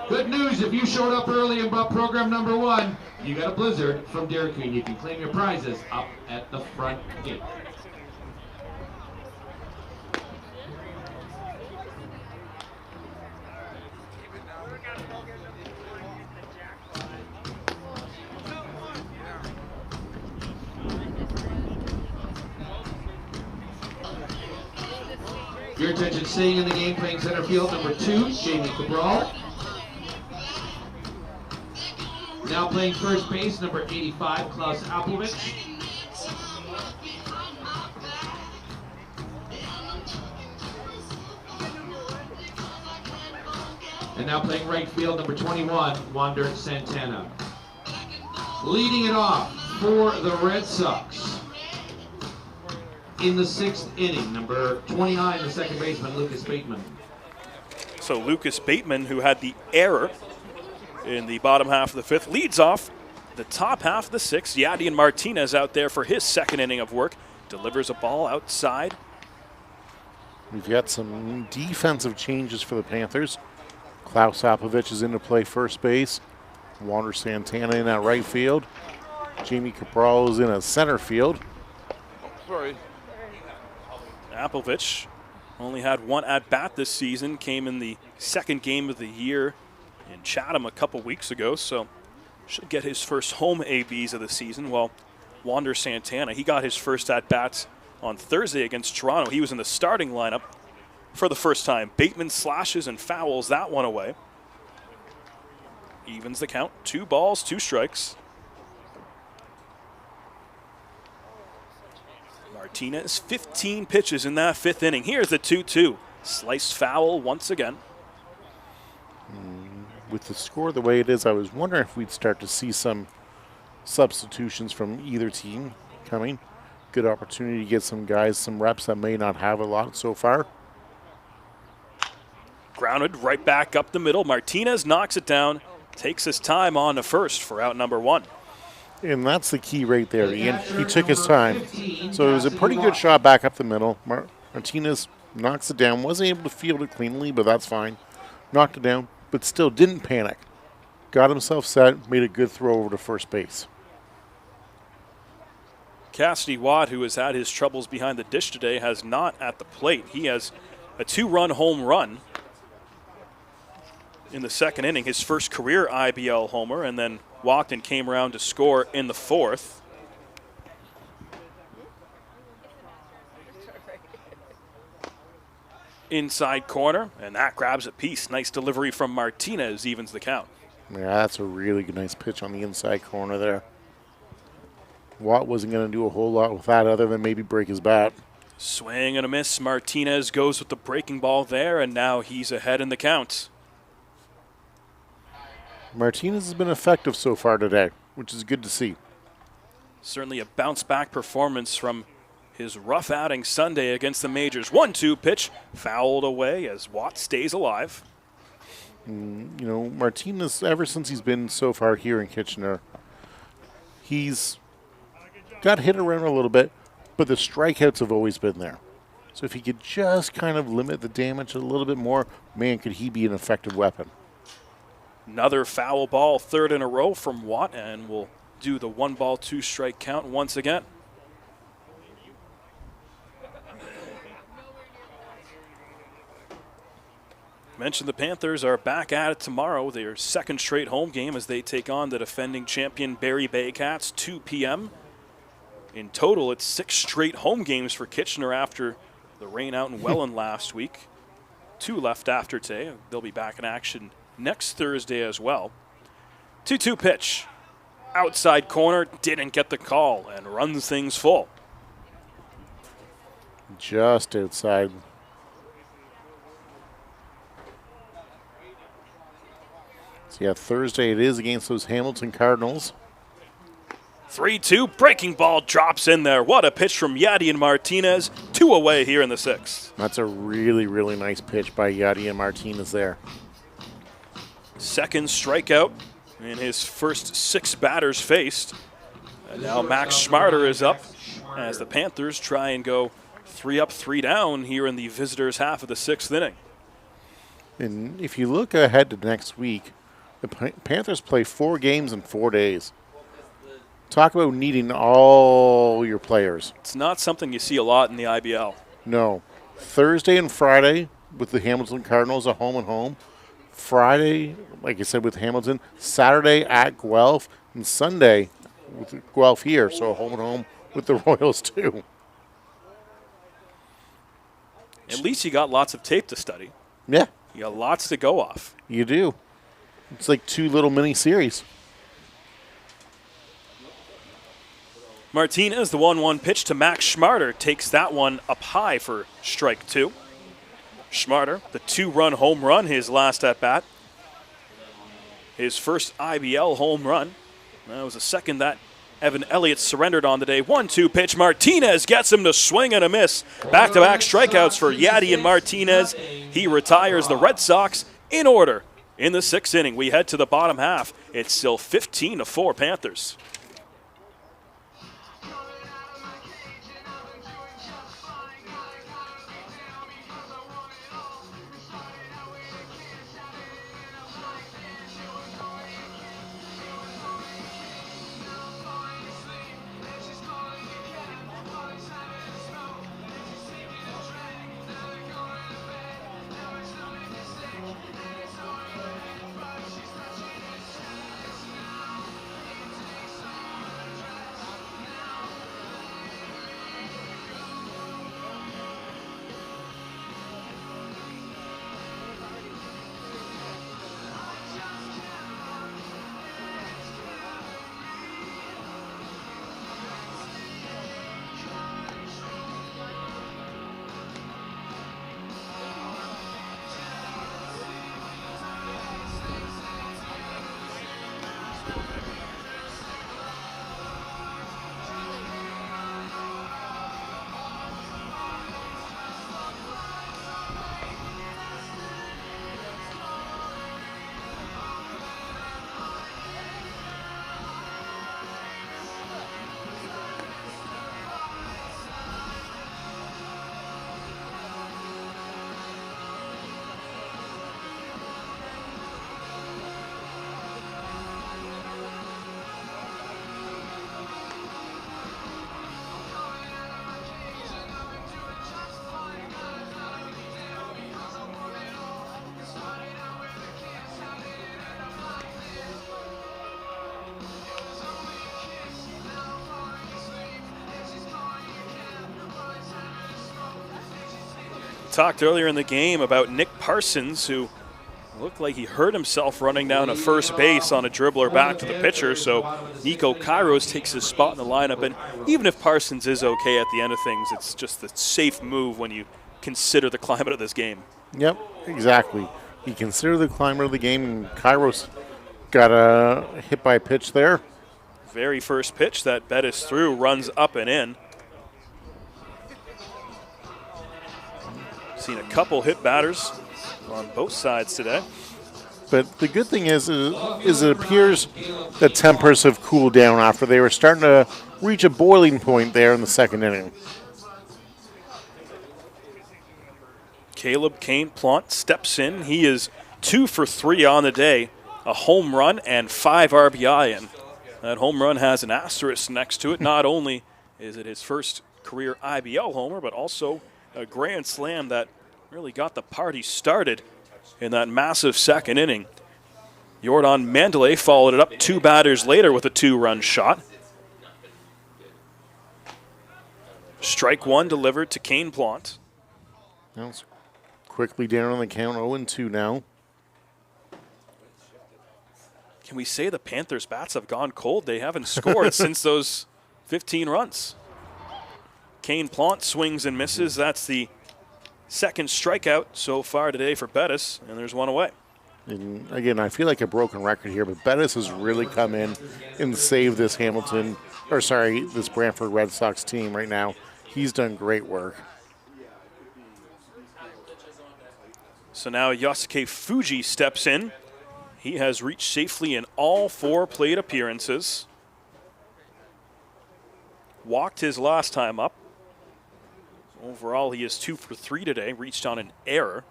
Good news, if you showed up early and bought program number 1, you got a Blizzard from Dairy Queen. You can claim your prizes up at the front gate. Your attention, staying in the game, playing center field, number 2, Jamie Cabral. Now playing first base, number 85, Klaus Appelwich. And now playing right field, number 21, Wander Santana. Leading it off for the Red Sox in the 6th inning, number 29, the second baseman, Lucas Bateman. So Lucas Bateman, who had the error in the bottom half of the 5th, leads off the top half of the 6th. Yadian Martinez out there for his 2nd inning of work. Delivers a ball outside. We've got some defensive changes for the Panthers. Klaus Appelwich is in to play first base. Wander Santana in at right field. Jamie Cabral is in at center field. Sorry. Appelwich only had 1 at-bat this season, came in the 2nd game of the year in Chatham a couple weeks ago, so should get his first home ABs of the season, while Wander Santana, he got his first at-bats on Thursday against Toronto. He was in the starting lineup for the first time. Bateman slashes and fouls that one away. Evens the count, 2 balls, 2 strikes. Martinez, 15 pitches in that 5th inning. Here's the 2-2. Sliced foul once again. With the score the way it is, I was wondering if we'd start to see some substitutions from either team coming. Good opportunity to get some guys some reps that may not have a lot so far. Grounded right back up the middle. Martinez knocks it down, takes his time on to first for out number 1. And that's the key right there. He took his time. So it was a pretty good shot back up the middle. Martinez knocks it down. Wasn't able to field it cleanly, but that's fine. Knocked it down, but still didn't panic. Got himself set, made a good throw over to first base. Cassidy Watt, who has had his troubles behind the dish today, has not at the plate. He has a 2-run home run in the 2nd inning, his first career IBL homer, and then walked and came around to score in the 4th. Inside corner, and that grabs a piece. Nice delivery from Martinez, evens the count. Yeah, that's a really good, nice pitch on the inside corner there. Watt wasn't going to do a whole lot with that other than maybe break his bat. Swing and a miss. Martinez goes with the breaking ball there, and now he's ahead in the count. Martinez has been effective so far today, which is good to see. Certainly a bounce-back performance from his rough outing Sunday against the Majors. 1-2 pitch fouled away as Watt stays alive. You know, Martinez, ever since he's been so far here in Kitchener, he's got hit around a little bit, but the strikeouts have always been there. So if he could just kind of limit the damage a little bit more, man, could he be an effective weapon. Another foul ball, third in a row from Watt, and we'll do the 1-ball, 2-strike count once again. Mentioned the Panthers are back at it tomorrow. Their second straight home game as they take on the defending champion Barrie Baycats, 2 p.m. In total, it's 6 straight home games for Kitchener after the rain out in Welland last week. 2 left after today. They'll be back in action next Thursday as well. 2-2 pitch. Outside corner, didn't get the call and runs things full. Just outside. So yeah, Thursday it is against those Hamilton Cardinals. 3-2, breaking ball drops in there. What a pitch from Yadi and Martinez. 2 away here in the 6th. That's a really, really nice pitch by Yadi and Martinez there. Second strikeout in his first 6 batters faced. And now Max Schmarter is up as the Panthers try and go 3 up, 3 down here in the visitors' half of the 6th inning. And if you look ahead to next week, the Panthers play 4 games in 4 days. Talk about needing all your players. It's not something you see a lot in the IBL. No. Thursday and Friday with the Hamilton Cardinals at home and home. Friday, like I said, with Hamilton. Saturday at Guelph. And Sunday with Guelph here. So home and home with the Royals too. At least you got lots of tape to study. Yeah. You got lots to go off. You do. It's like 2 little mini series. Martinez, the 1-1 pitch to Max Schmarter, takes that one up high for strike 2. Schmarter, the 2-run home run, his last at bat. His first IBL home run. That was the second that Evan Elliott surrendered on the day. 1-2 pitch. Martinez gets him to swing and a miss. Back-to-back strikeouts for Yadi and Martinez. He retires the Red Sox in order in the 6th inning. We head to the bottom half. It's still 15-4 Panthers. Talked earlier in the game about Nick Parsons, who looked like he hurt himself running down to first base on a dribbler back to the pitcher. So Nico Kairos takes his spot in the lineup. And even if Parsons is okay at the end of things, it's just the safe move when you consider the climate of this game. Yep, exactly. You consider the climate of the game, and Kairos got a hit by pitch there. Very first pitch that Bettis threw runs up and in. Seen a couple hit batters on both sides today. But the good thing is it appears that tempers have cooled down after they were starting to reach a boiling point there in the second inning. Caleb Kane Plant steps in. He is 2 for 3 on the day. A home run and 5 RBI. And that home run has an asterisk next to it. Not only is it his first career IBL homer, but also a grand slam that really got the party started in that massive second inning. Jordan Mandalay followed it up 2 batters later with a 2-run shot. Strike 1 delivered to Kane Plant. Now it's quickly down on the count, 0-2 now. Can we say the Panthers' bats have gone cold? They haven't scored since those 15 runs. Kane Plant swings and misses. That's the second strikeout so far today for Bettis, and there's one away. And again, I feel like a broken record here, but Bettis has really come in and saved this this Brantford Red Sox team right now. He's done great work. So now Yosuke Fuji steps in. He has reached safely in all 4 plate appearances. Walked his last time up. Overall, he is 2 for 3 today, reached on an error.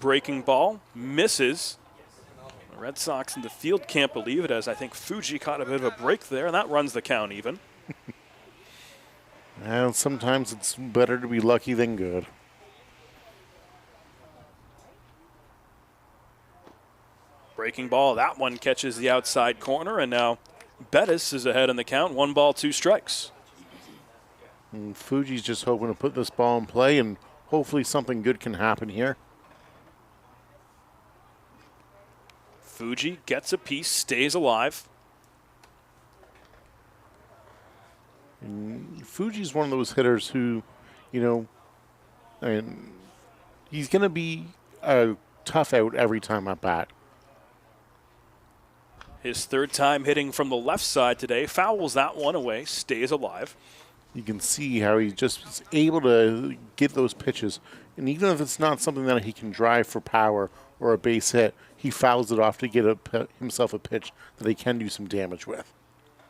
Breaking ball, misses. The Red Sox in the field can't believe it, as I think Fuji caught a bit of a break there, and that runs the count even. And sometimes it's better to be lucky than good. Breaking ball, that one catches the outside corner, and now Bettis is ahead in the count, 1 ball, 2 strikes. And Fuji's just hoping to put this ball in play, and hopefully something good can happen here. Fuji gets a piece, stays alive. And Fuji's one of those hitters who, and he's going to be a tough out every time at bat. His 3rd time hitting from the left side today, fouls that one away, stays alive. You can see how he just is able to get those pitches. And even if it's not something that he can drive for power or a base hit, he fouls it off to get himself a pitch that he can do some damage with.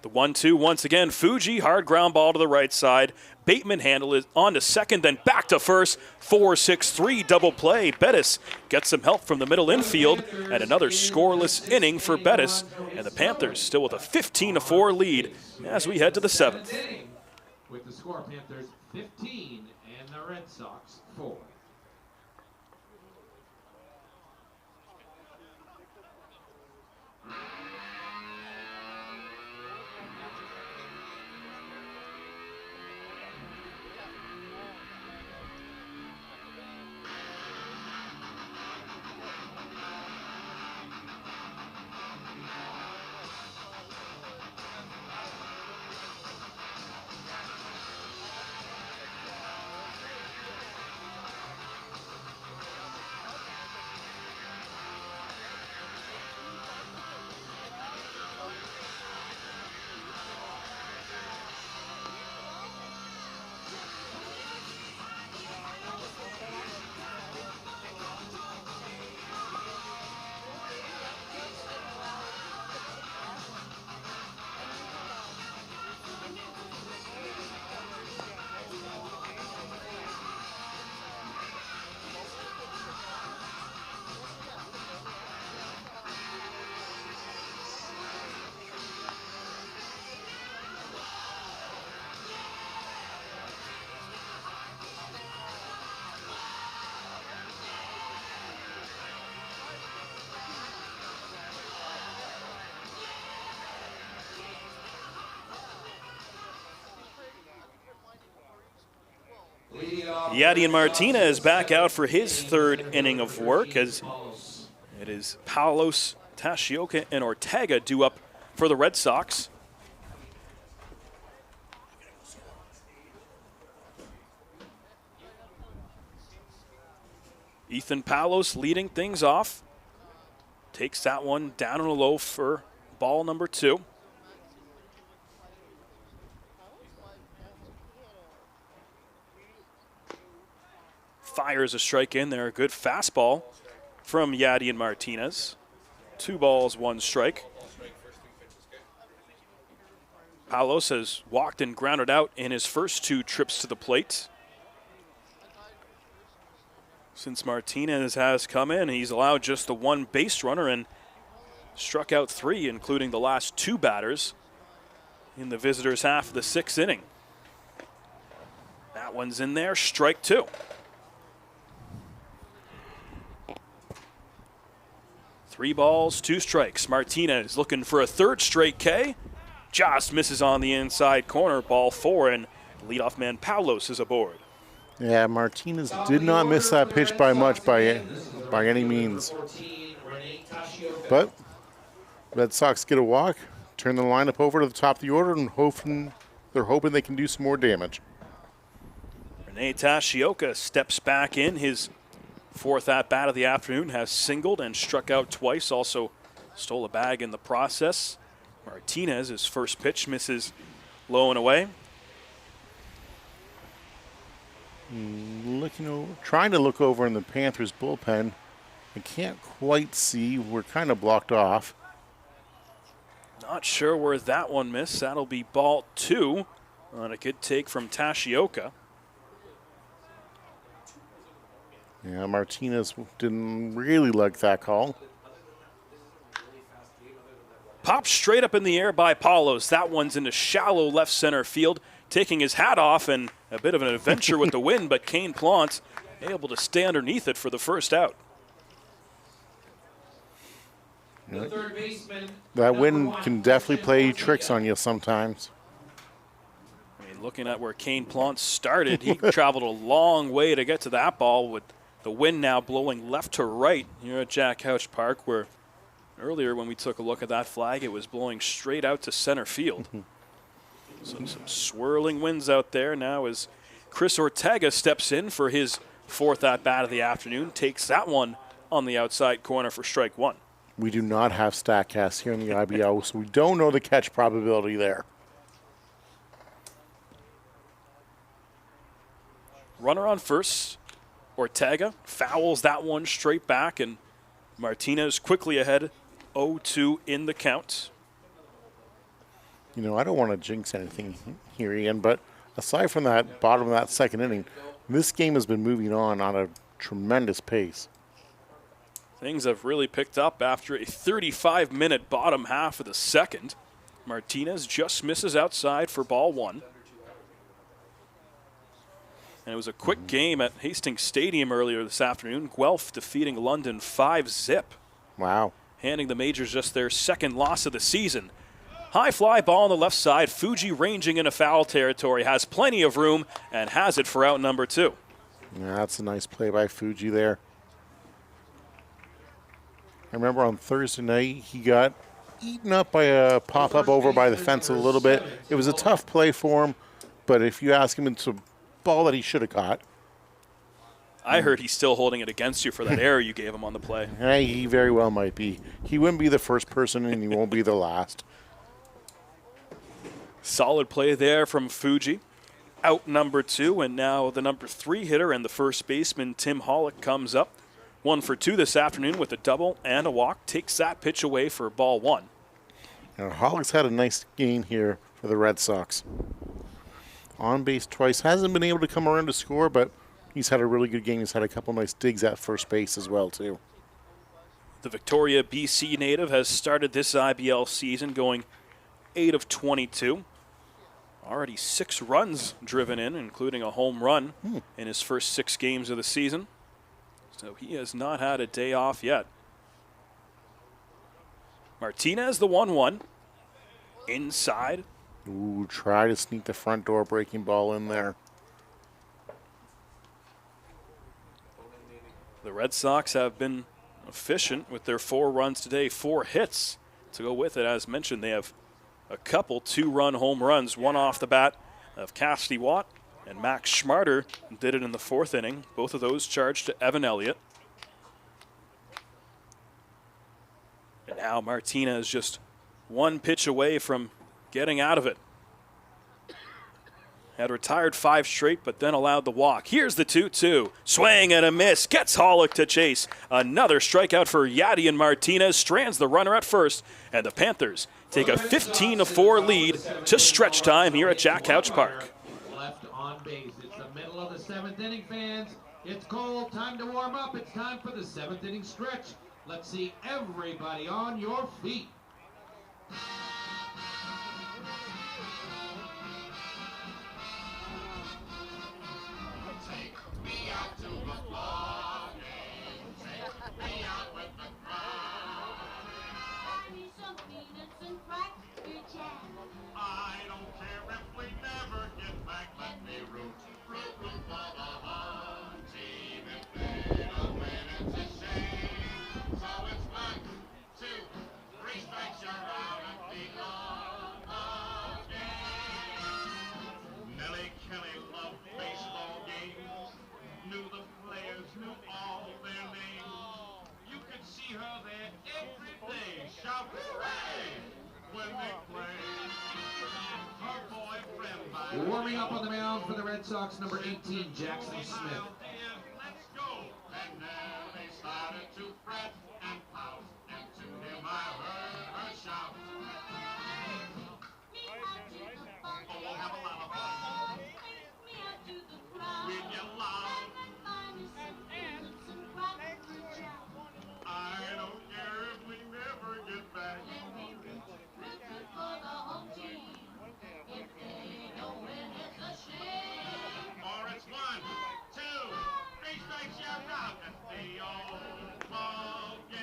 The 1-2 once again. Fuji, hard ground ball to the right side. Bateman handle is on to second, then back to first. 4-6-3 double play. Bettis gets some help from the middle infield, and another scoreless inning for Bettis. And the Panthers still with a 15-4 lead as we head to the 7th. With the score, Panthers 15 and the Red Sox 4. Yadier Martinez back out for his 3rd inning of work, as it is Palos, Tashioka, and Ortega due up for the Red Sox. Ethan Palos leading things off. Takes that one down and low for ball number 2. fires a strike in there. A good fastball from Yadian Martinez. 2 balls, 1 strike. Palos has walked and grounded out in his first 2 trips to the plate. Since Martinez has come in, he's allowed just the 1 base runner and struck out 3, including the last 2 batters in the visitors' half of the 6th inning. That one's in there, strike 2. Three balls, 2 strikes. Martinez looking for a 3rd straight K. Just misses on the inside corner, ball 4, and leadoff man Palos is aboard. Yeah, Martinez did not miss that pitch by much by any means. But Red Sox get a walk, turn the lineup over to the top of the order, and they're hoping they can do some more damage. Rene Tashioka steps back in. His 4th at-bat of the afternoon, has singled and struck out twice, also stole a bag in the process. Martinez, his first pitch, misses low and away. Trying to look over in the Panthers bullpen. I can't quite see. We're kind of blocked off. Not sure where that one missed. That'll be ball 2 on a good take from Tashioka. Yeah, Martinez didn't really like that call. Popped straight up in the air by Palos. That one's into shallow left center field, taking his hat off, and a bit of an adventure with the wind, but Kane Plant able to stay underneath it for the first out. The third baseman. That wind can definitely play tricks on you sometimes. I mean, looking at where Kane Plant started, he traveled a long way to get to that ball, with the wind now blowing left to right here at Jack Couch Park, where earlier when we took a look at that flag, it was blowing straight out to center field. So some swirling winds out there now as Chris Ortega steps in for his 4th at-bat of the afternoon, takes that one on the outside corner for strike 1. We do not have StatCast here in the IBL, so we don't know the catch probability there. Runner on first. Ortega fouls that one straight back, and Martinez quickly ahead, 0-2 in the count. You know, I don't want to jinx anything here, Ian, but aside from that bottom of that 2nd inning, this game has been moving on a tremendous pace. Things have really picked up after a 35-minute bottom half of the 2nd. Martinez just misses outside for ball 1. And it was a quick game at Hastings Stadium earlier this afternoon. Guelph defeating London 5-0. Wow. Handing the Majors just their 2nd loss of the season. High fly ball on the left side. Fuji ranging into foul territory. Has plenty of room and has it for out number 2. Yeah, that's a nice play by Fuji there. I remember on Thursday night, he got eaten up by a pop-up over by the fence a little bit. It was a tough play for him, but if you ask him, it's a ball that he should have caught. I heard he's still holding it against you for that error you gave him on the play. Hey, he very well might be. He wouldn't be the first person, and he won't be the last. Solid play there from Fuji. Out number 2, and now the number 3 hitter and the first baseman, Tim Hollick, comes up. 1 for 2 this afternoon with a double and a walk. Takes that pitch away for ball 1. Now, Hollick's had a nice game here for the Red Sox. On base twice. Hasn't been able to come around to score, but he's had a really good game. He's had a couple nice digs at first base as well, too. The Victoria, BC native has started this IBL season going 8 of 22. Already 6 runs driven in, including a home run in his first 6 games of the season. So he has not had a day off yet. Martinez, the 1-1. Inside. Ooh, try to sneak the front door breaking ball in there. The Red Sox have been efficient with their 4 runs today, 4 hits to go with it. As mentioned, they have a couple 2-run home runs, one off the bat of Cassidy Watt, and Max Schmarter did it in the 4th inning. Both of those charged to Evan Elliott. And now Martinez just 1 pitch away from getting out of it. Had retired 5 straight, but then allowed the walk. Here's the 2-2. Swing and a miss. Gets Hollick to chase. Another strikeout for Yadi and Martinez. Strands the runner at first. And the Panthers take a 15-4 lead to stretch time here at Jack Couch Park. Left on base. It's the middle of the 7th inning, fans. It's cold. Time to warm up. It's time for the 7th inning stretch. Let's see everybody on your feet. I don't care if we never get back. Let me root for the home team. If they don't win, it's a shame. So it's 1, 2, 3 strikes, you're out at the end of game. Nellie Kelly loved baseball games. Knew the players, knew all their names. You could see her there every day. Shout hooray when they play. Warming up on the mound for the Red Sox, number 18, Jackson Smith. Let's go. And then they started to fret and pout, and to him I heard her shout. Oh, we'll have a lot of fun. With your love. I don't care if we never get back. Or it's 1, 2, 3 strikes, you're out at the old ball game.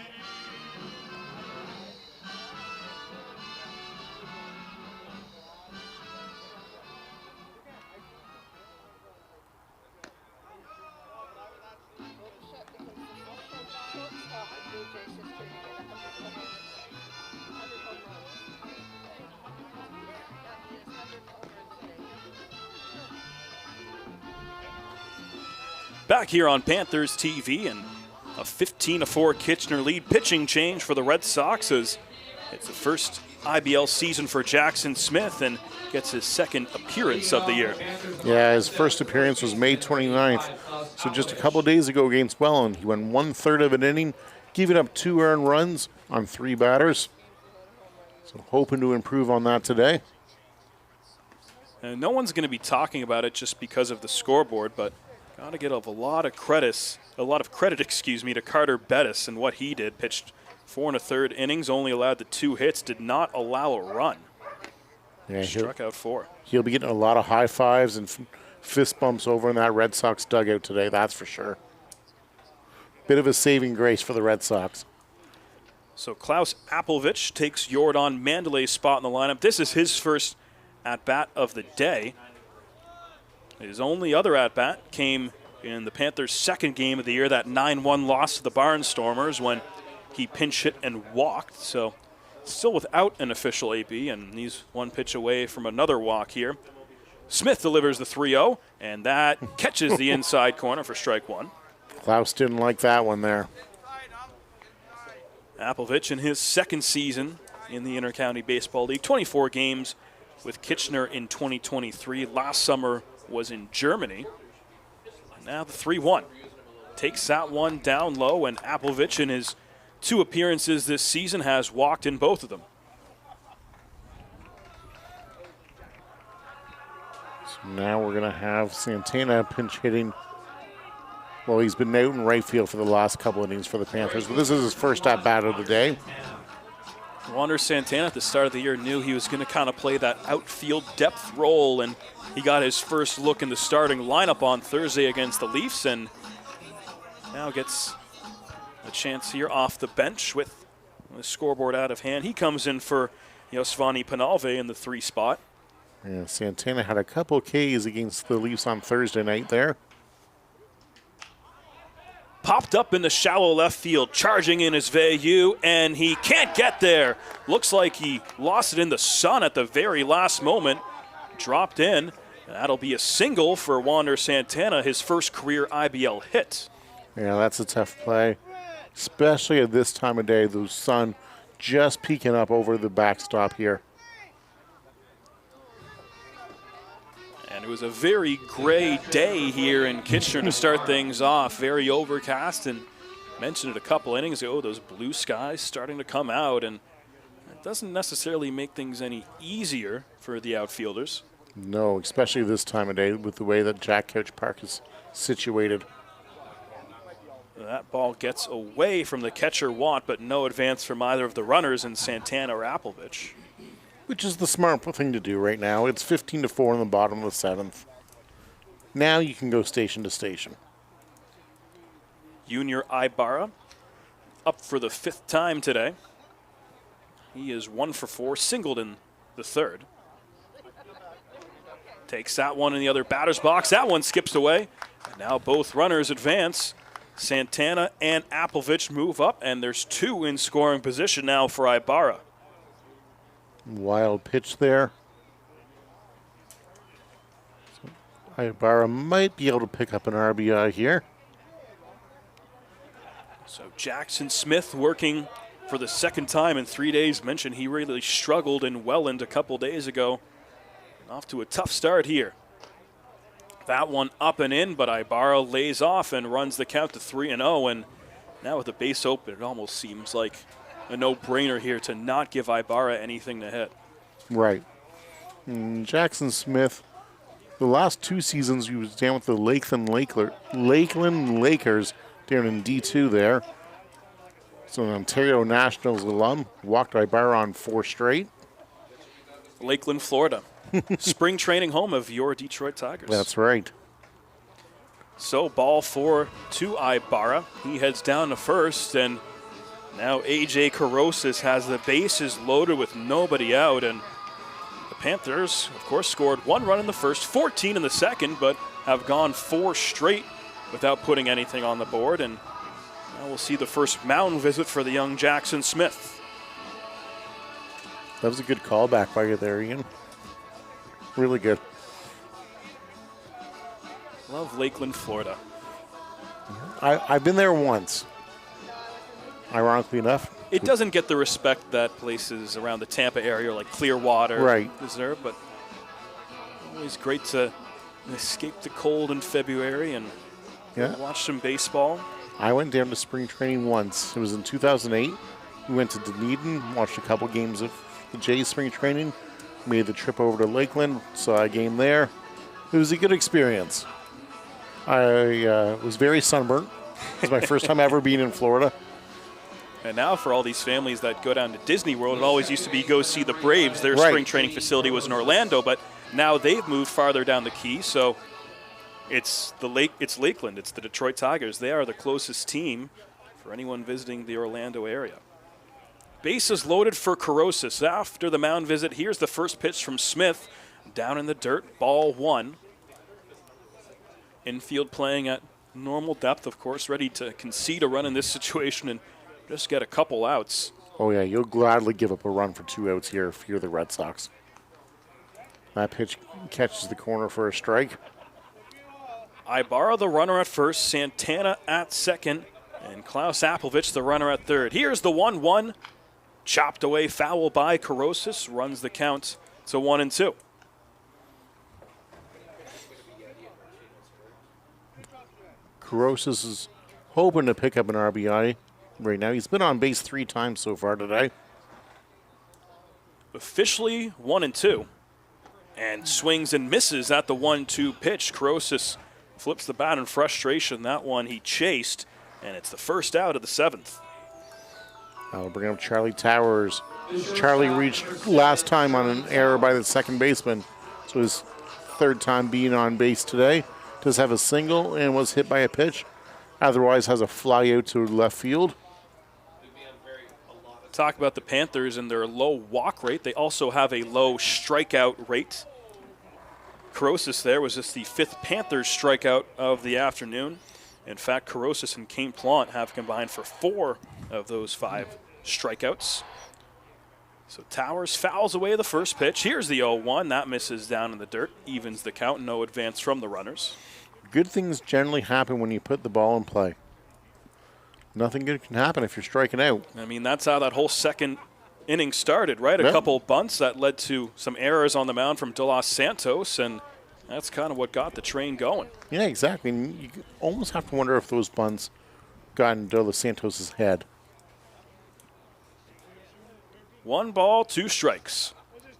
Back here on Panthers TV, and a 15-4 Kitchener lead. Pitching change for the Red Sox as it's the first IBL season for Jackson Smith and gets his 2nd appearance of the year. Yeah, his first appearance was May 29th. So just a couple of days ago against Welland, he went 1/3 of an inning, giving up 2 earned runs on 3 batters. So hoping to improve on that today. And no one's going to be talking about it just because of the scoreboard, but got to give a lot of credit, to Carter Bettis and what he did. Pitched 4 1/3 innings, only allowed the 2 hits, did not allow a run. Yeah, struck out 4. He'll be getting a lot of high fives and fist bumps over in that Red Sox dugout today, that's for sure. Bit of a saving grace for the Red Sox. So Klaus Appelvich takes Jordan Mandelay's spot in the lineup. This is his first at-bat of the day. His only other at-bat came in the Panthers' 2nd game of the year, that 9-1 loss to the Barnstormers when he pinch hit and walked. So still without an official AB, and he's 1 pitch away from another walk here. Smith delivers the 3-0, and that catches the inside corner for strike 1. Klaus didn't like that one there. Appelvich in his 2nd season in the Intercounty Baseball League, 24 games with Kitchener in 2023. Last summer was in Germany. Now the 3-1. Takes that one down low, and Appelvich in his 2 appearances this season has walked in both of them. So now we're going to have Santana pinch hitting. Well, he's been out in right field for the last couple innings for the Panthers, but this is his first at-bat of the day. Wander Santana at the start of the year knew he was going to kind of play that outfield depth role, and he got his first look in the starting lineup on Thursday against the Leafs, and now gets a chance here off the bench with the scoreboard out of hand. He comes in for Josvani Penalve in the 3 spot. Yeah, Santana had a couple Ks against the Leafs on Thursday night there. Popped up in the shallow left field, charging in his Veilleux, and he can't get there. Looks like he lost it in the sun at the very last moment. Dropped in. That'll be a single for Wander Santana, his first career IBL hit. Yeah, that's a tough play, especially at this time of day, the sun just peeking up over the backstop here. And It was a very gray day here in Kitchener to start things off. Very overcast, and mentioned it a couple innings ago, those blue skies starting to come out, and it doesn't necessarily make things any easier for the outfielders. No, especially this time of day with the way that Jack Couch Park is situated. That ball gets away from the catcher Watt, but no advance from either of the runners in Santana or Applovich. Which is the smart thing to do right now. It's 15-4 in the bottom of the seventh. Now you can go station to station. Junior Ibarra up for the 5th time today. He is 1 for 4, singled in the 3rd. Takes that one in the other batter's box. That one skips away. And now both runners advance. Santana and Applovich move up, and there's 2 in scoring position now for Ibarra. Wild pitch there. So Ibarra might be able to pick up an RBI here. So Jackson Smith working for the 2nd time in 3 days. Mentioned he really struggled in Welland a couple days ago. Off to a tough start here. That one up and in, but Ibarra lays off and runs the count to 3-0. And now with the base open, it almost seems like a no-brainer here to not give Ibarra anything to hit. Right. And Jackson Smith, the last 2 seasons he was down with the Lakeland Lakers down in D2 there. So an Ontario Nationals alum, walked Ibarra on 4 straight. Lakeland, Florida. Spring training home of your Detroit Tigers. That's right. So ball 4 to Ibarra. He heads down to first, and now A.J. Carosis has the bases loaded with nobody out, and the Panthers, of course, scored 1 run in the first, 14 in the second, but have gone 4 straight without putting anything on the board, and now we'll see the first mound visit for the young Jackson Smith. That was a good callback by you there, Ian. Really good. Love Lakeland, Florida. I've been there once. Ironically enough. It doesn't get the respect that places around the Tampa area like Clearwater deserve, but always great to escape the cold in February and watch some baseball. I went down to spring training once. It was in 2008. We went to Dunedin, watched a couple games of the Jays spring training, made the trip over to Lakeland, saw a game there. It was a good experience. I was very sunburnt. It was my first time ever being in Florida. And now for all these families that go down to Disney World, it always used to be go see the Braves. Their spring training facility was in Orlando, but now they've moved farther down the key, so it's Lakeland. It's the Detroit Tigers. They are the closest team for anyone visiting the Orlando area. Bases loaded for Carosis. After the mound visit, here's the first pitch from Smith. Down in the dirt, ball 1. Infield playing at normal depth, of course, ready to concede a run in this situation and just get a couple outs. Oh, yeah, you'll gladly give up a run for 2 outs here if you're the Red Sox. That pitch catches the corner for a strike. Ibarra, the runner at first, Santana at second, and Klaus Applovich, the runner at third. Here's the 1-1. Chopped away, foul by Carosis, runs the count to 1-2. Carosis is hoping to pick up an RBI right now. He's been on base 3 times so far today. Officially 1-2. And swings and misses at the 1-2 pitch. Carosis flips the bat in frustration. That one he chased, and it's the first out of the 7th. I'll bring up Charlie Towers. Charlie reached last time on an error by the second baseman. So his 3rd time being on base today. Does have a single and was hit by a pitch. Otherwise has a fly out to left field. Talk about the Panthers and their low walk rate. They also have a low strikeout rate. Carosis there was just the 5th Panthers strikeout of the afternoon. In fact, Carosis and Kane Plant have combined for 4 of those 5 strikeouts. So Towers fouls away the first pitch. Here's the 0-1. That misses down in the dirt. Evens the count. No advance from the runners. Good things generally happen when you put the ball in play. Nothing good can happen if you're striking out. I mean, that's how that whole second inning started, right? A couple bunts that led to some errors on the mound from De Los Santos, and That's kind of what got the train going. Yeah, exactly. And you almost have to wonder if those bunts got into Dos Santos' head. 1 ball, 2 strikes.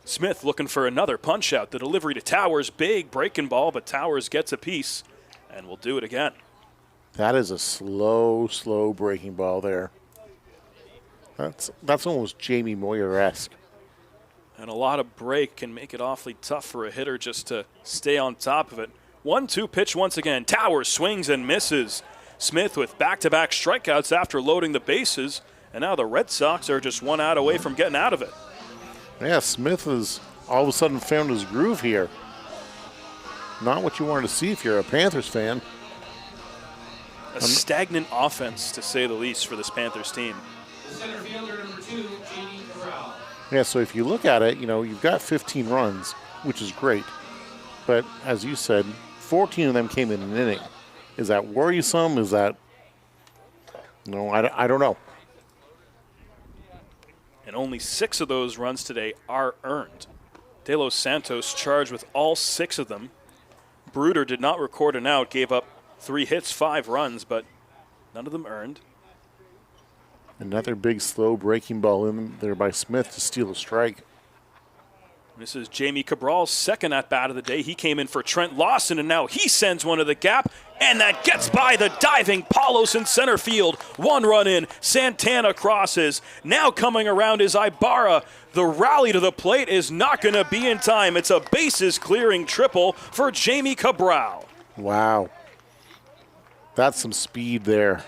Smith looking for another punch out. The delivery to Towers, big breaking ball, but Towers gets a piece and will do it again. That is a slow breaking ball there. That's almost Jamie Moyer-esque. And a lot of break can make it awfully tough for a hitter just to stay on top of it. 1-2 pitch once again. Towers swings and misses. Smith with back-to-back strikeouts after loading the bases. And now the Red Sox are just 1 out away from getting out of it. Yeah, Smith has all of a sudden found his groove here. Not what you wanted to see if you're a Panthers fan. A stagnant offense, to say the least, for this Panthers team. Center fielder number 2, Jamie Cabral. Yeah, so if you look at it, you've got 15 runs, which is great. But as you said, 14 of them came in an inning. Is that worrisome? Is that... No, I don't know. And only 6 of those runs today are earned. De Los Santos charged with all 6 of them. Bruder did not record an out, gave up 3 hits, 5 runs, but none of them earned. Another big slow breaking ball in there by Smith to steal a strike. This is Jamie Cabral's second at-bat of the day. He came in for Trent Lawson, and now he sends one to the gap, and that gets by the diving Paulos in center field. 1 run in. Santana crosses. Now coming around is Ibarra. The rally to the plate is not going to be in time. It's a bases-clearing triple for Jamie Cabral. Wow. That's some speed there.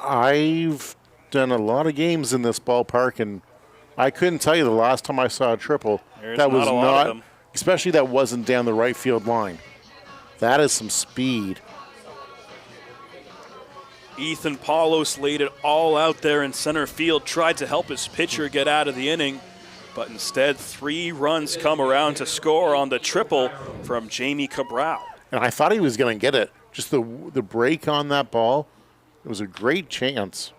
I've done a lot of games in this ballpark, and I couldn't tell you the last time I saw a triple. That was not, especially that wasn't down the right field line. That is some speed. Ethan Paulos laid it all out there in center field, tried to help his pitcher get out of the inning, but instead 3 runs come around to score on the triple from Jamie Cabral. And I thought he was going to get it. Just the break on that ball, it was a great chance.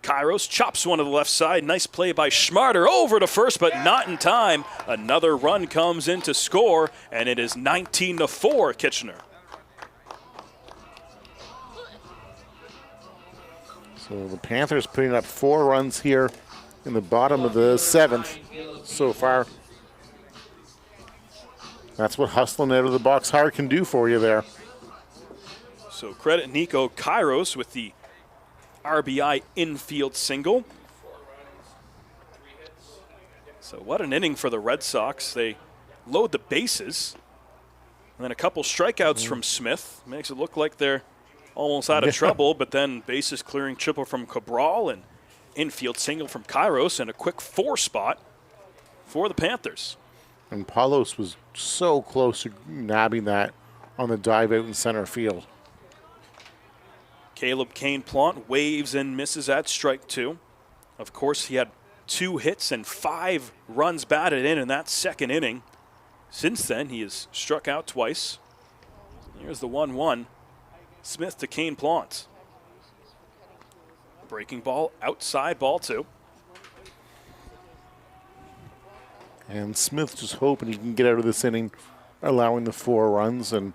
Kairos chops one to the left side. Nice play by Schmarter over to first, but not in time. Another run comes in to score, and it is 19-4 Kitchener. So the Panthers putting up 4 runs here in the bottom of the 7th so far. That's what hustling out of the box hard can do for you there. So credit Nico Kairos with the RBI infield single. So what an inning for the Red Sox. They load the bases. And then a couple strikeouts from Smith. Makes it look like they're almost out of trouble, but then bases clearing triple from Cabral and infield single from Kairos and a quick 4 spot for the Panthers. And Paulos was so close to nabbing that on the dive out in center field. Caleb Kane-Plant waves and misses at strike 2. Of course, he had 2 hits and 5 runs batted in that second inning. Since then, he has struck out twice. Here's the 1-1. Smith to Kane-Plant. Breaking ball, outside ball 2. And Smith just hoping he can get out of this inning, allowing the 4 runs and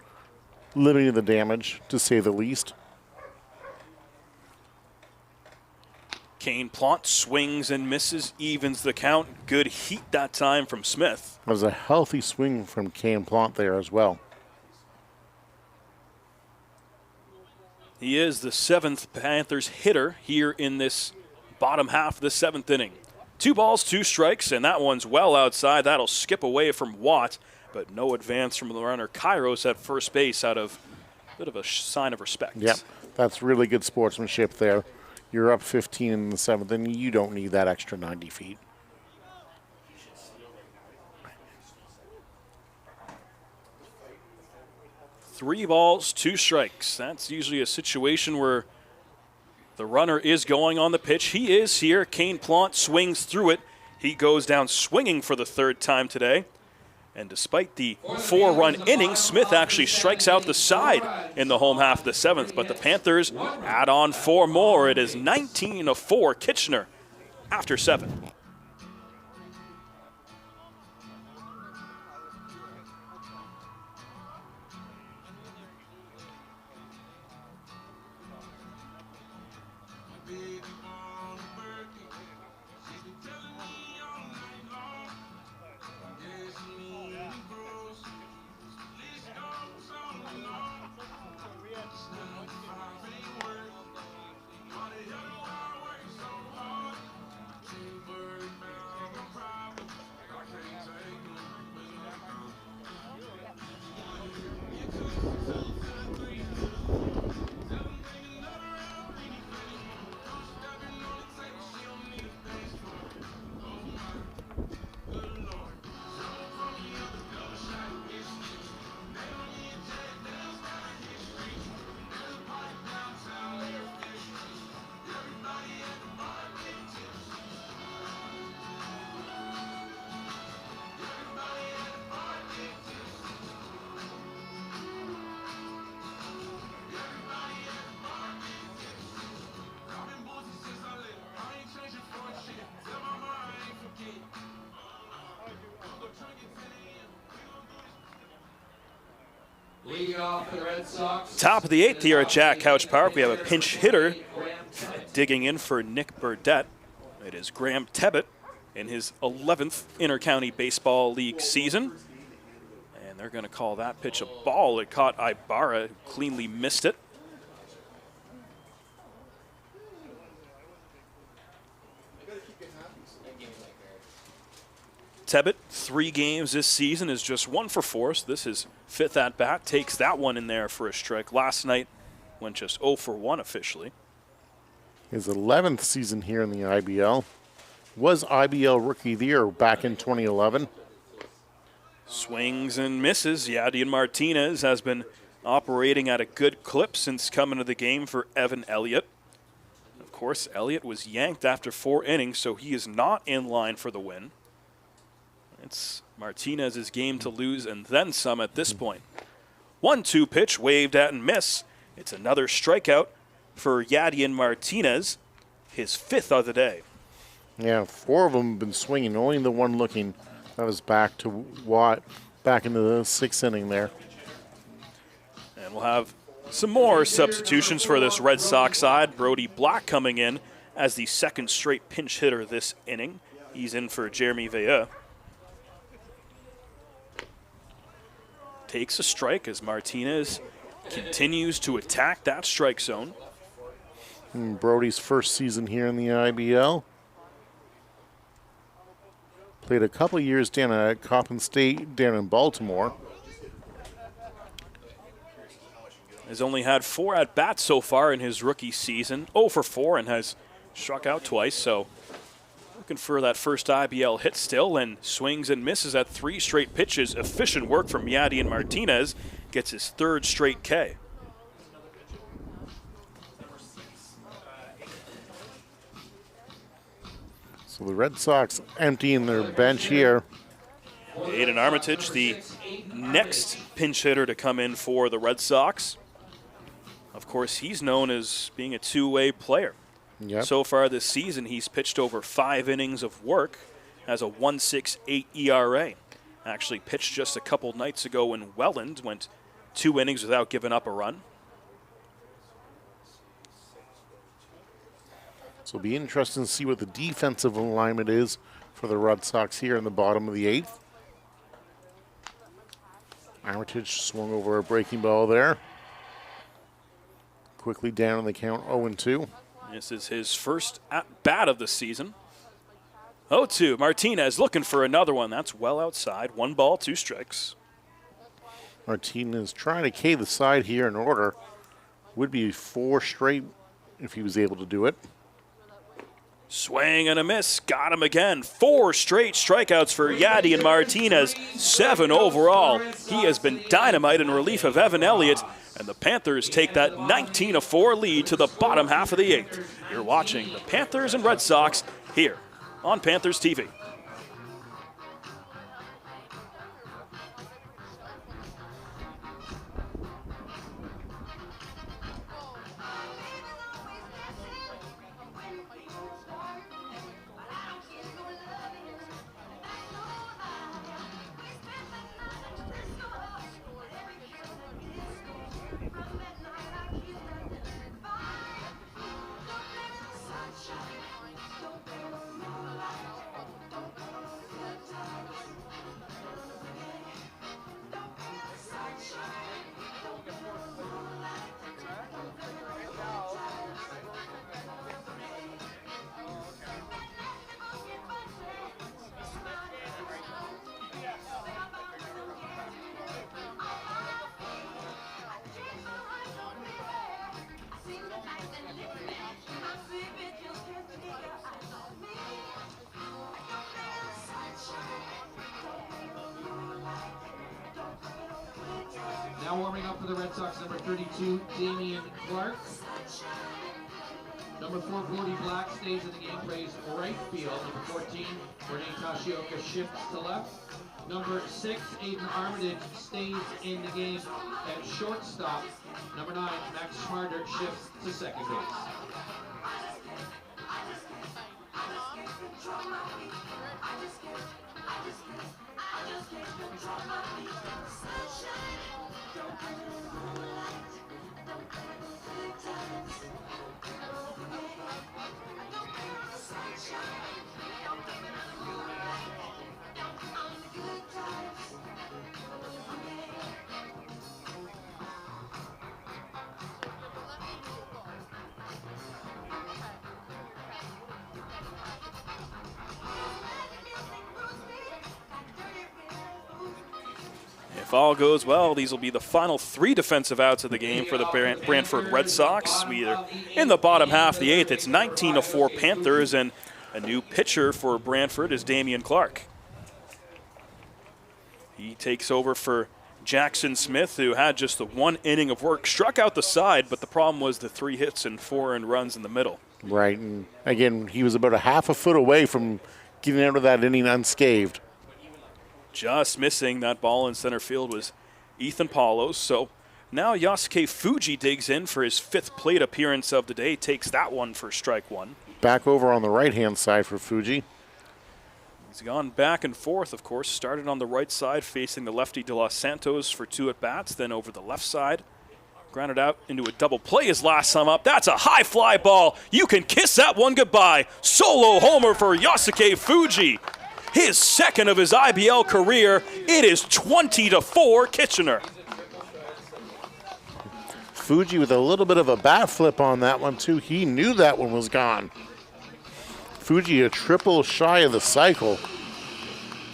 limiting the damage, to say the least. Kane-Plant swings and misses, evens the count. Good heat that time from Smith. That was a healthy swing from Kane-Plant there as well. He is the 7th Panthers hitter here in this bottom half of the 7th inning. 2 balls, 2 strikes, and that one's well outside. That'll skip away from Watt, but no advance from the runner Kairos at first base out of a bit of a sign of respect. Yep, that's really good sportsmanship there. You're up 15 in the 7th, and you don't need that extra 90 feet. Three balls, 2 strikes. That's usually a situation where the runner is going on the pitch. He is here. Kane-Plant swings through it. He goes down swinging for the 3rd time today. And despite the 4-run inning, Smith actually strikes out the side in the home half of the 7th. But the Panthers add on 4 more. It is 19-4 Kitchener after 7. Leading off for the Red Sox. Top of the 8th here at Jack Couch Park. We have a pinch hitter digging in for Nick Burdett. It is Graham Tebbett in his 11th Inter-County Baseball League season. And they're going to call that pitch a ball. It caught Ibarra, who cleanly missed it. Tebbett, 3 games this season, is just 1 for 4, so this is 5th at bat. Takes that one in there for a strike. Last night went just 0 for 1 officially. His 11th season here in the IBL. Was IBL Rookie of the Year back in 2011. Swings and misses. Yadier Martinez has been operating at a good clip since coming to the game for Evan Elliott. Of course, Elliott was yanked after 4 innings, so he is not in line for the win. It's Martinez's game to lose and then some at this point. 1-2 pitch, waved at and miss. It's another strikeout for Yadier Martinez, his 5th of the day. Yeah, 4 of them have been swinging. Only the one looking that was back to Watt, back into the 6th inning there. And we'll have some more substitutions for this Red Sox side. Brody Black coming in as the 2nd straight pinch hitter this inning. He's in for Jeremy Veilleux. Takes a strike as Martinez continues to attack that strike zone. Brody's first season here in the IBL. Played a couple years down at Coppin State down in Baltimore. Has only had 4 at-bats so far in his rookie season. 0 for 4 and has struck out twice, so looking for that first IBL hit still, and swings and misses at 3 straight pitches. Efficient work from Yadier Martinez. Gets his 3rd straight K. So the Red Sox emptying their bench here. Aiden Armitage, the next pinch hitter to come in for the Red Sox. Of course, he's known as being a two-way player. Yep. So far this season, he's pitched over 5 innings of work, has a 1.68 ERA. Actually pitched just a couple nights ago in Welland, went 2 innings without giving up a run. So it'll be interesting to see what the defensive alignment is for the Red Sox here in the bottom of the 8th. Armitage swung over a breaking ball there. Quickly down on the count, 0-2. This is his first at-bat of the season. 0-2, Martinez looking for another one. That's well outside. 1 ball, 2 strikes. Martinez trying to K the side here in order. Would be 4 straight if he was able to do it. Swing and a miss. Got him again. 4 straight strikeouts for Yadier Martinez. 7 overall. He has been dynamite in relief of Evan Elliott. And the Panthers take that 19-4 lead to the bottom half of the 8th. You're watching the Panthers and Red Sox here on Panthers TV. for the Red Sox, number 32, Damian Clark. Number 440, Black, stays in the game, plays right field. Number 14, Renee Tashioka shifts to left. Number 6, Aiden Armitage, stays in the game at shortstop. Number 9, Max Schmarder shifts to second base. If all goes well, these will be the final 3 defensive outs of the game for the Brantford Red Sox. We are in the bottom half of the 8th. It's 19-4 Panthers, and a new pitcher for Brantford is Damian Clark. He takes over for Jackson Smith, who had just the 1 inning of work, struck out the side, but the problem was the 3 hits and 4 earned runs in the middle. Right, and again, he was about a half a foot away from getting out of that inning unscathed. Just missing that ball in center field was Ethan Paulos. So now Yosuke Fuji digs in for his 5th plate appearance of the day, takes that one for strike 1. Back over on the right-hand side for Fuji. He's gone back and forth, of course. Started on the right side facing the lefty De Los Santos for 2 at-bats, then over the left side. Grounded out into a double play his last time up. That's a high fly ball. You can kiss that one goodbye. Solo homer for Yosuke Fuji. His 2nd of his IBL career. It is 20-4 Kitchener. Fuji with a little bit of a bat flip on that one, too. He knew that one was gone. Fuji a triple shy of the cycle.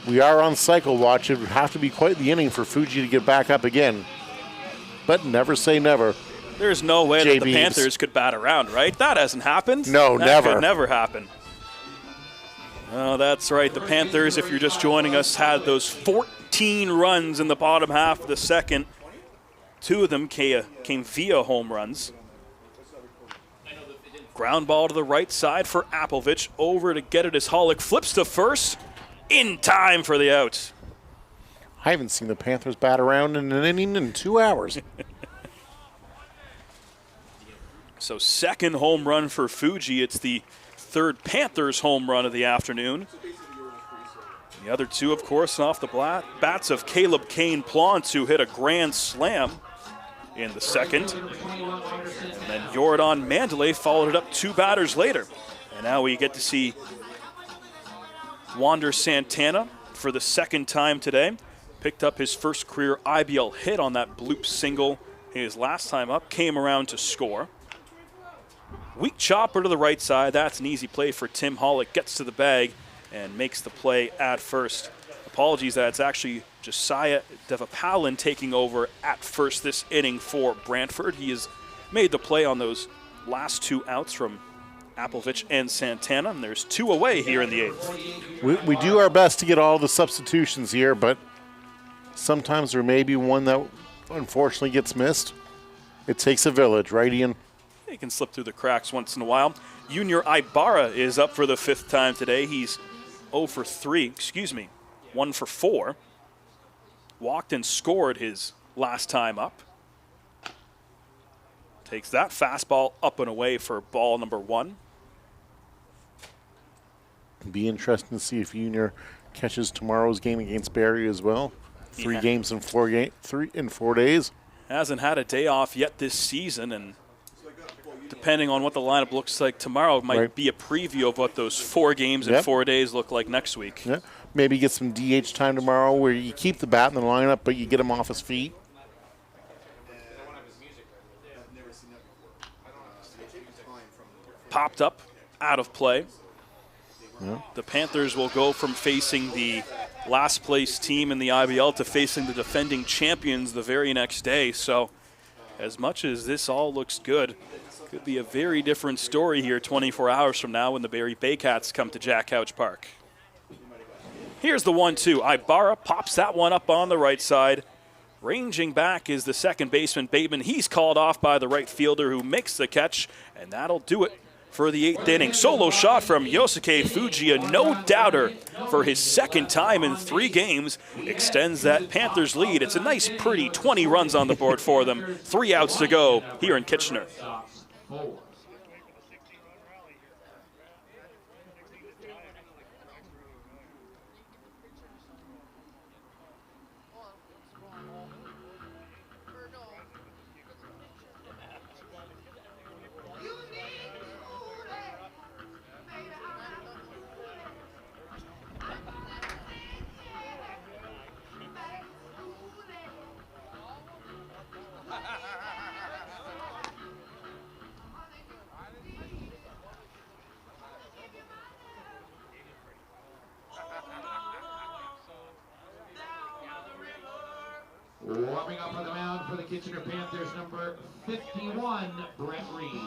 We are on cycle watch. It would have to be quite the inning for Fuji to get back up again. But never say never. There's no way that the Panthers could bat around, right? That hasn't happened. No, that never. Could never happen. Oh, that's right. The Panthers, if you're just joining us, had those 14 runs in the bottom half of the 2nd. 2 of them came via home runs. Ground ball to the right side for Appelvich. Over to get it as Hollick flips to first. In time for the out. I haven't seen the Panthers bat around in an inning in 2 hours. So 2nd home run for Fuji. It's the 3rd Panthers home run of the afternoon. The other 2, of course, off the bats of Caleb Kane-Plantz, who hit a grand slam in the 2nd. And then Jordan Mandalay followed it up 2 batters later. And now we get to see Wander Santana for the 2nd time today. Picked up his 1st career IBL hit on that bloop single his last time up. Came around to score. Weak chopper to the right side. That's an easy play for Tim Hollick. Gets to the bag and makes the play at first. Apologies, that's actually Josiah Devapalin taking over at first this inning for Brantford. He has made the play on those last 2 outs from Appelvich and Santana, and there's 2 away here in the 8th. We do our best to get all the substitutions here, but sometimes there may be one that unfortunately gets missed. It takes a village, right, Ian? He can slip through the cracks once in a while. Junior Ibarra is up for the 5th time today. He's 1 for 4. Walked and scored his last time up. Takes that fastball up and away for ball number 1. Be interesting to see if Junior catches tomorrow's game against Barrie as well. 3 games in 4 days. Hasn't had a day off yet this season, and depending on what the lineup looks like tomorrow, it might be a preview of what those 4 games in 4 days look like next week. Yeah. Maybe get some DH time tomorrow where you keep the bat in the lineup, but you get him off his feet. Popped up, out of play. Yeah. The Panthers will go from facing the last place team in the IBL to facing the defending champions the very next day. So as much as this all looks good, could be a very different story here 24 hours from now when the Barrie Baycats come to Jack Couch Park. Here's the 1-2. Ibarra pops that one up on the right side. Ranging back is the second baseman, Bateman. He's called off by the right fielder who makes the catch, and that'll do it for the 8th inning. Solo shot from Yosuke Fuji, a no-doubter for his second time in 3 games, extends that Panthers lead. It's a nice, pretty 20 runs on the board for them. 3 outs to go here in Kitchener. Warming up on the mound for the Kitchener Panthers, number 51, Brent Reed.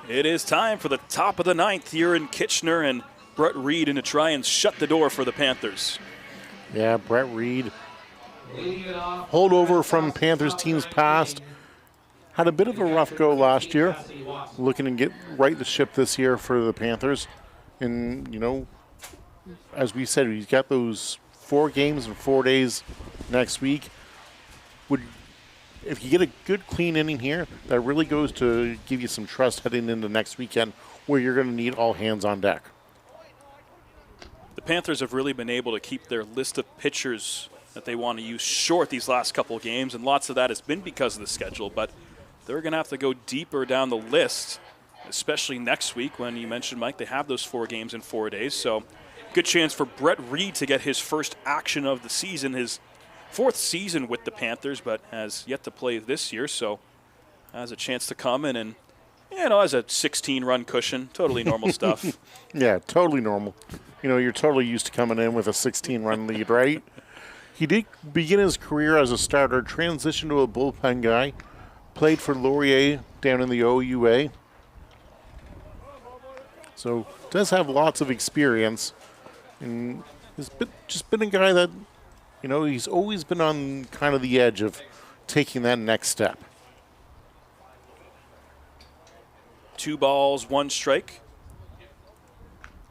It is time for the top of the 9th here in Kitchener, and Brett Reed in to try and shut the door for the Panthers. Yeah, Brett Reed, holdover from Panthers teams past. Had a bit of a rough go last year. Looking to get right the ship this year for the Panthers. And, you know, as we said, he's got those 4 games in 4 days next week. If you get a good, clean inning here, that really goes to give you some trust heading into next weekend where you're going to need all hands on deck. The Panthers have really been able to keep their list of pitchers that they want to use short these last couple of games, and lots of that has been because of the schedule, but they're going to have to go deeper down the list, especially next week when you mentioned, Mike, they have those 4 games in 4 days. So good chance for Brett Reed to get his first action of the season, his 4th season with the Panthers, but has yet to play this year, so has a chance to come in and, you know, as a 16-run cushion, totally normal stuff. Yeah, totally normal. You know, you're totally used to coming in with a 16-run lead, right? He did begin his career as a starter, transitioned to a bullpen guy, played for Laurier down in the OUA. So does have lots of experience, and has just been a guy that, you know, he's always been on kind of the edge of taking that next step. 2 balls, 1 strike.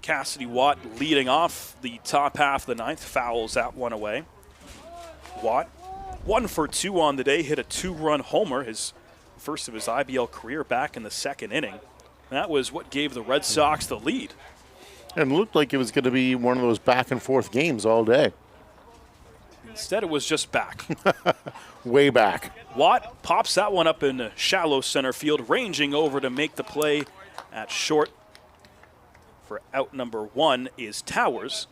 Cassidy Watt leading off the top half of the 9th, fouls that one away. Watt, 1 for 2 on the day, hit a 2-run homer, his first of his IBL career back in the 2nd inning. And that was what gave the Red Sox the lead. And it looked like it was going to be one of those back and forth games all day. Instead, it was just back. Way back. Watt pops that one up in shallow center field, ranging over to make the play at short. For out number 1 is Towers.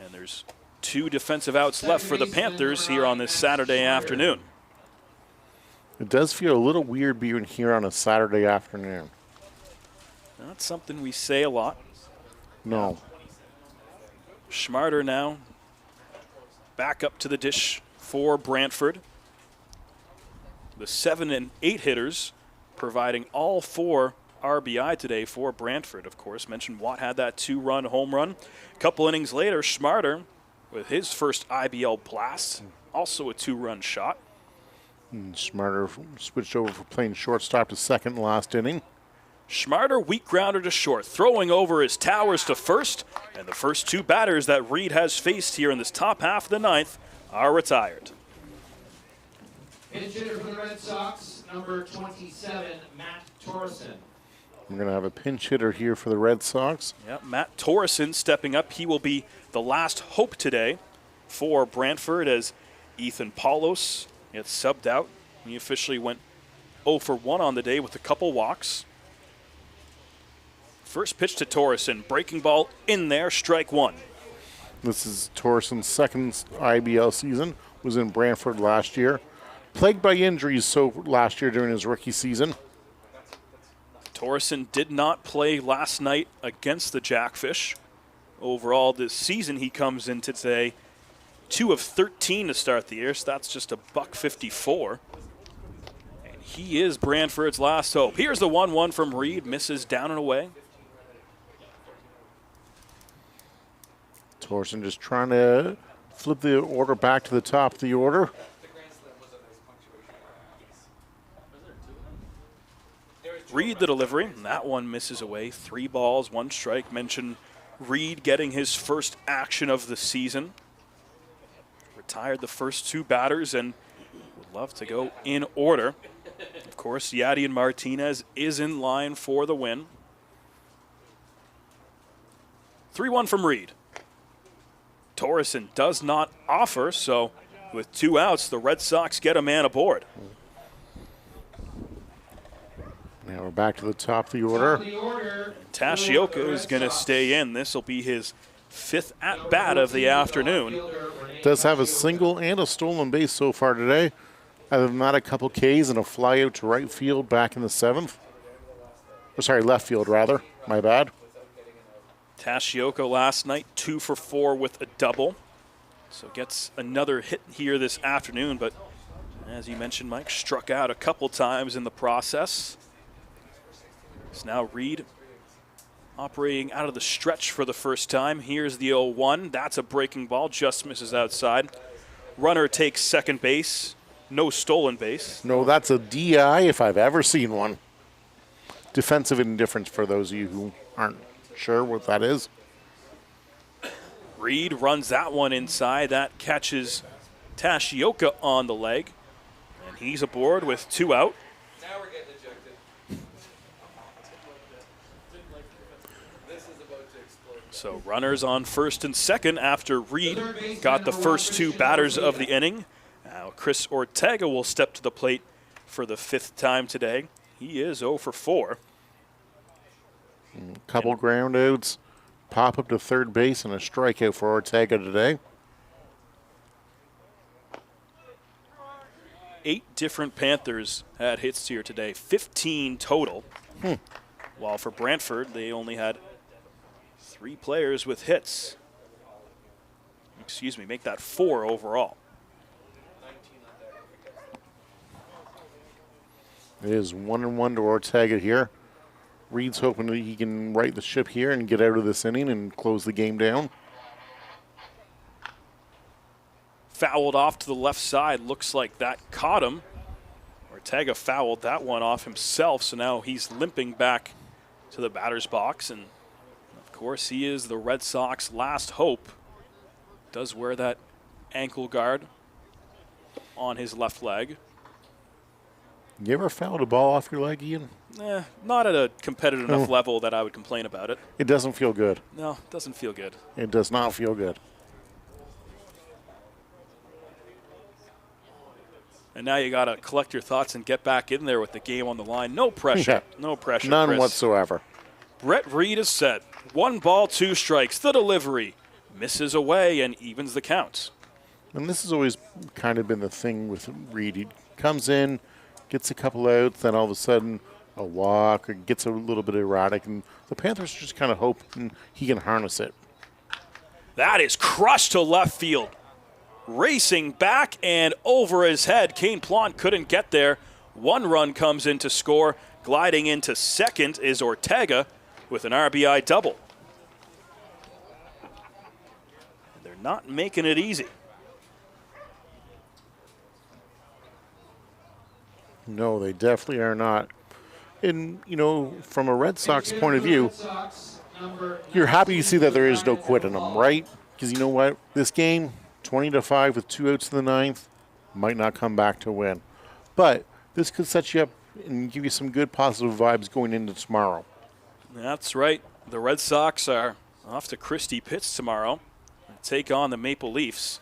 And there's 2 defensive outs left for the Panthers here on this Saturday afternoon. It does feel a little weird being here on a Saturday afternoon. Not something we say a lot. No. Schmarter now back up to the dish for Brantford. The 7 and 8 hitters providing all 4 RBI today for Brantford, of course. Mentioned Watt had that 2-run home run. A couple innings later, Schmarter with his first IBL blast, also a 2-run shot. And Schmarter switched over for playing shortstop to second last inning. Schmarter, weak grounder to short, throwing over his Towers to first, and the first 2 batters that Reed has faced here in this top half of the 9th are retired. Pinch hitter for the Red Sox, number 27, Matt Torreson. We're going to have a pinch hitter here for the Red Sox. Yeah, Matt Torreson stepping up. He will be the last hope today for Brantford as Ethan Paulos gets subbed out. He officially went 0 for 1 on the day with a couple walks. First pitch to Torreson, breaking ball in there, strike one. This is Torreson's second IBL season, was in Brantford last year. Plagued by injuries so last year during his rookie season. Torreson did not play last night against the Jackfish. Overall this season he comes into today 2 of 13 to start the year, so that's just a $154. And he is Brantford's last hope. Here's the 1-1 from Reed, misses down and away. Torreson just trying to flip the order back to the top of the order. Reed the delivery, and that one misses away. 3 balls, 1 strike. Mentioned Reed getting his first action of the season. Retired the first 2 batters and would love to go in order. Of course, Yadier Martinez is in line for the win. 3-1 from Reed. Torreson does not offer, so with 2 outs, the Red Sox get a man aboard. Now we're back to the top of the order. Tashioka is going to stay in. This will be his 5th at-bat of the afternoon. Does have a single and a stolen base so far today. Other than that, a couple Ks and a fly out to right field back in the 7th. Or sorry, left field rather. My bad. Tashioka last night 2 for 4 with a double. So gets another hit here this afternoon, but as you mentioned, Mike, struck out a couple times in the process. So now Reed operating out of the stretch for the first time. Here's the 0-1. That's a breaking ball, just misses outside. Runner takes second base. No stolen base. No, that's a DI if I've ever seen one. Defensive indifference for those of you who aren't sure what that is. Reed runs that one inside. That catches Tashioka on the leg. And he's aboard with 2 out. Now we're getting ejected. So runners on first and second after Reed got the first 2 batters of the inning. Now Chris Ortega will step to the plate for the 5th time today. He is 0 for 4. Couple ground outs, pop up to third base, and a strikeout for Ortega today. 8 different Panthers had hits here today, 15 total. While for Brantford, they only had 3 players with hits. Excuse me, make that 4 overall. It is 1-1 to Ortega here. Reed's hoping that he can right the ship here and get out of this inning and close the game down. Fouled off to the left side. Looks like that caught him. Ortega fouled that one off himself, so now he's limping back to the batter's box. And, of course, he is the Red Sox last hope. Does wear that ankle guard on his left leg. You ever fouled a ball off your leg, Ian? Not at a competitive enough level that I would complain about it. It doesn't feel good. No, it doesn't feel good. It does not feel good. And now you got to collect your thoughts and get back in there with the game on the line. No pressure. Yeah. No pressure, None Chris. whatsoever. Brett Reed is set. 1 ball, 2 strikes. The delivery misses away and evens the count. And this has always kind of been the thing with Reed. He comes in, gets a couple outs, then all of a sudden a walk, or gets a little bit erratic, and the Panthers just kind of hoping he can harness it. That is crushed to left field. Racing back and over his head. Kane Plante couldn't get there. 1 run comes in to score. Gliding into second is Ortega with an RBI double. They're not making it easy. No, they definitely are not. And, you know, from a Red Sox point of view, you're happy to see that there is no quit in them, right? Because you know what? This game, 20-5 with 2 outs in the ninth, might not come back to win. But this could set you up and give you some good positive vibes going into tomorrow. That's right. The Red Sox are off to Christie Pitts tomorrow and take on the Maple Leafs.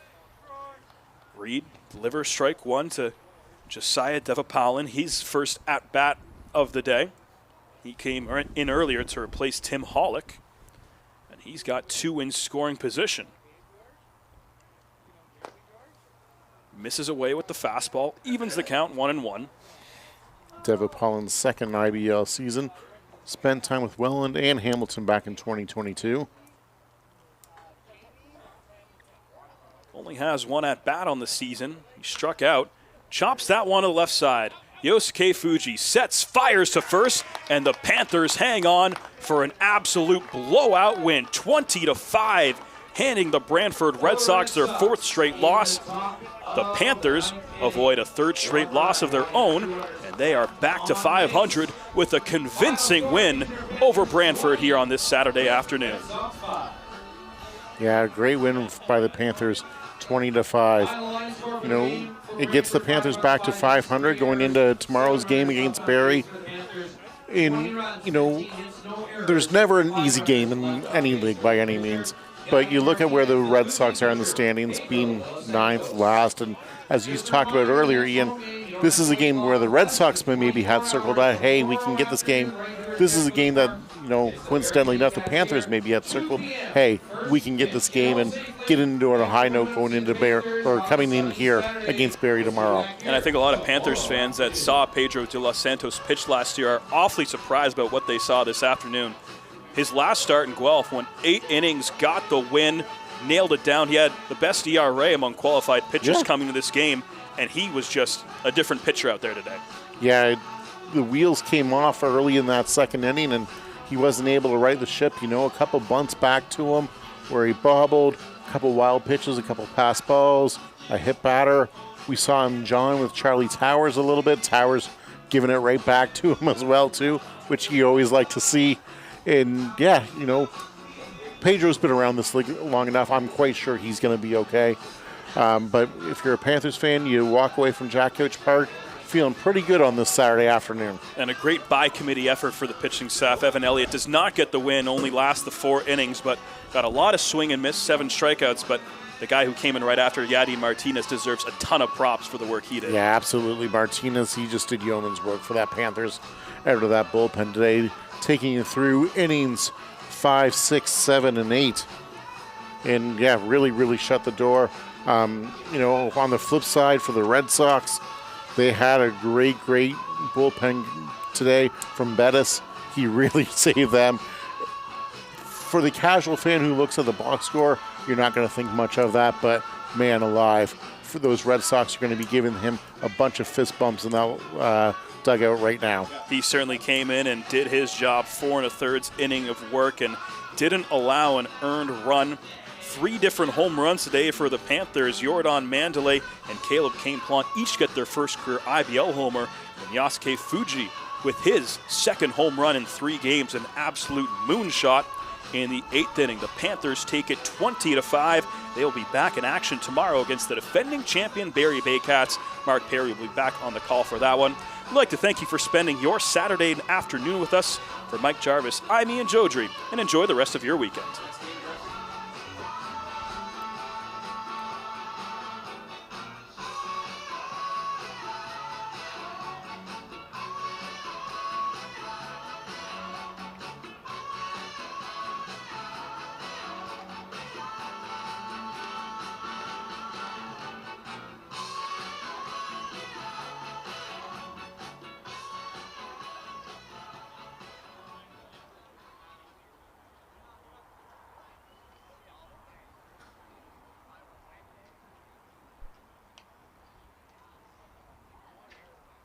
Reed delivers strike one to Josiah Devapalin. He's first at-bat of the day. He came in earlier to replace Tim Hollick, and he's got 2 in scoring position. Misses away with the fastball, evens the count 1-1. Devapalin's second IBL season. Spent time with Welland and Hamilton back in 2022. Only has 1 at-bat on the season. He struck out, chops that one to the left side. Yosuke Fuji sets, fires to first, and the Panthers hang on for an absolute blowout win, 20-5, handing the Brantford Red Sox their 4th straight loss. The Panthers avoid a 3rd straight loss of their own, and they are back to 500 with a convincing win over Brantford here on this Saturday afternoon. Yeah, great win by the Panthers, 20-5. You know, it gets the Panthers back to 500 going into tomorrow's game against Barrie. You know, there's never an easy game in any league by any means. But you look at where the Red Sox are in the standings, being 9th last, and as you talked about earlier, Ian, this is a game where the Red Sox maybe had circled out, hey, we can get this game. This is a game that, you know, coincidentally enough, the Panthers maybe had circled, hey, we can get this game and get into it on a high note going into coming in here against Barrie tomorrow. And I think a lot of Panthers fans that saw Pedro de los Santos pitch last year are awfully surprised about what they saw this afternoon. His last start in Guelph went 8 innings, got the win, nailed it down. He had the best ERA among qualified pitchers coming to this game, and he was just a different pitcher out there today. Yeah, the wheels came off early in that 2nd inning, and he wasn't able to right the ship. You know, a couple bunts back to him where he bobbled, a couple wild pitches, a couple pass balls, a hit batter. We saw him John with Charlie Towers a little bit. Towers giving it right back to him as well, too, which you always like to see. And, yeah, you know, Pedro's been around this league long enough. I'm quite sure he's going to be okay. But if you're a Panthers fan, you walk away from Jack Couch Park feeling pretty good on this Saturday afternoon. And a great by-committee effort for the pitching staff. Evan Elliott does not get the win, only lasts the 4 innings, but got a lot of swing and miss, 7 strikeouts. But the guy who came in right after, Yadi Martinez, deserves a ton of props for the work he did. Yeah, absolutely. Martinez, he just did yeoman's work for that Panthers out of that bullpen today, taking you through innings 5, 6, 7, and 8. And, yeah, really shut the door. You know, on the flip side for the Red Sox, they had a great bullpen today from Bettis. He really saved them. For the casual fan who looks at the box score, you're not going to think much of that, but man alive, for those Red Sox are going to be giving him a bunch of fist bumps in that dugout right now. He certainly came in and did his job, 4 1/3 inning of work, and didn't allow an earned run. 3 different home runs today for the Panthers. Jordan Mandalay and Caleb Cainplant each get their first career IBL homer, and Yosuke Fuji with his 2nd home run in 3 games, an absolute moonshot in the 8th inning. The Panthers take it 20-5. They will be back in action tomorrow against the defending champion Barrie Baycats. Mark Perry will be back on the call for that one. We'd like to thank you for spending your Saturday afternoon with us. For Mike Jarvis, I'm Ian Joudrey, and enjoy the rest of your weekend.